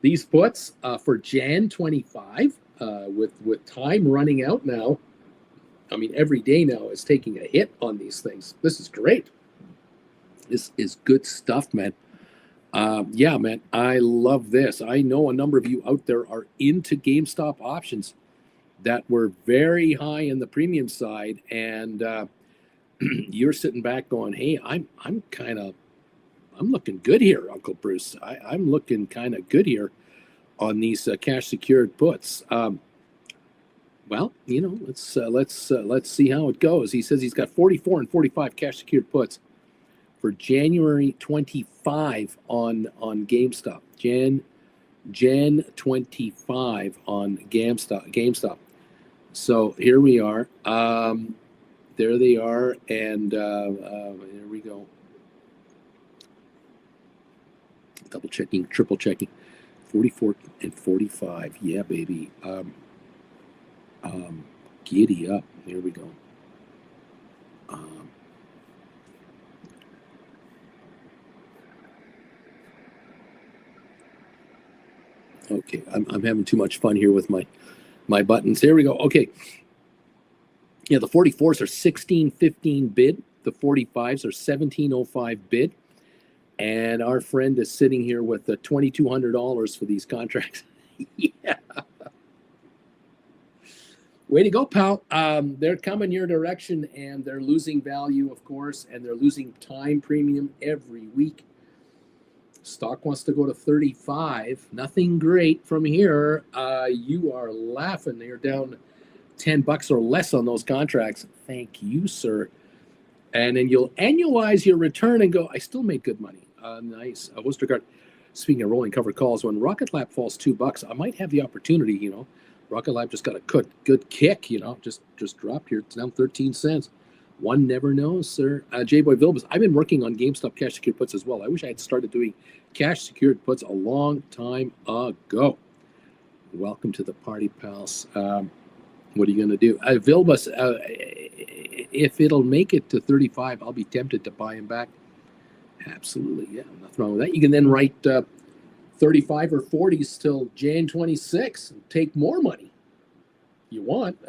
These puts for Jan 25, with time running out now. I mean, every day now is taking a hit on these things. This is great. This is good stuff, man. Yeah, man, I love this. I know a number of you out there are into GameStop options that were very high in the premium side, and you're sitting back going, "Hey, I'm looking good here, Uncle Bruce. I'm looking kind of good here on these cash secured puts." Well, let's see how it goes. He says he's got 44 and 45 cash secured puts for January 25 on GameStop. Jan 25 on GameStop. So here we are. There they are, and there we go. Double checking, triple checking. 44 and 45. Yeah, baby. Giddy up. Here we go. Okay, I'm having too much fun here with my buttons. Here we go. Okay. Yeah, the 44s are 16.15 bid. The 45s are 17.05 bid. And our friend is sitting here with the $2,200 for these contracts. Yeah. Way to go, pal. They're coming your direction, and they're losing value, of course, and they're losing time premium every week. Stock wants to go to 35. Nothing great from here. You are laughing. You're down $10 or less on those contracts. Thank you, sir. And then you'll annualize your return and go, I still made good money. Nice. Westergaard, speaking of rolling covered calls, when Rocket Lab falls $2, I might have the opportunity, Rocket Lab just got a good kick, just dropped here. It's down 13 cents. One never knows, sir. J-Boy Vilbus, I've been working on GameStop cash secured puts as well. I wish I had started doing cash secured puts a long time ago. Welcome to the party, pals. What are you going to do? Vilbus, if it'll make it to 35, I'll be tempted to buy him back. Absolutely, yeah, nothing wrong with that. You can then write 35 or 40s till Jan 26 and take more money. You want.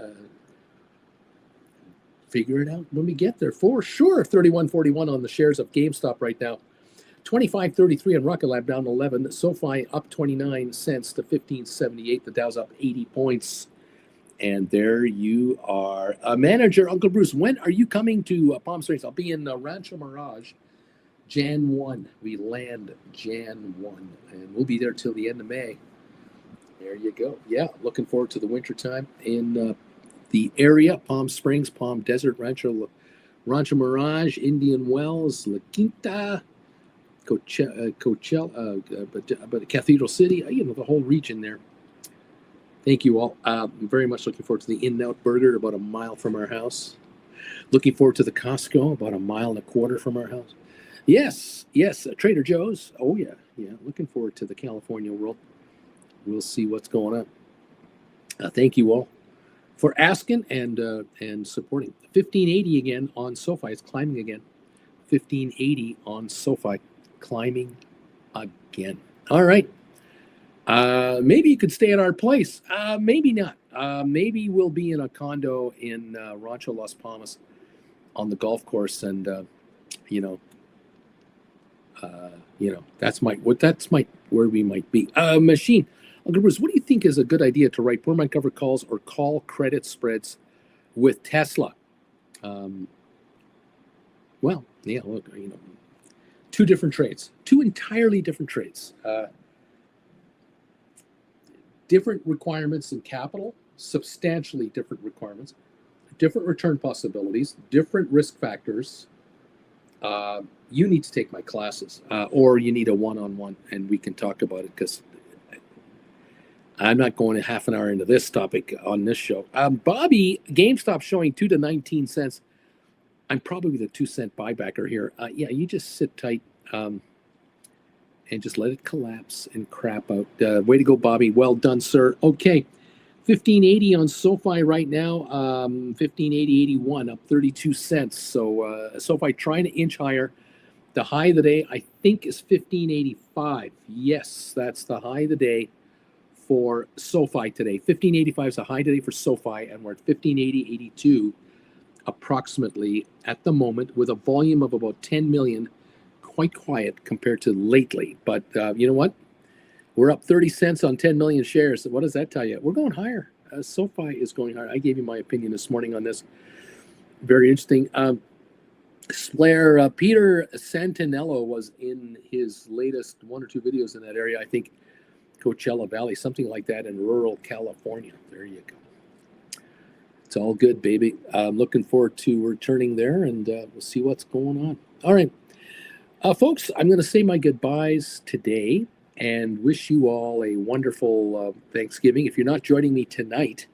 Figure it out when we get there. For sure, 31.41 on the shares of GameStop right now. 25.33 on Rocket Lab, down 11. SoFi up 29 cents to 15.78. The Dow's up 80 points. And there you are. Manager, Uncle Bruce, when are you coming to Palm Springs? I'll be in Rancho Mirage, Jan 1. We land Jan 1. And we'll be there till the end of May. There you go. Yeah, looking forward to the wintertime in the area. Palm Springs, Palm Desert, Rancho Mirage, Indian Wells, La Quinta, Coachella, but Cathedral City, the whole region there. Thank you all. I'm very much looking forward to the In-N-Out Burger about a mile from our house. Looking forward to the Costco about a mile and a quarter from our house. Yes, Trader Joe's. Oh, yeah. Looking forward to the California world. We'll see what's going on. Thank you all for asking and supporting. 1580 again on SoFi. It's climbing again. 1580 on SoFi. Climbing again. All right. Maybe you could stay at our place. Maybe not. Maybe we'll be in a condo in Rancho Las Palmas on the golf course, and That's where we might be. Machine. Uncle Bruce, what do you think is a good idea to write permanent cover calls or call credit spreads with Tesla? Look, two different trades, two entirely different trades, different requirements in capital, substantially different requirements, different return possibilities, different risk factors. You need to take my classes, or you need a one-on-one, and we can talk about it, because I'm not going a half an hour into this topic on this show. Bobby, GameStop showing 2 to 19 cents. I'm probably the 2-cent buybacker here. You just sit tight and just let it collapse and crap out. Way to go, Bobby. Well done, sir. Okay, 1580 on SoFi right now. 1580.81, up 32 cents. So SoFi trying to inch higher. The high of the day, I think, is 1585. Yes, that's the high of the day for SoFi today. 1585 is the high today for SoFi, and we're at 1580.82 approximately at the moment, with a volume of about 10 million. Quite quiet compared to lately, but you know what? We're up 30 cents on 10 million shares. What does that tell you? We're going higher. SoFi is going higher. I gave you my opinion this morning on this. Very interesting. Peter Santinello was in his latest 1 or 2 videos in that area. I think Coachella Valley, something like that, in rural California. There you go. It's all good, baby. I'm looking forward to returning there, and we'll see what's going on. All right. Folks, I'm going to say my goodbyes today and wish you all a wonderful Thanksgiving. If you're not joining me tonight,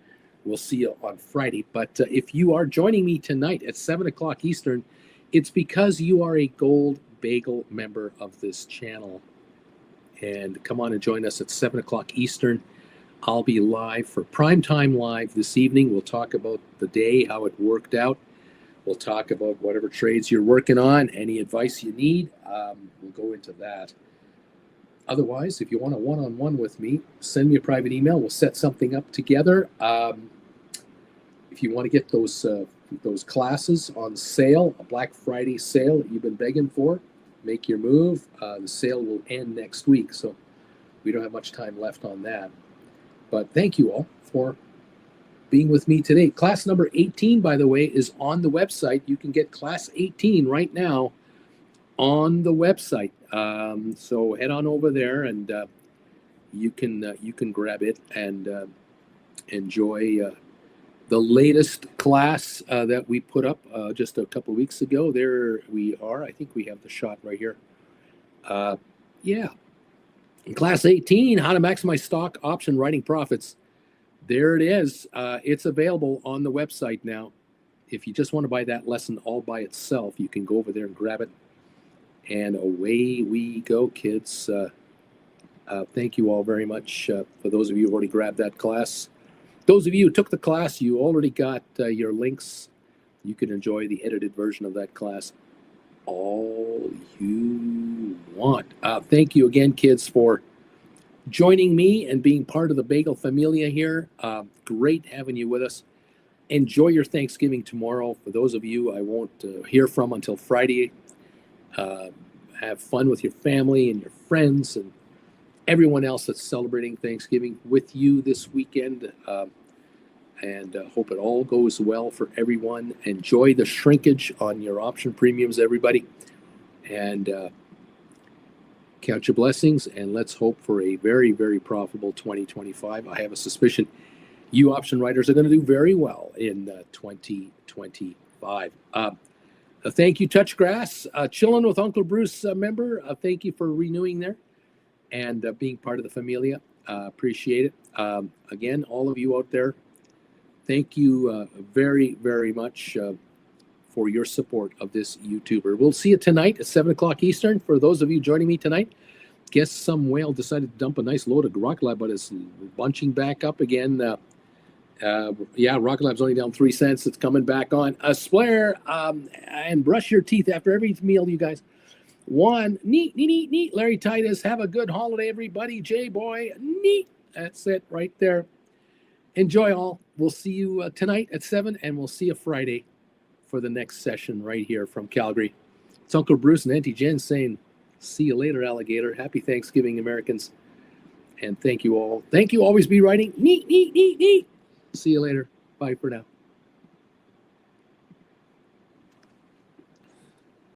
we'll see you on Friday. But if you are joining me tonight at 7 o'clock Eastern, it's because you are a Gold Bagel member of this channel. And come on and join us at 7 o'clock Eastern. I'll be live for Primetime Live this evening. We'll talk about the day, how it worked out. We'll talk about whatever trades you're working on, any advice you need. We'll go into that. Otherwise, if you want a one-on-one with me, send me a private email. We'll set something up together. If you want to get those classes on sale, a Black Friday sale that you've been begging for, make your move. The sale will end next week, so we don't have much time left on that. But thank you all for being with me today. Class number 18, by the way, is on the website. You can get class 18 right now on the website. So head on over there, and you can grab it and enjoy the latest class that we put up just a couple weeks ago. There we are. I think we have the shot right here. Class 18, how to maximize stock option writing profits. There it is. It's available on the website now. If you just want to buy that lesson all by itself, you can go over there and grab it. And away we go, kids. Thank you all very much. For those of you who already grabbed that class. Those of you who took the class, you already got your links. You can enjoy the edited version of that class all you want. Thank you again, kids, for joining me and being part of the Bagel Familia here. Great having you with us. Enjoy your Thanksgiving tomorrow. For those of you I won't hear from until Friday, have fun with your family and your friends and everyone else that's celebrating Thanksgiving with you this weekend. And hope it all goes well for everyone. Enjoy the shrinkage on your option premiums, everybody. And count your blessings, and let's hope for a very, very profitable 2025. I have a suspicion you option writers are going to do very well in 2025. Thank you, Touchgrass. Chilling with Uncle Bruce member. Thank you for renewing there and being part of the Familia. Appreciate it. Again, all of you out there, thank you very, very much for your support of this YouTuber. We'll see you tonight at 7 o'clock Eastern. For those of you joining me tonight, guess some whale decided to dump a nice load of Rocket Lab, but it's bunching back up again. Rocket Lab's only down 3 cents. It's coming back on. Splair, and brush your teeth after every meal, you guys. One, neat. Larry Titus, have a good holiday, everybody. J-Boy, neat. That's it right there. Enjoy all. We'll see you tonight at 7, and we'll see you Friday for the next session right here from Calgary. It's Uncle Bruce and Auntie Jen saying See you later, alligator. Happy Thanksgiving, Americans. And thank you all. Thank you. Always be writing. Neat, neat, neat, neat. See you later. Bye for now.